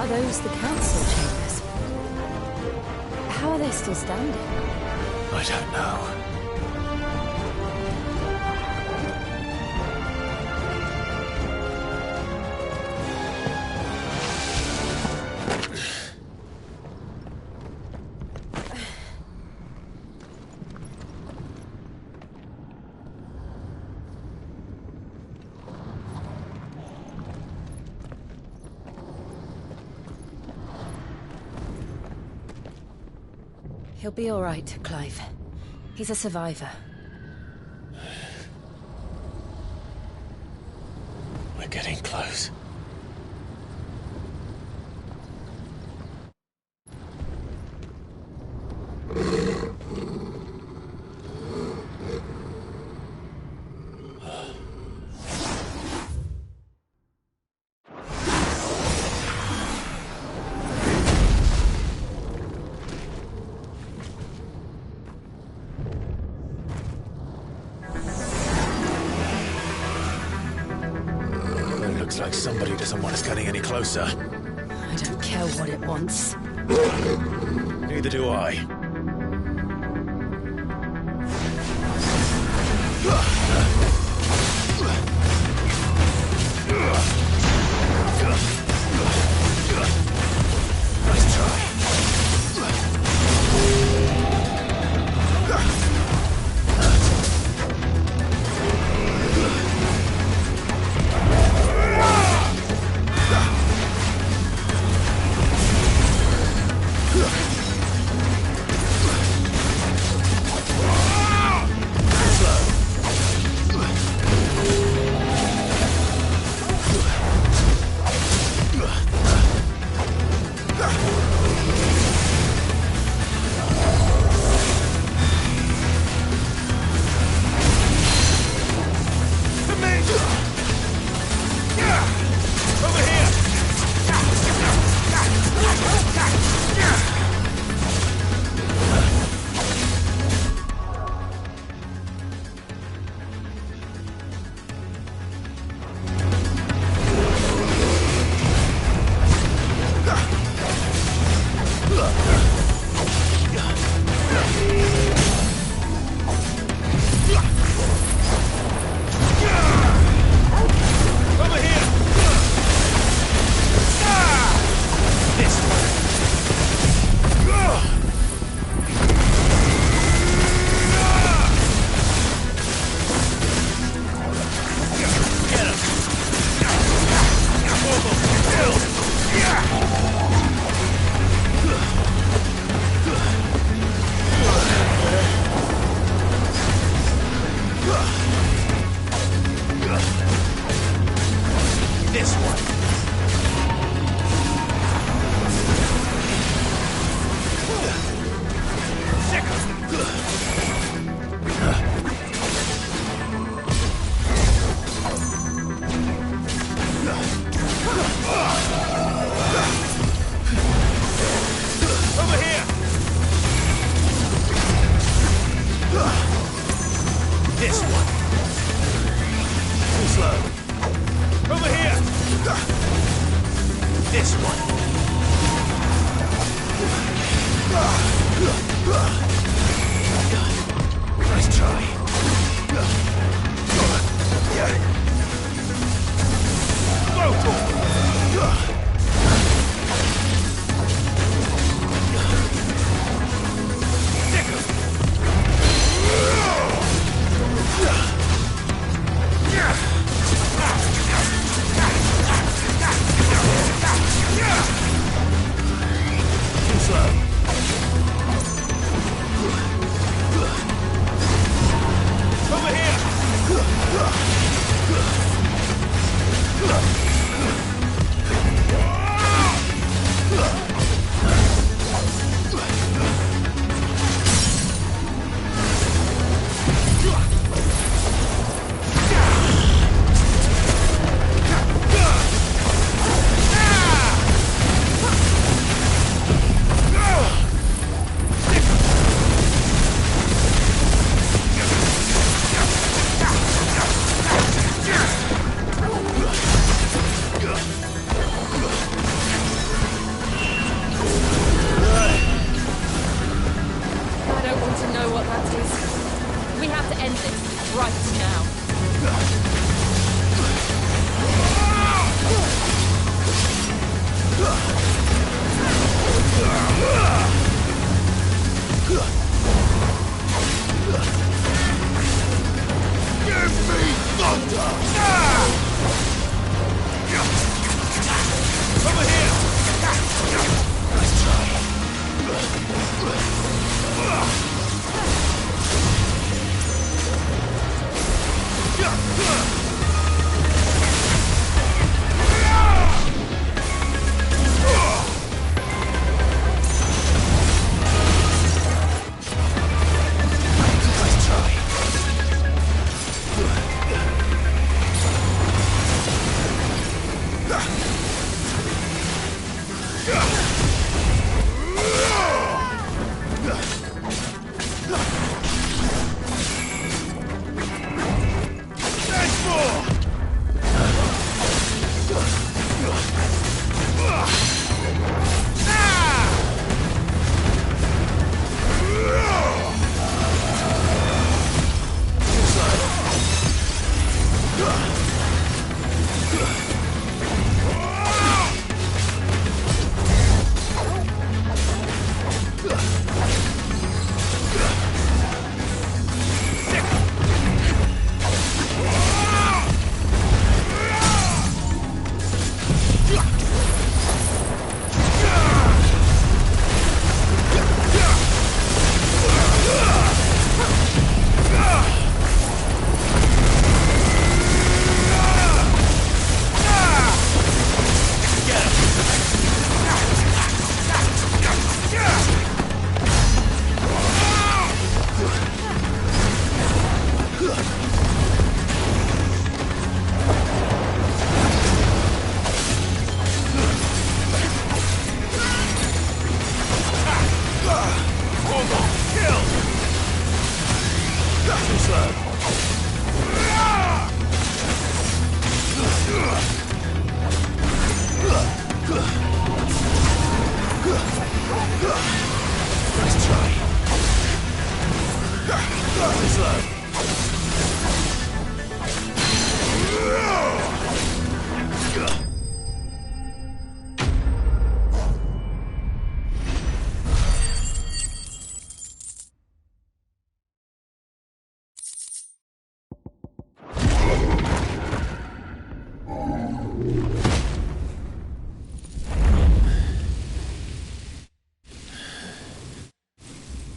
Are those the council chambers? How are they still standing? I don't know. He'll be all right, Clive. He's a survivor. We're getting close. Looks like somebody doesn't want us getting any closer. I don't care what it wants. Neither do I. Nice try.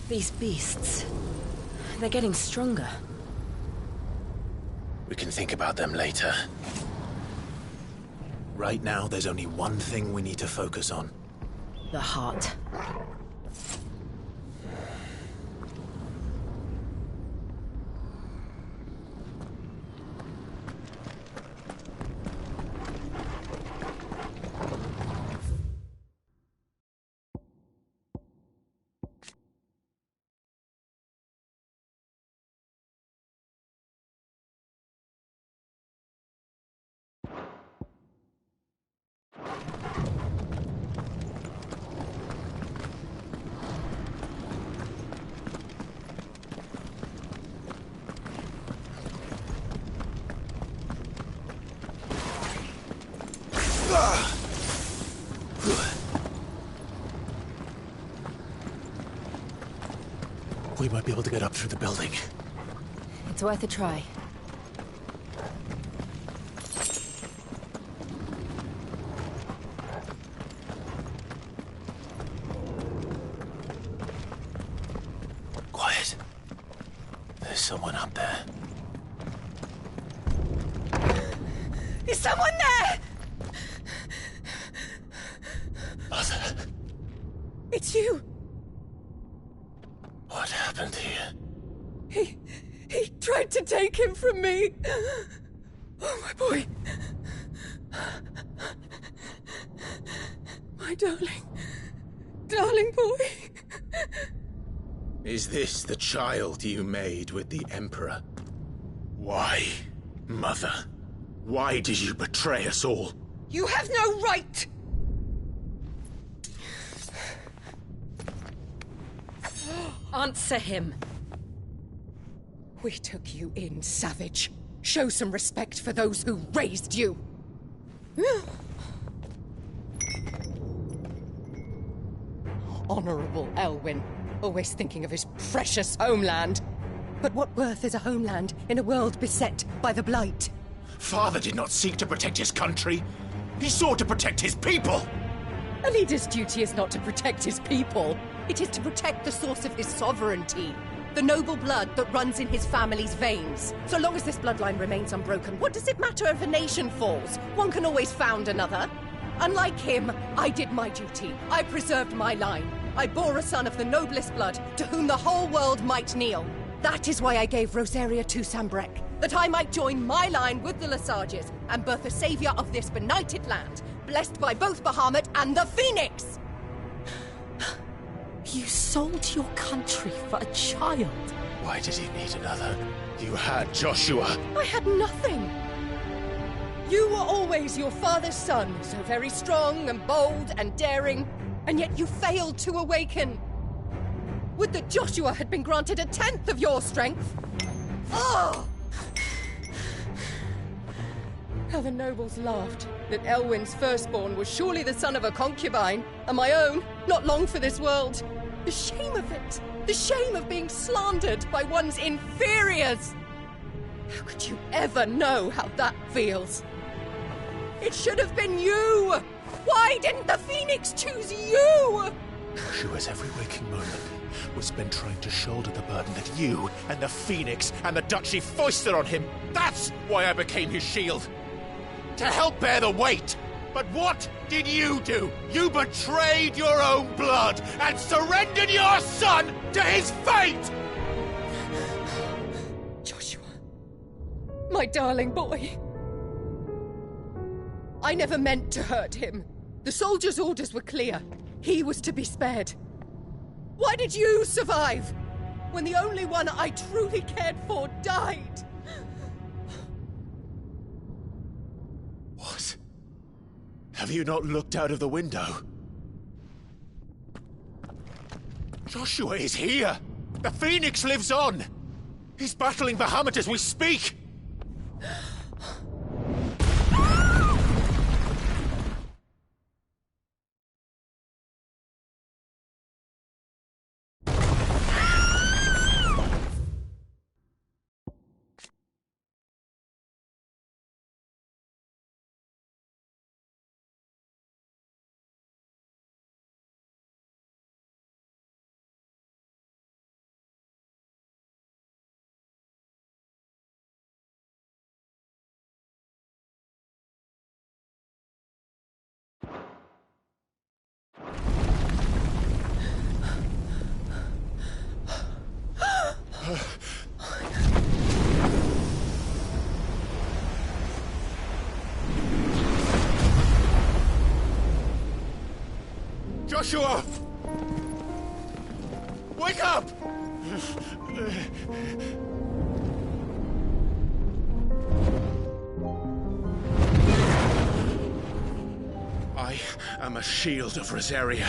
These beasts, they're getting stronger. We can think about them later. Right now, there's only one thing we need to focus on. The heart. We might be able to get up through the building. It's worth a try. Quiet. There's someone up there. Is someone there? Mother. It's you. What happened here? He tried to take him from me. Oh, my boy. My darling boy. Is this the child you made with the Emperor? Why, Mother? Why did you betray us all? You have no right! Answer him. We took you in, savage. Show some respect for those who raised you. Honorable Elwyn, always thinking of his precious homeland. But what worth is a homeland in a world beset by the Blight? Father did not seek to protect his country. He sought to protect his people. A leader's duty is not to protect his people. It is to protect the source of his sovereignty. The noble blood that runs in his family's veins. So long as this bloodline remains unbroken, what does it matter if a nation falls? One can always found another. Unlike him, I did my duty. I preserved my line. I bore a son of the noblest blood, to whom the whole world might kneel. That is why I gave Rosaria to Sanbreque, that I might join my line with the Lesages and birth a savior of this benighted land, blessed by both Bahamut and the Phoenix! You sold your country for a child. Why did he need another? You had Joshua. I had nothing. You were always your father's son, so very strong and bold and daring, and yet you failed to awaken. Would that Joshua had been granted 1/10 of your strength? Oh! How the nobles laughed that Elwyn's firstborn was surely the son of a concubine, and my own, not long for this world. The shame of it! The shame of being slandered by one's inferiors! How could you ever know how that feels? It should have been you! Why didn't the Phoenix choose you? Joshua's every waking moment was spent trying to shoulder the burden that you and the Phoenix and the Duchy foisted on him. That's why I became his shield. To help bear the weight. But what did you do? You betrayed your own blood and surrendered your son to his fate! Joshua, my darling boy. I never meant to hurt him. The soldiers' orders were clear. He was to be spared. Why did you survive when the only one I truly cared for died? What? Have you not looked out of the window? Joshua is here! The Phoenix lives on! He's battling Bahamut as we speak! Joshua! Wake up! I am a shield of Rosaria.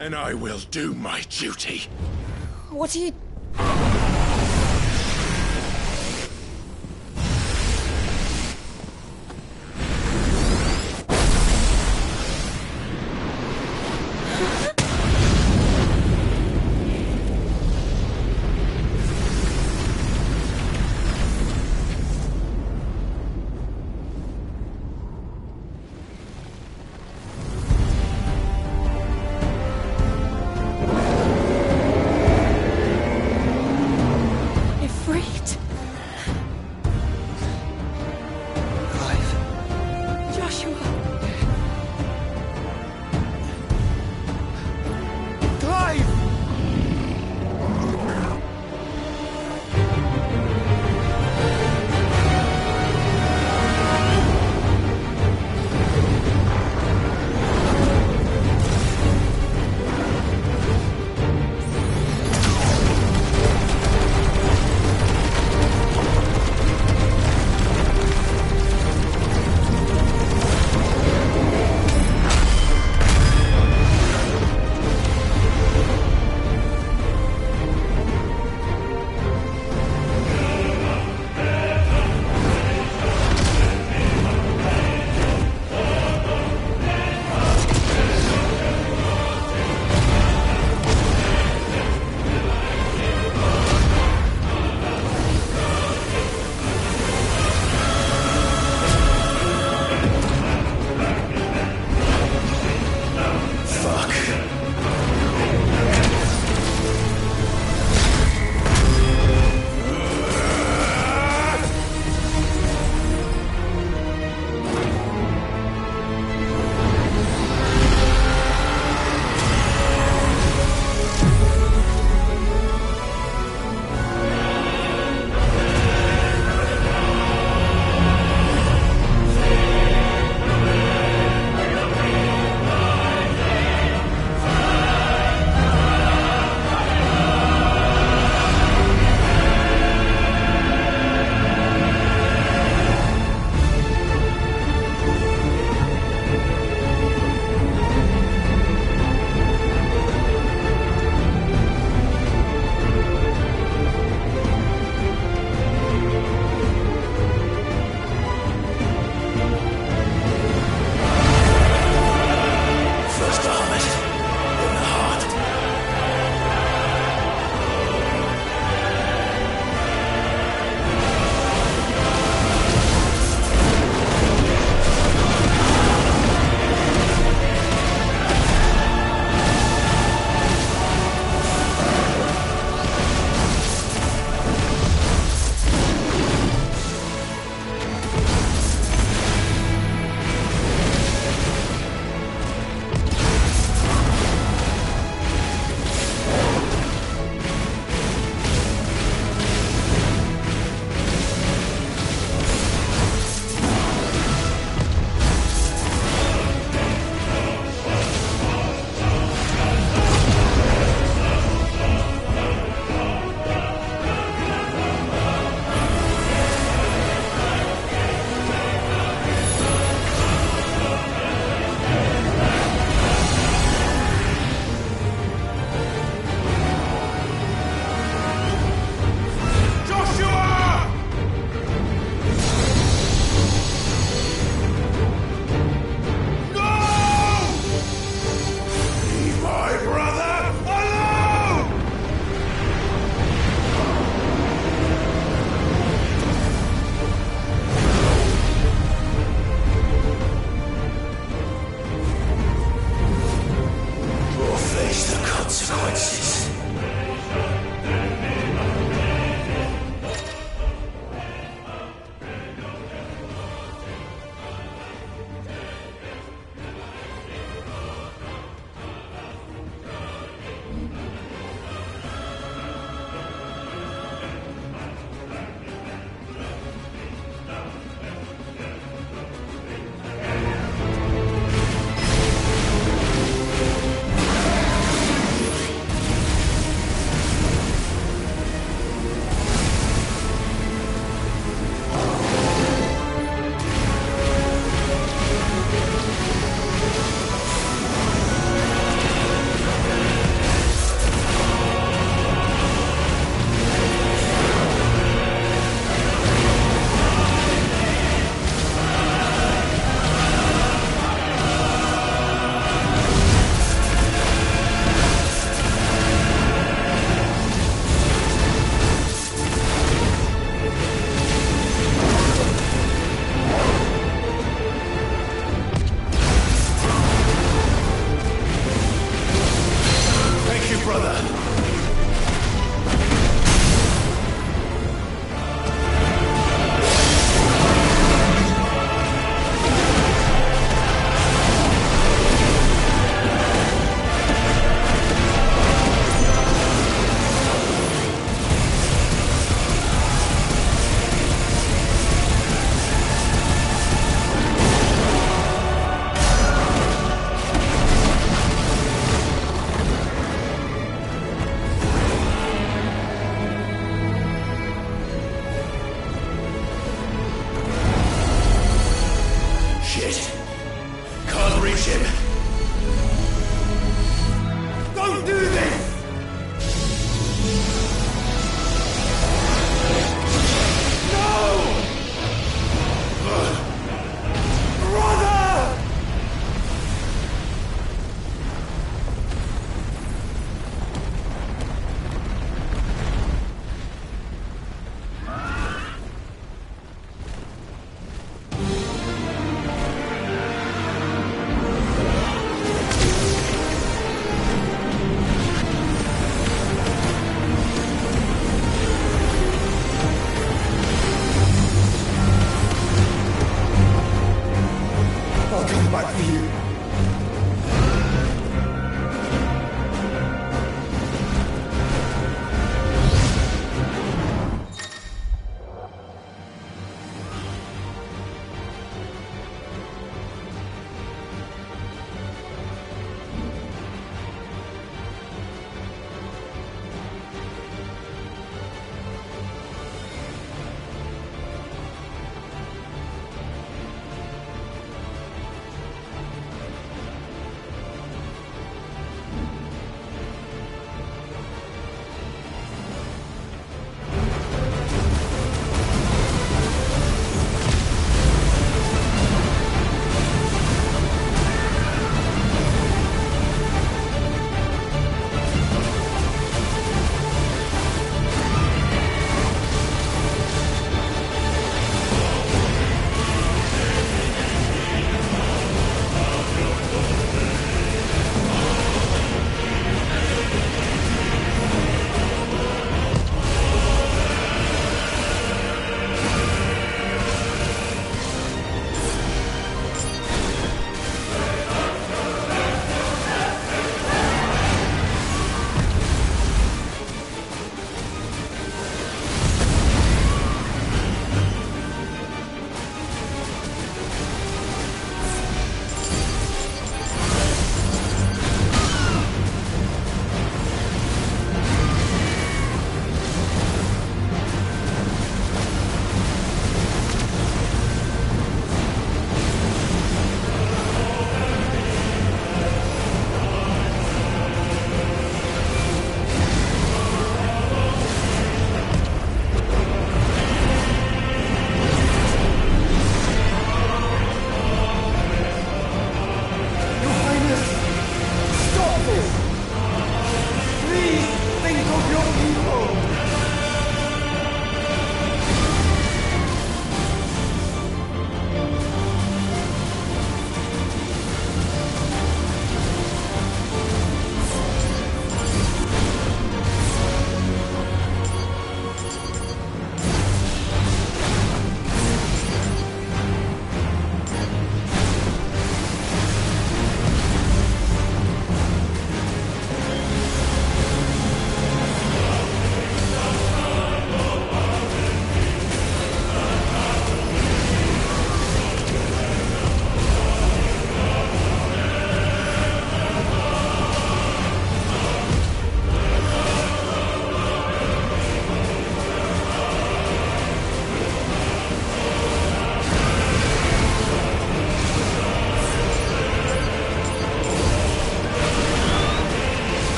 And I will do my duty. What are you...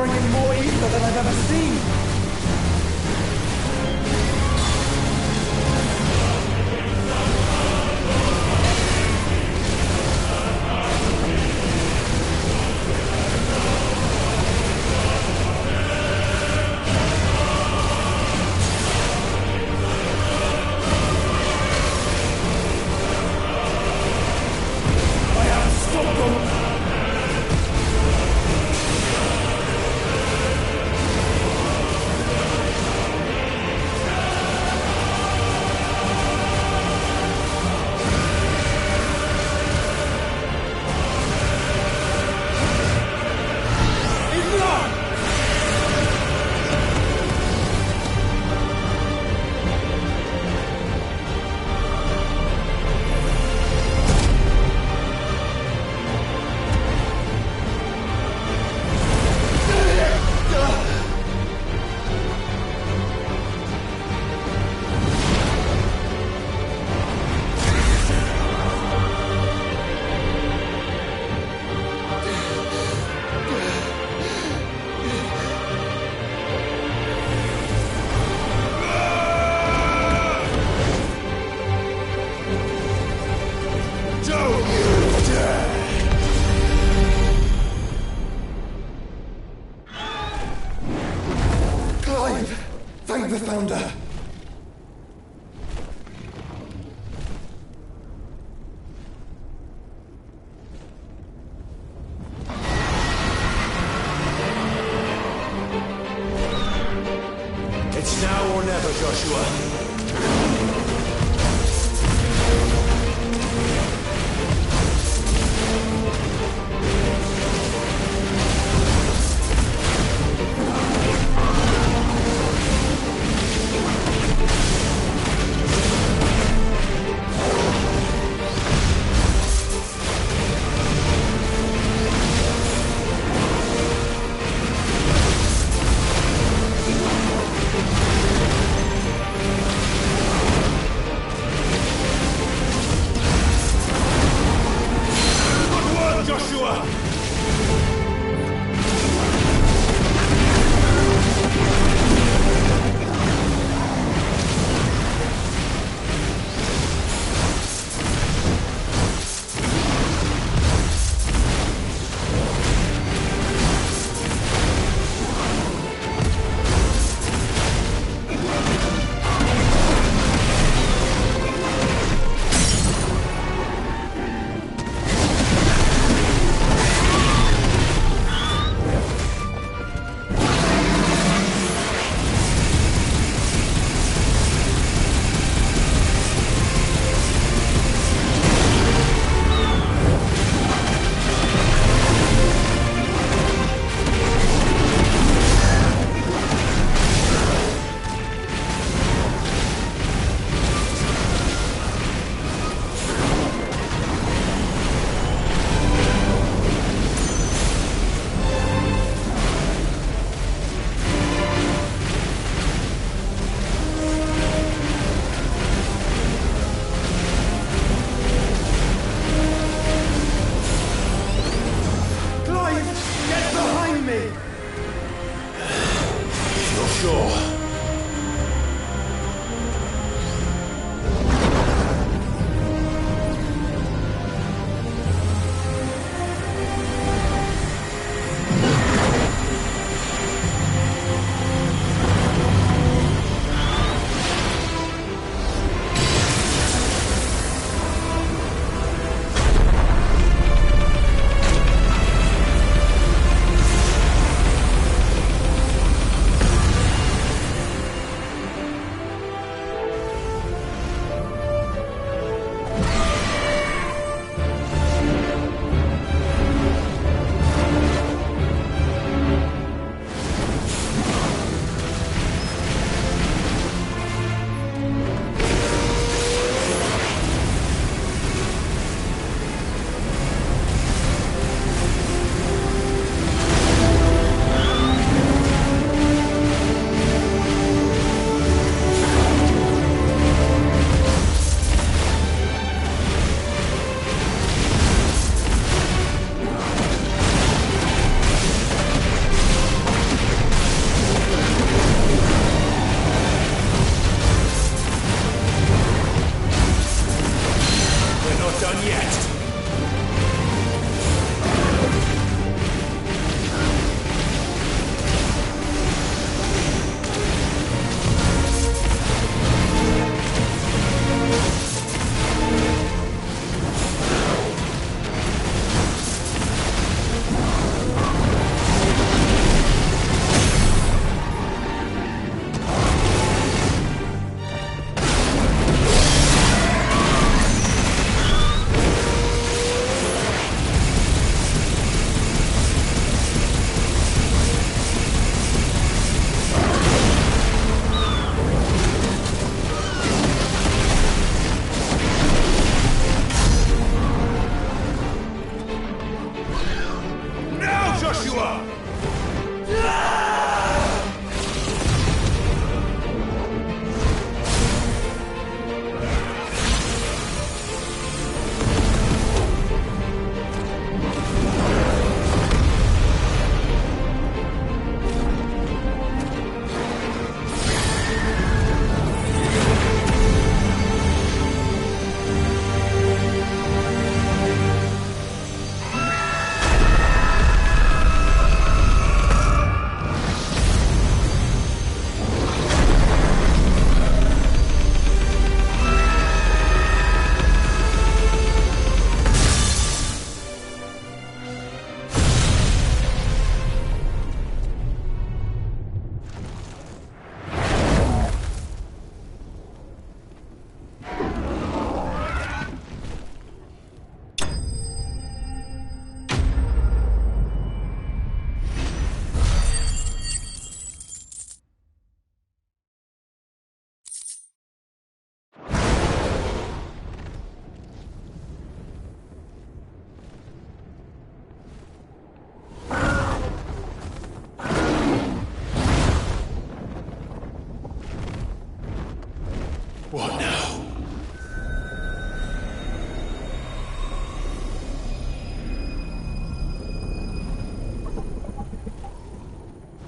pouring in more ether than I've ever seen. Thank the Founder! It's now or never, Joshua.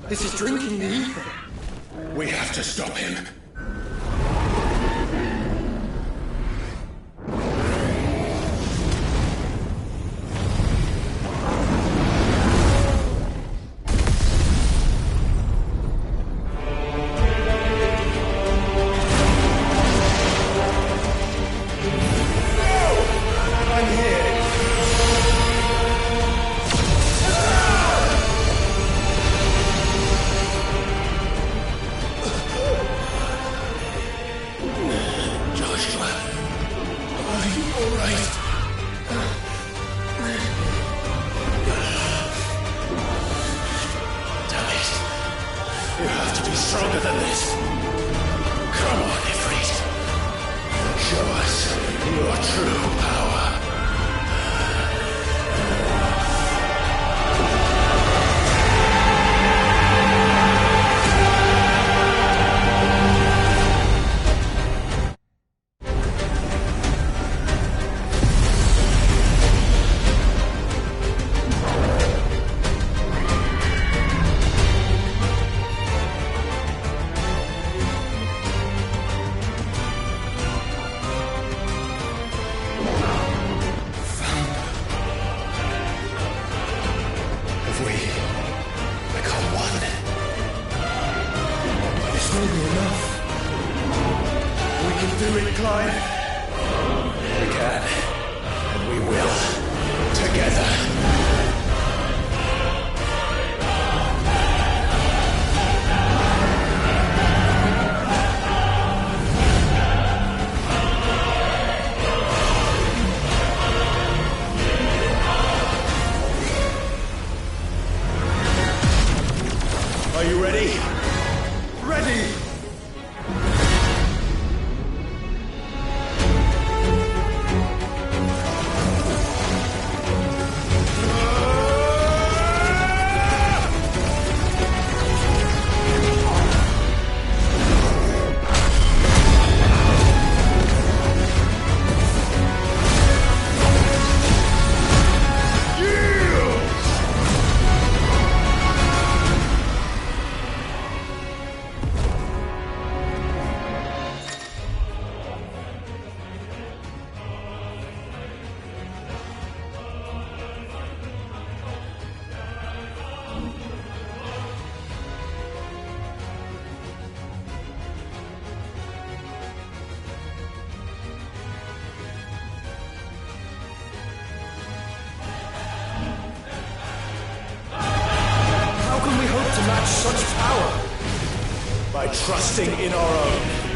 This is drinking the ether. We have to stop him. Stronger than this. Come on, Ifrit. Show us your true power. Are you ready? Ready! Such power by trusting in our own.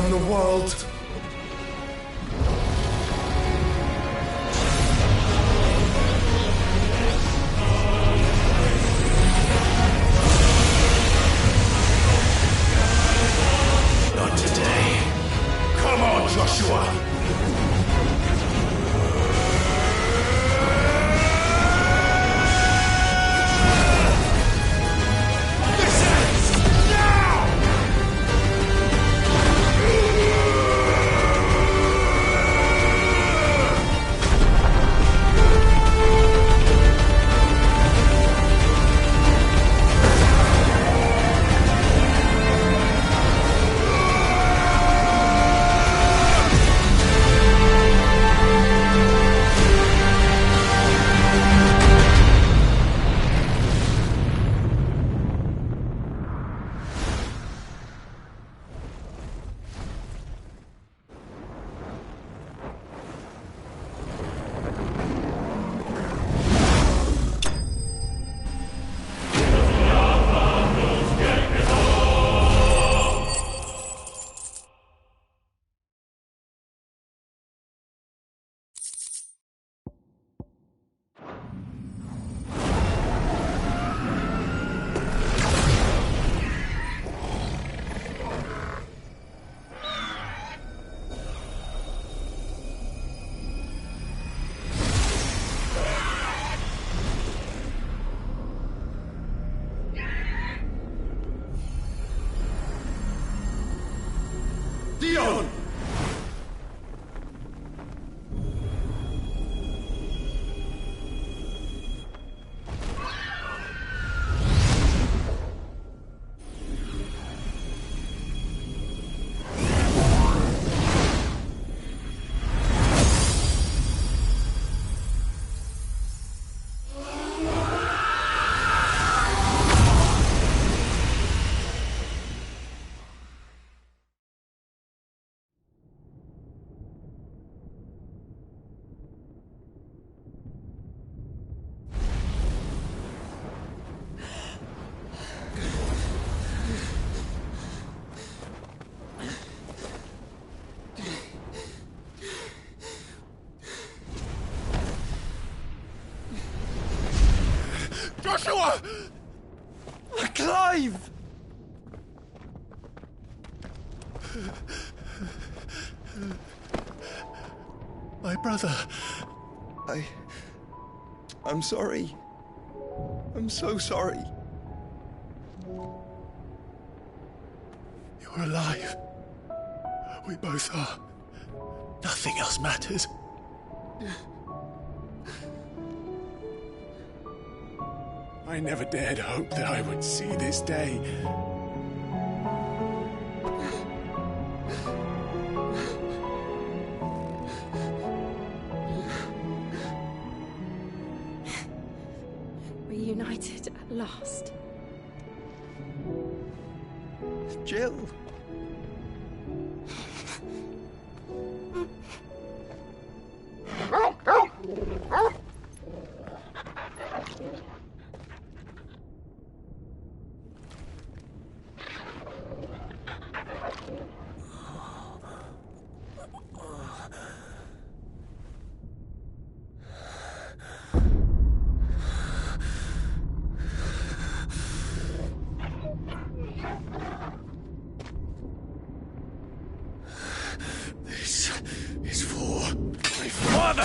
from the world. Not today. Come on, Joshua! Dion! Joshua! Clive! My brother. I'm sorry. I'm so sorry. You're alive. We both are. Nothing else matters. I never dared hope that I would see this day. Reunited at last. Jill. This is for my father!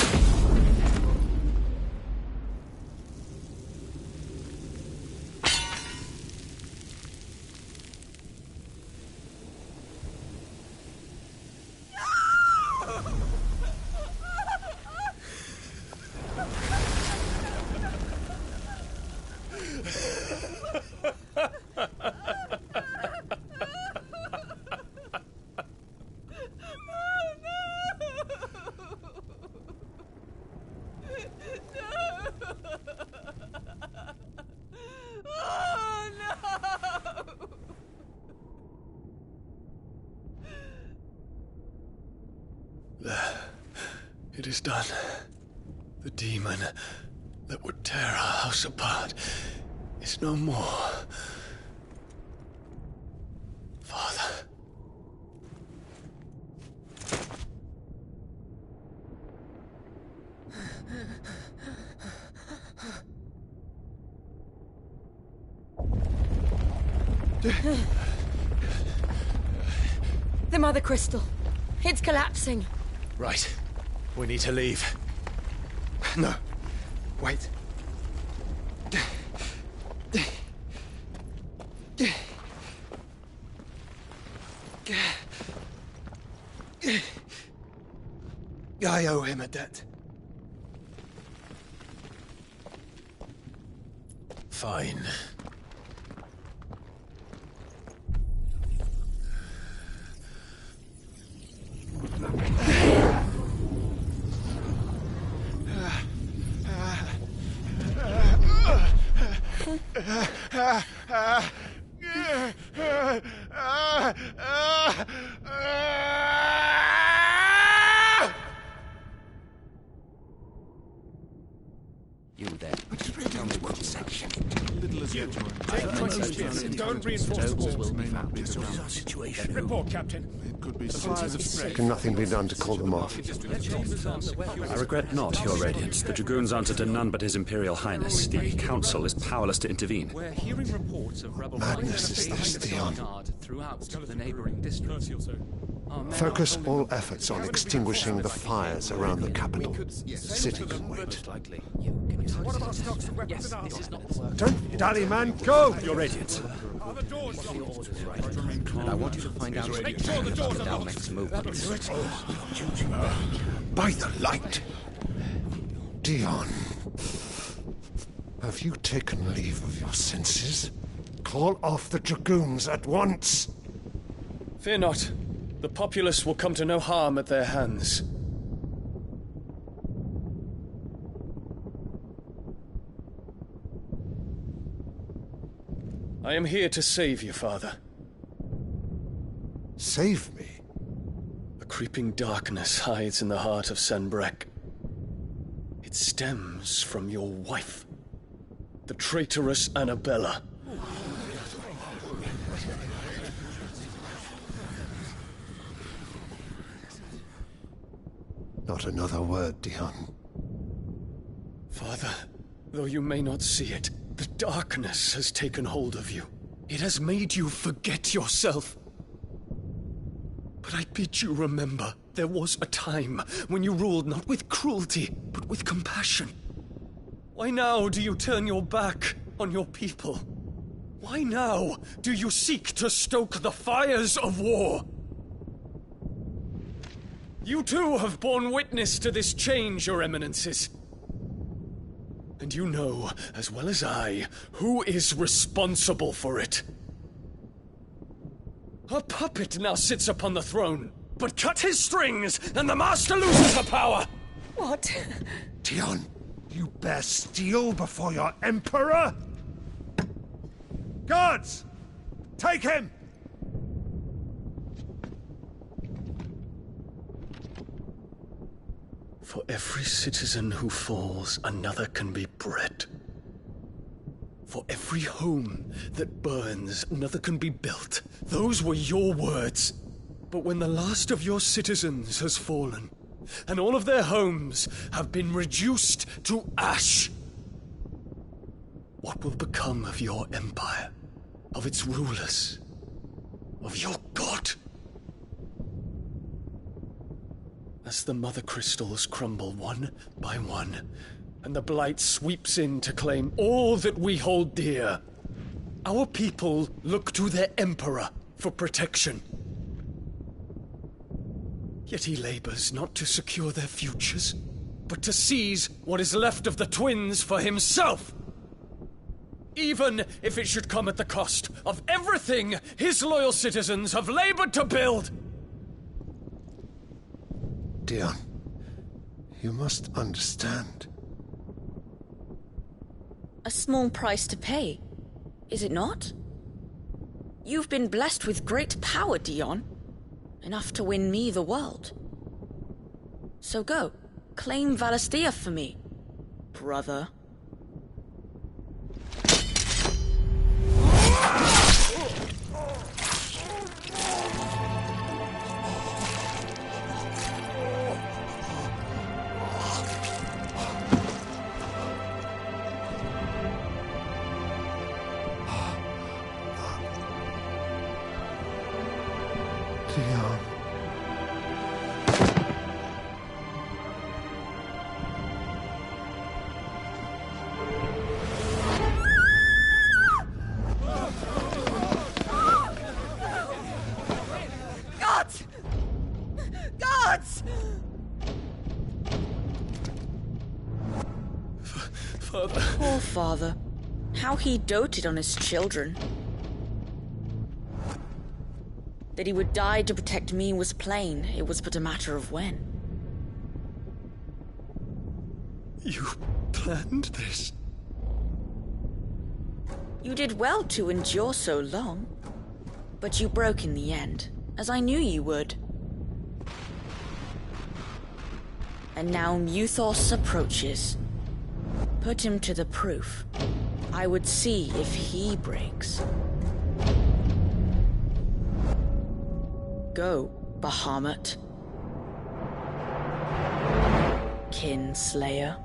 It is done. The demon that would tear our house apart is no more. Father, The Mother Crystal. It's collapsing. Right. We need to leave. No. Wait. I owe him a debt. Fine. You there. Tell me what section. Don't reinforce the walls. Will be found. This is our situation. Report, Captain. It could be the fires have spread. Can nothing be done to call them off? I regret not, Your Radiance. The Dragoons answer to none but His Imperial Highness. The Council is powerless to intervene. We're hearing reports of rebel Madness is this, Theon. throughout the neighboring districts. Focus all efforts on extinguishing the fires around the capital. The city can wait. What about stocks of weapons and armor? Don't dally, man, go! Your Radiance. Are the doors And I want you to find out Make sure the doors are locked. next movements. By the light! Dion, have you taken leave of your senses? Call off the Dragoons at once! Fear not. The populace will come to no harm at their hands. I am here to save you, Father. Save me? A creeping darkness hides in the heart of Sanbreque. It stems from your wife, the traitorous Annabella. Not another word, Dion. Father, though you may not see it, the darkness has taken hold of you. It has made you forget yourself. But I bid you remember, there was a time when you ruled not with cruelty, but with compassion. Why now do you turn your back on your people? Why now do you seek to stoke the fires of war? You too have borne witness to this change, Your Eminences. And you know, as well as I, who is responsible for it. A puppet now sits upon the throne, but cut his strings, and the master loses her power! What? Dion, you bear steel before your Emperor? Guards! Take him! For every citizen who falls, another can be bred. For every home that burns, another can be built. Those were your words. But when the last of your citizens has fallen, and all of their homes have been reduced to ash, what will become of your empire, of its rulers, of your god? As the Mother Crystals crumble one by one, and the Blight sweeps in to claim all that we hold dear, our people look to their Emperor for protection. Yet he labors not to secure their futures, but to seize what is left of the twins for himself. Even if it should come at the cost of everything his loyal citizens have labored to build. Dion, you must understand. A small price to pay, is it not? You've been blessed with great power, Dion. Enough to win me the world. So go, claim Valisthea for me, brother. Dion. Gods! Gods! Father. Poor father. How he doted on his children. That he would die to protect me was plain. It was but a matter of when. You planned this? You did well to endure so long. But you broke in the end, as I knew you would. And now Muthos approaches. Put him to the proof. I would see if he breaks. Go, Bahamut. Kinslayer.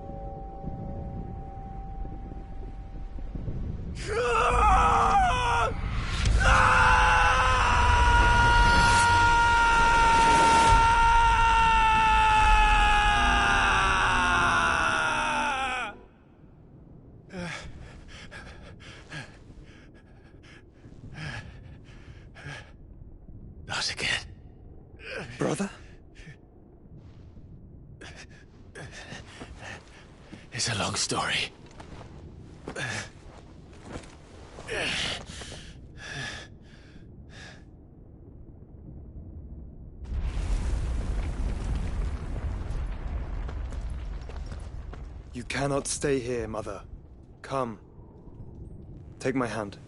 Not again. Brother? It's a long story. You cannot stay here, Mother. Come. Take my hand.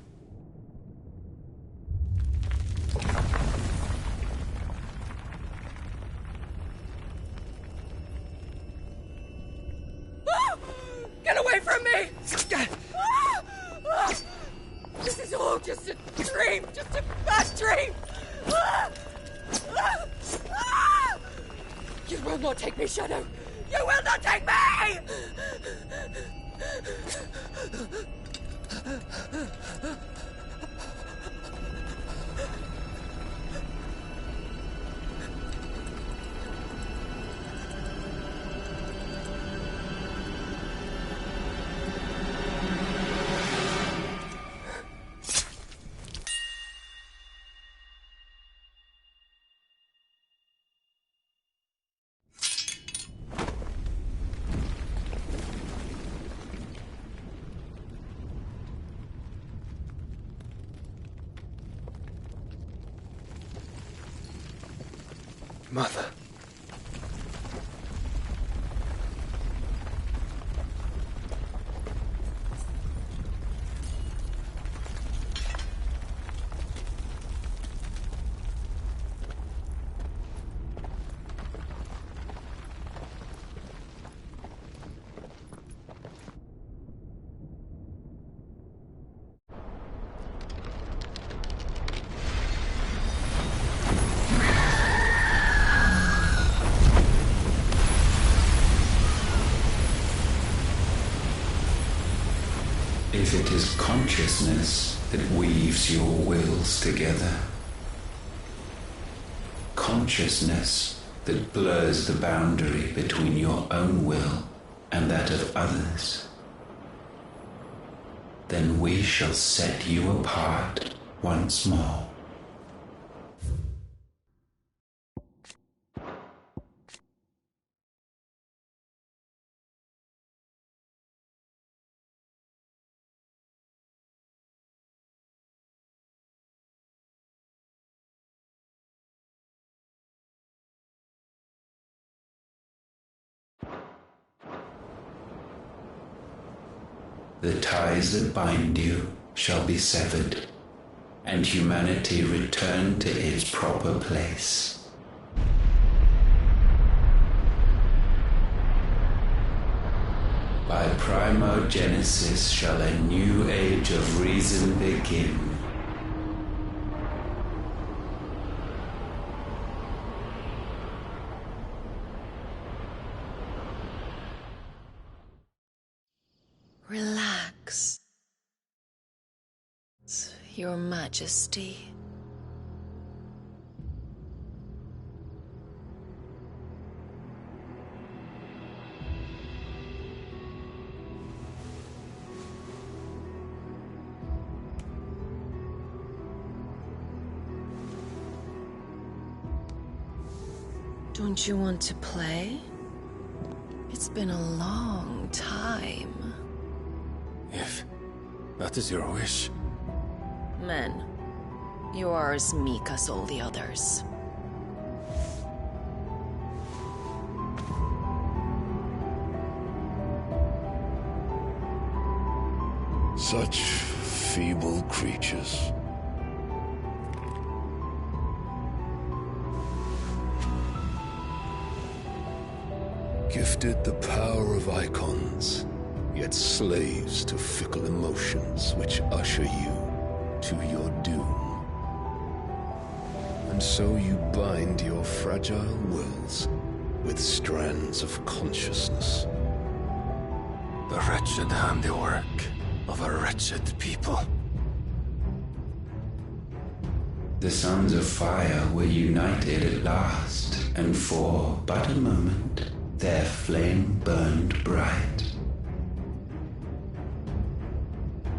Get away from me! This is all just a dream, just a bad dream! You will not take me, Shadow! You will not take me! Mother. If it is consciousness that weaves your wills together, consciousness that blurs the boundary between your own will and that of others, then we shall set you apart once more. The ties that bind you shall be severed, and humanity return to its proper place. By primogenesis shall a new age of reason begin. Relax, Your Majesty. Don't you want to play? It's been a long time. If that is your wish. Men, you are as meek as all the others. Such feeble creatures. Gifted the power of icons, yet slaves to fickle emotions which usher you to your doom. And so you bind your fragile wills with strands of consciousness. The wretched handiwork of a wretched people. The Sons of Fire were united at last, and for but a moment, their flame burned bright.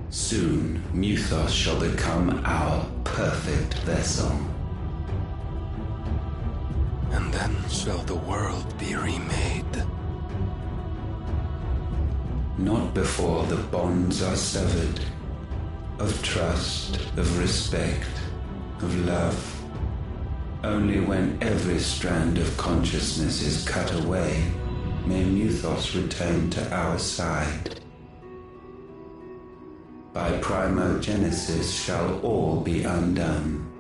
Soon, Muthos shall become our perfect vessel. And then shall the world be remade. Not before the bonds are severed, of trust, of respect, of love. Only when every strand of consciousness is cut away, may Muthos return to our side. By primogenesis shall all be undone.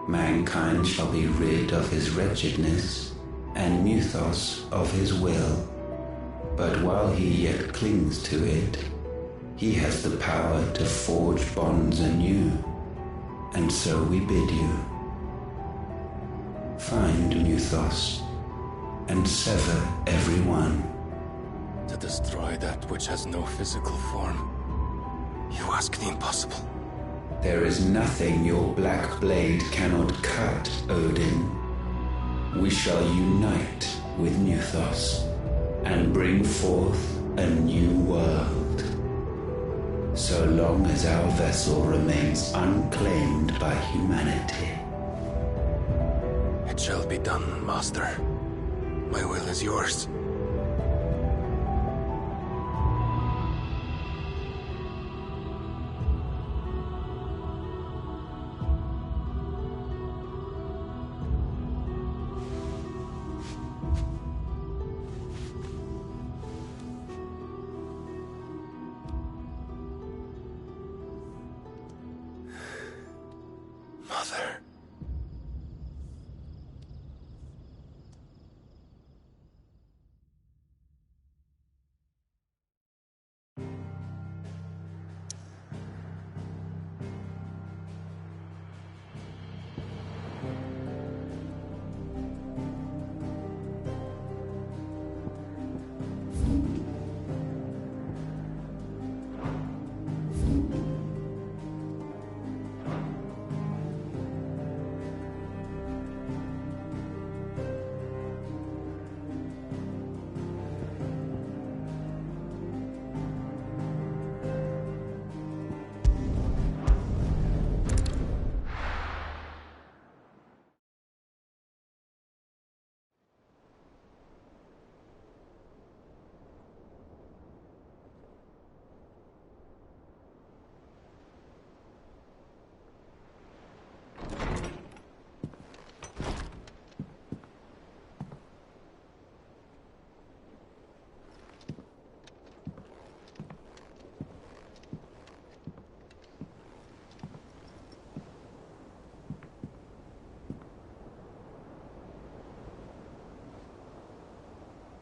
Mankind shall be rid of his wretchedness, and Muthos of his will. But while he yet clings to it, he has the power to forge bonds anew. And so we bid you, find Muthos, and sever every one. To destroy that which has no physical form. You ask the impossible. There is nothing your black blade cannot cut, Odin. We shall unite with Muthos, and bring forth a new world. So long as our vessel remains unclaimed by humanity. It shall be done, Master. My will is yours. Mother.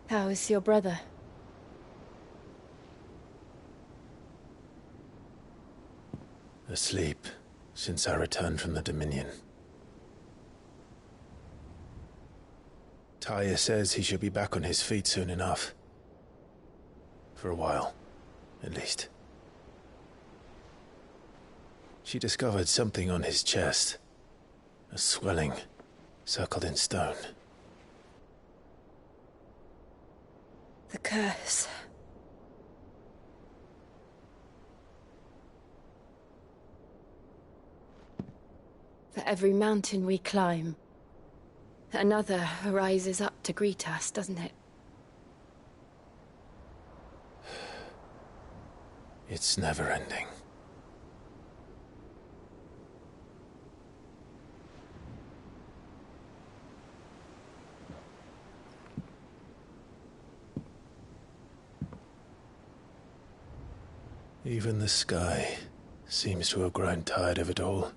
How is your brother? Asleep, since I returned from the Dominion. Taya says he should be back on his feet soon enough. For a while, at least. She discovered something on his chest. A swelling, circled in stone. The curse. For every mountain we climb, Another rises up to greet us, doesn't it? It's never ending. Even the sky seems to have grown tired of it all.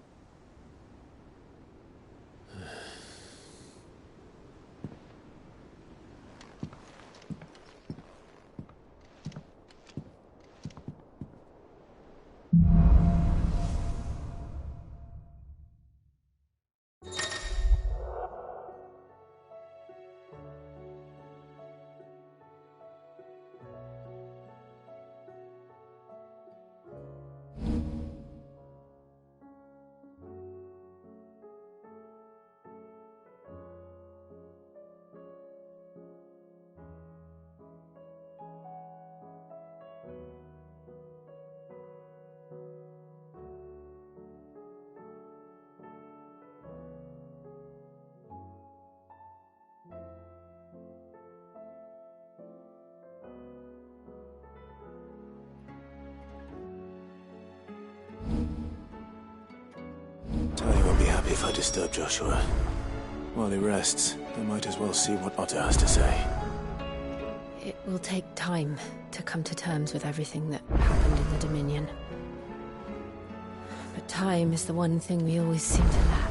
Tony won't be happy if I disturb Joshua. While he rests, I might as well see what Otto has to say. It will take time to come to terms with everything that happened in the Dominion. But time is the one thing we always seem to lack.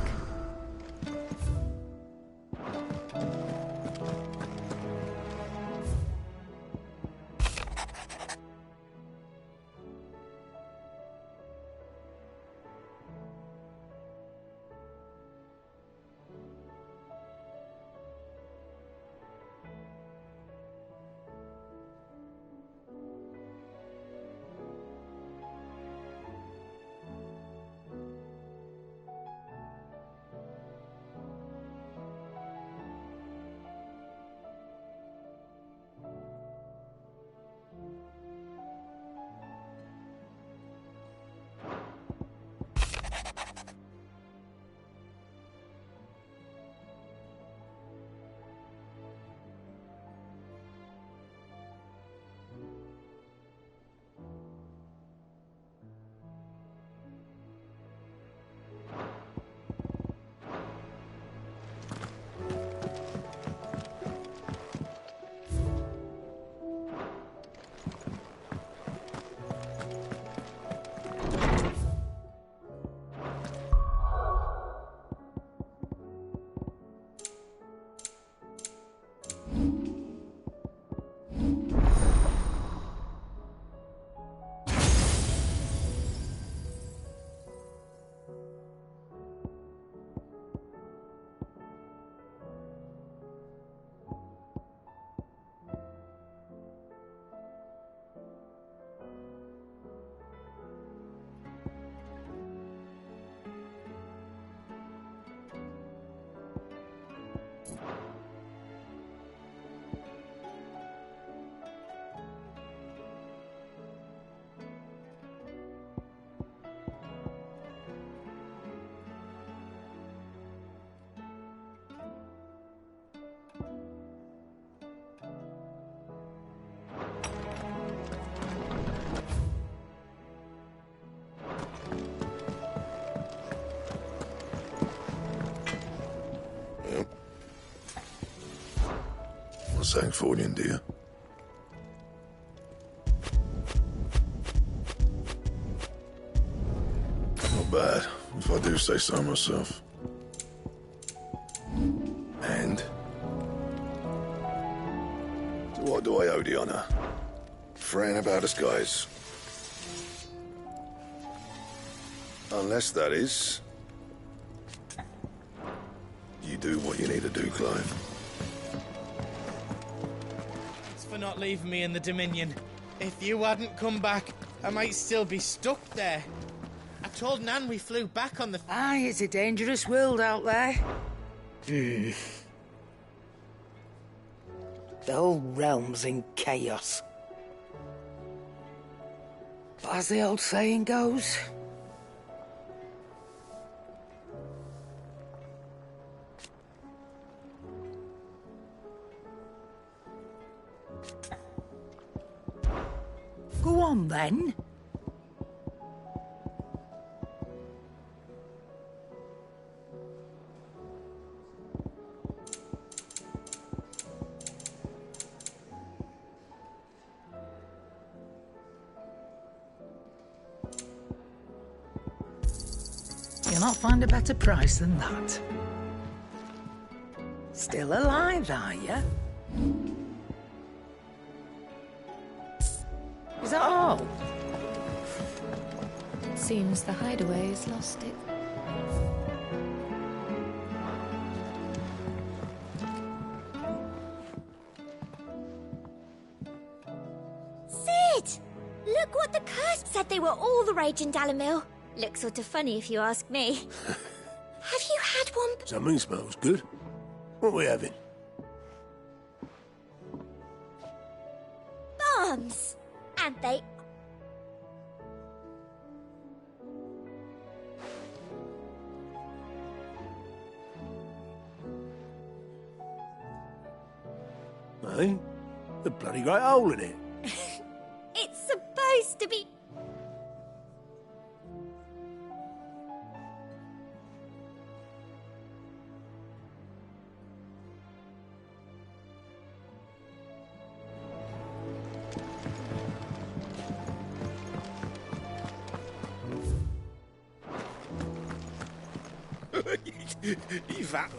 Sanctfordian, dear. Not bad, if I do say so myself. And? To what do I owe the honor? Fran about us, guys. Unless, that is, you do what you need to do, Clive. For not leaving me in the Dominion. If you hadn't come back, I might still be stuck there. I told Nan we flew back on the... Aye, it's a dangerous world out there. The whole realm's in chaos. But as the old saying goes... Go on, then. You'll not find a better price than that. Still alive, are you? Is that all? It seems the hideaway's lost it. Sid! Look what the curse said they were all the rage in Dalamil. Looks sort of funny if you ask me. Have you had one? Something smells good. What are we having? Bombs! And they... Eh? A bloody great hole in it. It's supposed to be... That...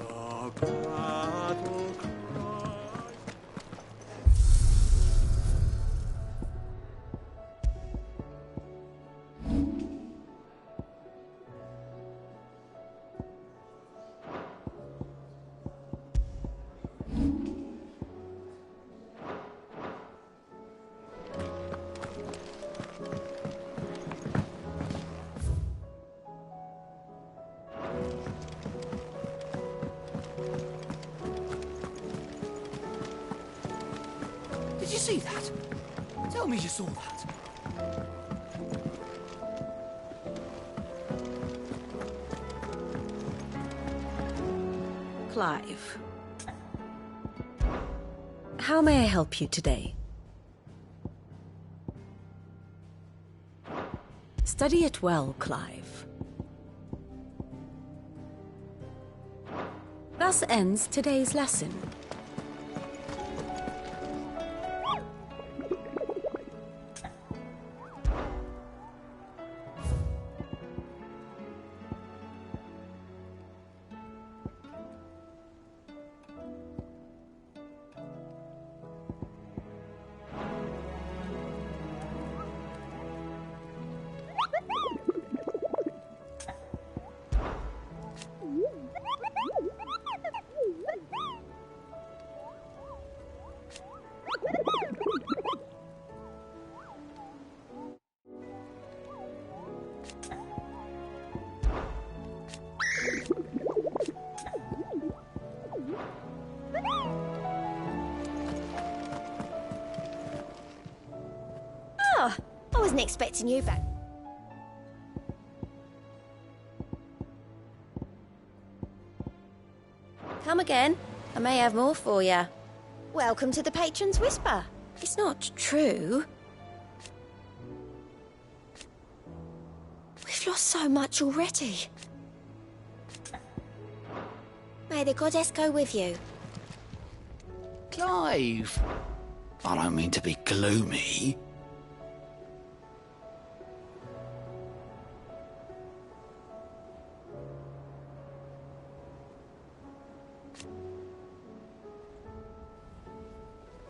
Did you see that? Tell me you saw that. Clive. How may I help you today? Study it well, Clive. Thus ends today's lesson. Oh, I wasn't expecting you back. Come again. I may have more for you. Welcome to the Patron's Whisper. It's not true. We've lost so much already. May the goddess go with you. Clive! I don't mean to be gloomy.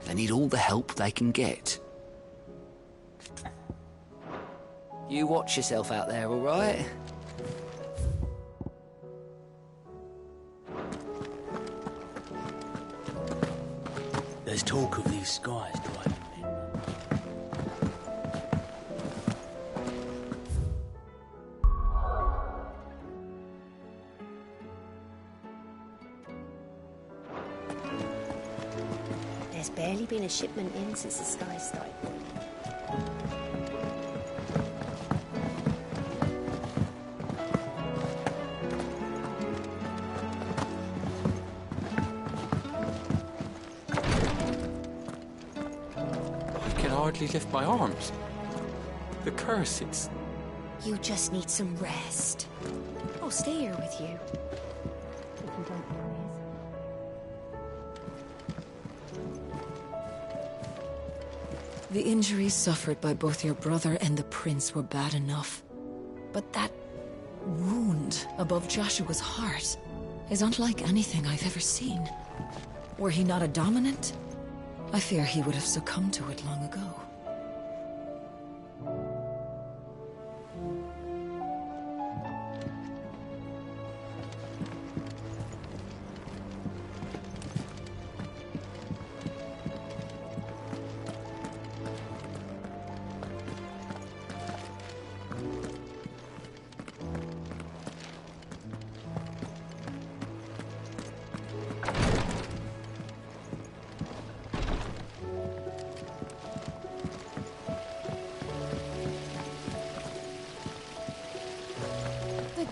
They need all the help they can get. You watch yourself out there, all right? There's talk of these skies driving me. There's barely been a shipment in since the sky started. hardly lift my arms. The curse, it's... You just need some rest. I'll stay here with you. If you don't promise. The injuries suffered by both your brother and the prince were bad enough. But that wound above Joshua's heart is unlike anything I've ever seen. Were he not a dominant, I fear he would have succumbed to it long ago.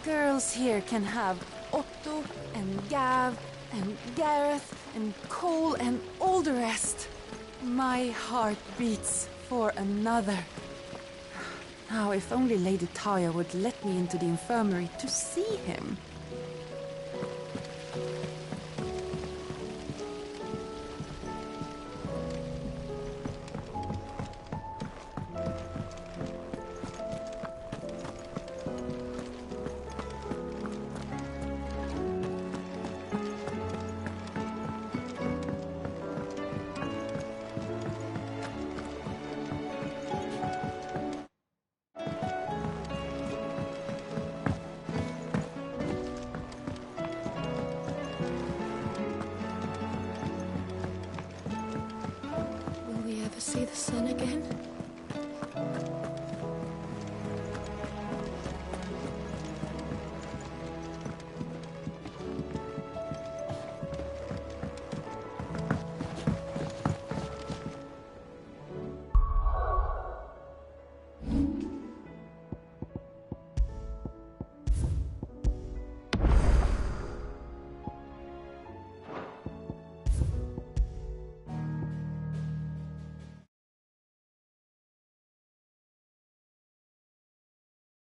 Girls here can have Otto and Gav and Gareth and Cole and all the rest. My heart beats for another. Now, if only Lady Taya would let me into the infirmary to see him. See the sun again?